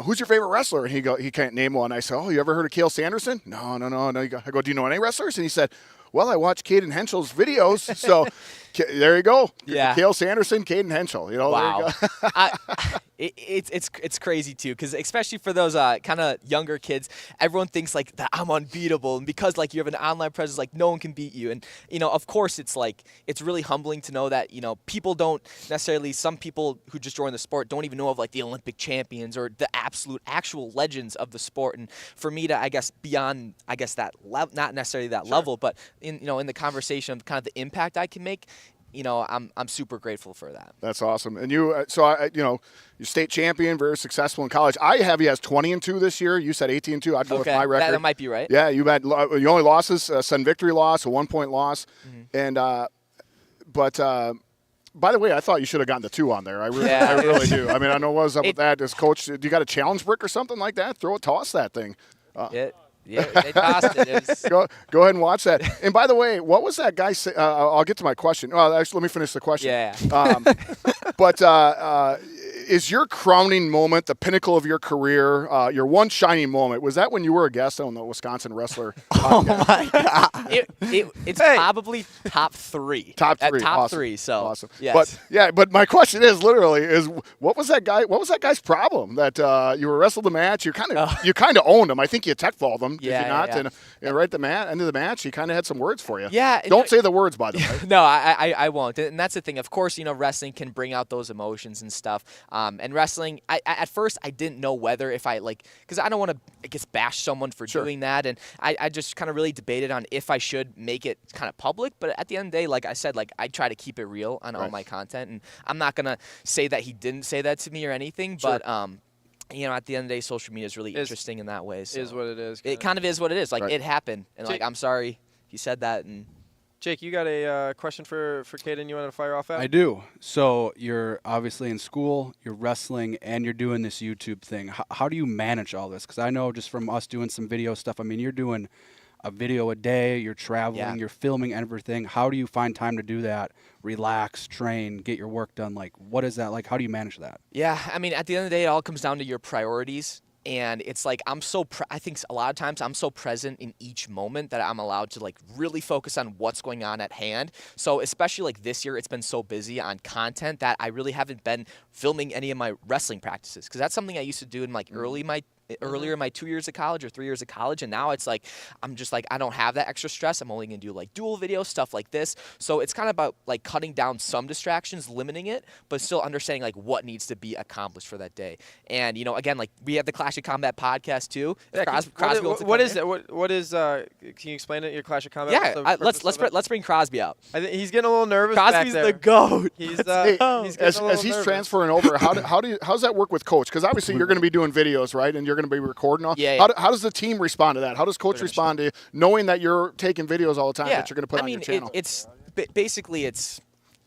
who's your favorite wrestler? And he can't name one. I said, oh, you ever heard of Cale Sanderson? No. I go, do you know any wrestlers? And he said, well, I watch Caden Henschel's videos. So there you go. Yeah. Cale Sanderson, Caden Henschel. Wow. There you go. It's crazy too, because especially for those kind of younger kids, everyone thinks like that I'm unbeatable, and because like you have an online presence, like no one can beat you. And of course, it's really humbling to know that people don't necessarily. Some people who just join the sport don't even know of like the Olympic champions or the actual legends of the sport. And for me to beyond that level, not necessarily that level, but in the conversation of kind of the impact I can make. I'm super grateful for that. That's awesome. And you, you're state champion, very successful in college. I have you as 20-2 this year. You said 18-2. I'd go with my record. That might be right. Yeah, you had your only losses: a sudden victory loss, a 1-point loss, and but. By the way, I thought you should have gotten the 2 on there. I really do. I mean, I know what was up with that. As coach, do you got a challenge brick or something like that? Toss that thing. Yeah, they tossed it. Go ahead and watch that. And by the way, what was that guy say? I'll get to my question. Actually, let me finish the question. Yeah. But is your crowning moment, the pinnacle of your career, your one shining moment? Was that when you were a guest on the Wisconsin Wrestler? Oh my God! It's probably top 3. Top 3. Top awesome. 3. So awesome. yes. But my question is literally what was that guy's problem that you were wrestled the match? You kind of owned him. I think you tech balled him. Did you not? Yeah. And right at the end of the match, he kind of had some words for you. Yeah. Don't say the words, by the way. No, I won't. And that's the thing. Of course, wrestling can bring out those emotions and stuff. And wrestling, at first, I didn't know whether if I because I don't want to, I guess, bash someone for doing that. And I just kind of really debated on if I should make it kind of public. But at the end of the day, like I said, I try to keep it real on all my content. And I'm not going to say that he didn't say that to me or anything. But, at the end of the day, social media is really interesting in that way. So is what it is. It kind of is what it is. Like, it happened. And, I'm sorry he said that. And Jake, you got a question for Caden you want to fire off at? I do. So you're obviously in school, you're wrestling, and you're doing this YouTube thing. How do you manage all this? Because I know just from us doing some video stuff, I mean, you're doing a video a day, you're traveling, you're filming everything. How do you find time to do that? Relax, train, get your work done? Like, what is that like? How do you manage that? Yeah, I mean, at the end of the day, it all comes down to your priorities. And it's like I think a lot of times I'm so present in each moment that I'm allowed to really focus on what's going on at hand. So especially this year, it's been so busy on content that I really haven't been filming any of my wrestling practices, because that's something I used to do in earlier in my 2 years of college or 3 years of college. And now it's I'm just I don't have that extra stress. I'm only going to do dual video stuff like this. So it's kind of about cutting down some distractions, limiting it, but still understanding what needs to be accomplished for that day. And, again, we have the Clash of Combat podcast too. Yeah, what is it? What is, can you explain it, your Clash of Combat? Yeah, let's bring Crosby out. I think he's getting a little nervous. Crosby's back there. the GOAT. He's as he's transferring over, how does that work with coach? Because obviously you're going to be doing videos, right? And you're going to be recording all. Yeah. How does the team respond to that? How does coach respond to knowing that you're taking videos all the time that you're going to put on your channel? It's basically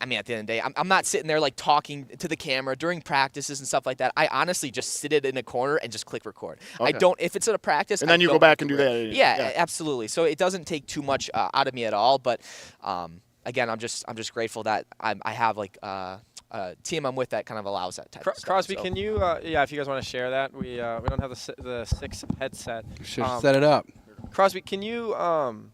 I mean, at the end of the day, I'm not sitting there talking to the camera during practices and stuff like that. I honestly just sit it in a corner and just click record. Okay. I don't, if it's at a practice, and then you go back and do that. Yeah, absolutely. So it doesn't take too much out of me at all. But again, I'm just grateful that I have a team I'm with that kind of allows that type of stuff. Crosby, can you, if you guys want to share that, we don't have the 6 headset. Should set it up. Crosby, can you kind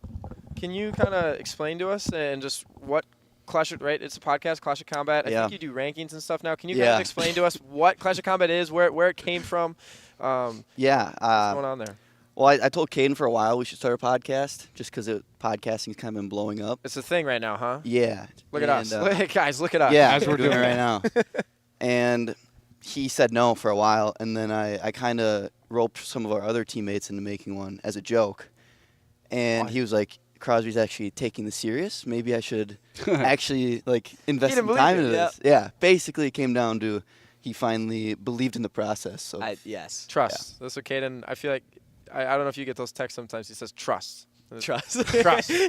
of explain to us and just what Clash of, right? It's a podcast, Clash of Combat. I think you do rankings and stuff now. Can you kind of explain to us what Clash of Combat is, where it came from? What's going on there? Well, I told Caden for a while we should start a podcast just because podcasting's kind of been blowing up. It's a thing right now, huh? Yeah. Look at us. Guys, look at us. Yeah, as we're doing it right now. And he said no for a while, and then I kind of roped some of our other teammates into making one as a joke. And he was like, Crosby's actually taking this serious. Maybe I should actually invest some time into this. Yeah. Basically, it came down to he finally believed in the process. So yes, trust. That's what Caden. I feel like I don't know if you get those texts sometimes. He says trust. Trust.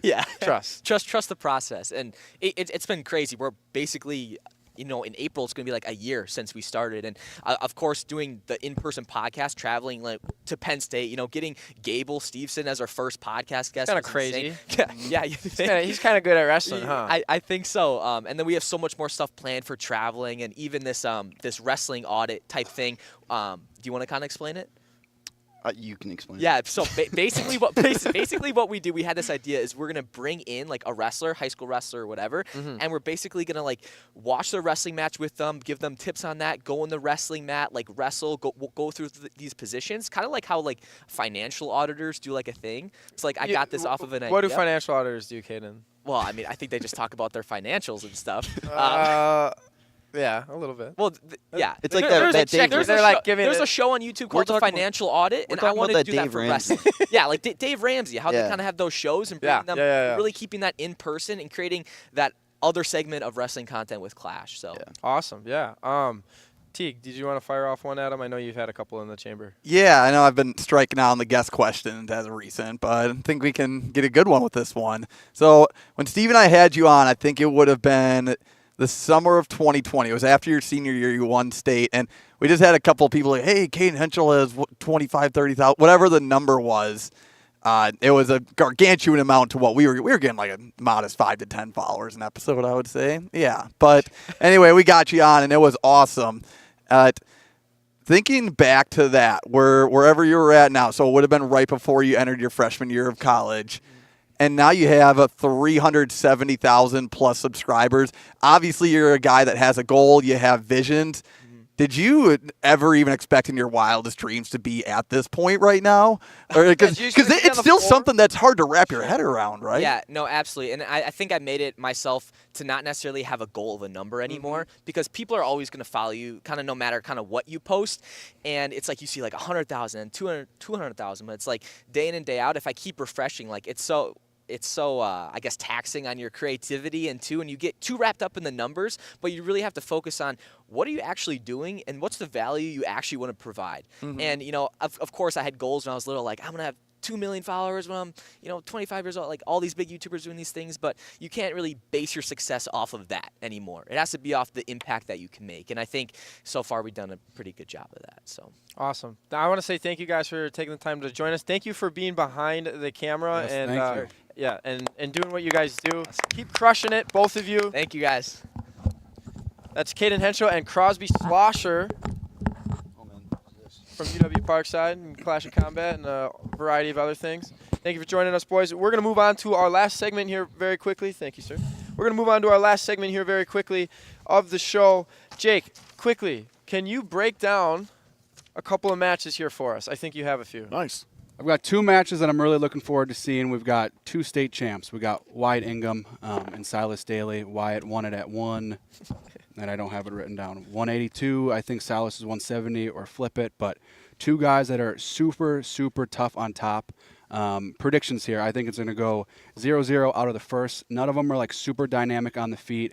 Yeah. Trust the process, and it's been crazy. We're basically. In April, it's going to be a year since we started. And, of course, doing the in-person podcast, traveling to Penn State, getting Gable Steveson as our first podcast guest. Kind of crazy. Yeah. He's kind of good at wrestling, huh? I think so. And then we have so much more stuff planned for traveling and even this wrestling audit type thing. Do you want to kind of explain it? You can explain. Yeah, so basically what we do, we had this idea is we're gonna bring in a wrestler, high school wrestler or whatever, and we're basically gonna watch their wrestling match with them, give them tips on that, go on the wrestling mat, wrestle, go through these positions, kind of like how financial auditors do a thing. It's I got this off of an idea. What do financial auditors do, Caden? Well, I mean, I think they just talk about their financials and stuff. Yeah, a little bit. Well, yeah. It's like that there's a show on YouTube called The Financial Audit, and I wanted to do that for wrestling. Yeah, Dave Ramsey, how they kind of have those shows and bringing them, really keeping that in person and creating that other segment of wrestling content with Clash. So awesome, yeah. Teague, did you want to fire off one at him? I know you've had a couple in the chamber. Yeah, I know I've been striking out on the guest questions as of recent, but I think we can get a good one with this one. So when Steve and I had you on, I think it would have been the summer of 2020. It was after your senior year. You won state, and we just had a couple of people hey, Caden Henschel has 25, 30,000, whatever the number was. It was a gargantuan amount to what we were getting a modest 5 to 10 followers an episode, I would say. Yeah, but anyway, we got you on, and it was awesome. Thinking back to that, wherever you were at now, so it would have been right before you entered your freshman year of college, and now you have a 370,000 plus subscribers. Obviously, you're a guy that has a goal. You have visions. Did you ever even expect in your wildest dreams to be at this point right now? Because it's still something that's hard to wrap your head around, right? Yeah, no, absolutely. And I think I made it myself to not necessarily have a goal of a number anymore because people are always going to follow you kind of no matter kind of what you post. And it's like you see like 100,000 and 200,000, but it's like day in and day out, if I keep refreshing, like it's so I guess taxing on your creativity and you get too wrapped up in the numbers, but you really have to focus on what are you actually doing and what's the value you actually want to provide. And, you know, of course I had goals when I was little, like I'm going to have 2 million followers when I'm, 25 years old, like all these big YouTubers doing these things, but you can't really base your success off of that anymore. It has to be off the impact that you can make. And I think so far we've done a pretty good job of that. So awesome. I want to say thank you guys for taking the time to join us. Thank you for being behind the camera and yeah, and doing what you guys do. Keep crushing it, both of you. Thank you guys. That's Caden Henshaw and Crosby Slosher from UW Parkside and Clash of Combat and a variety of other things. Thank you for joining us, boys. We're going to move on to our last segment here very quickly. Thank you, sir. We're going to move on to our last segment here very quickly of the show. Jake, quickly, can you break down a couple of matches here for us? I think you have a few. Nice. I've got 2 matches that I'm really looking forward to seeing. We've got 2 state champs. We got Wyatt Ingham and Silas Daly. Wyatt won it at 1, and I don't have it written down. 182. I think Silas is 170 or flip it, but 2 guys that are super, super tough on top. Predictions here. I think it's going to go 0-0 out of the first. None of them are like super dynamic on the feet.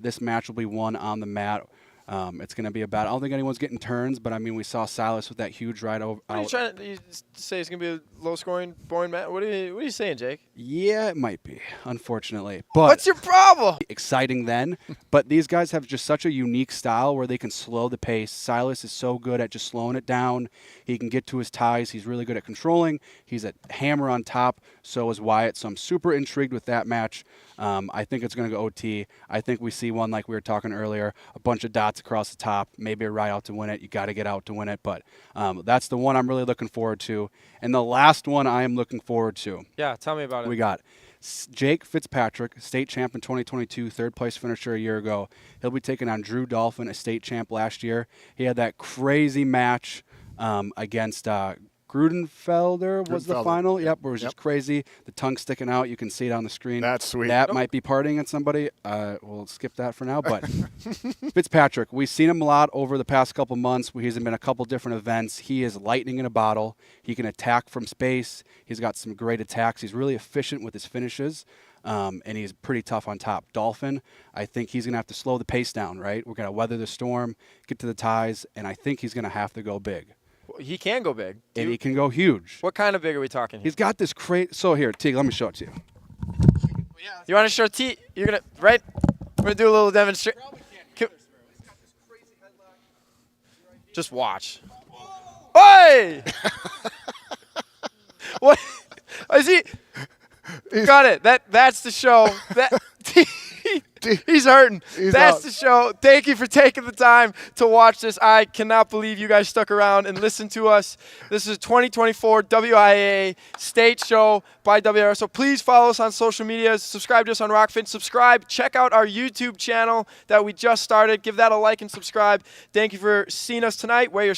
This match will be won on the mat. It's going to be a battle. I don't think anyone's getting turns, but I mean, we saw Silas with that huge ride over. What are you trying to say? It's going to be a low-scoring, boring match? What are you saying, Jake? Yeah, it might be, unfortunately. But what's your problem? Exciting then. But these guys have just such a unique style where they can slow the pace. Silas is so good at just slowing it down. He can get to his ties. He's really good at controlling. He's a hammer on top. So is Wyatt. So I'm super intrigued with that match. I think it's going to go OT. I think we see one like we were talking earlier, a bunch of dots across the top, maybe a ride out to win it. You got to get out to win it. But that's the one I'm really looking forward to. And the last one I am looking forward to. Yeah, tell me about it. We got Jake Fitzpatrick, state champ in 2022, 3rd place finisher a year ago. He'll be taking on Drew Dolphin, a state champ last year. He had that crazy match against Grudenfelder was the final. Yep, where it was just crazy. The tongue sticking out. You can see it on the screen. That's sweet. That might be partying at somebody. We'll skip that for now. But Fitzpatrick, we've seen him a lot over the past couple months. He's been a couple different events. He is lightning in a bottle. He can attack from space. He's got some great attacks. He's really efficient with his finishes. And he's pretty tough on top. Dolphin, I think he's going to have to slow the pace down, right? We're going to weather the storm, get to the ties, and I think he's going to have to go big. He can go big. And he can go huge. What kind of big are we talking here? He's got this crazy. So here, Teague, let me show it to you. You want to show T? You're going to, right? We're going to do a little demonstration. Just watch. Hey! What? Is he? Got it. That's the show. He's hurting. That's the show. Thank you for taking the time to watch this. I cannot believe you guys stuck around and listened to us. This is 2024 WIAA State Show by WIAA. So please follow us on social media. Subscribe to us on Rokfin. Subscribe. Check out our YouTube channel that we just started. Give that a like and subscribe. Thank you for seeing us tonight. Wear your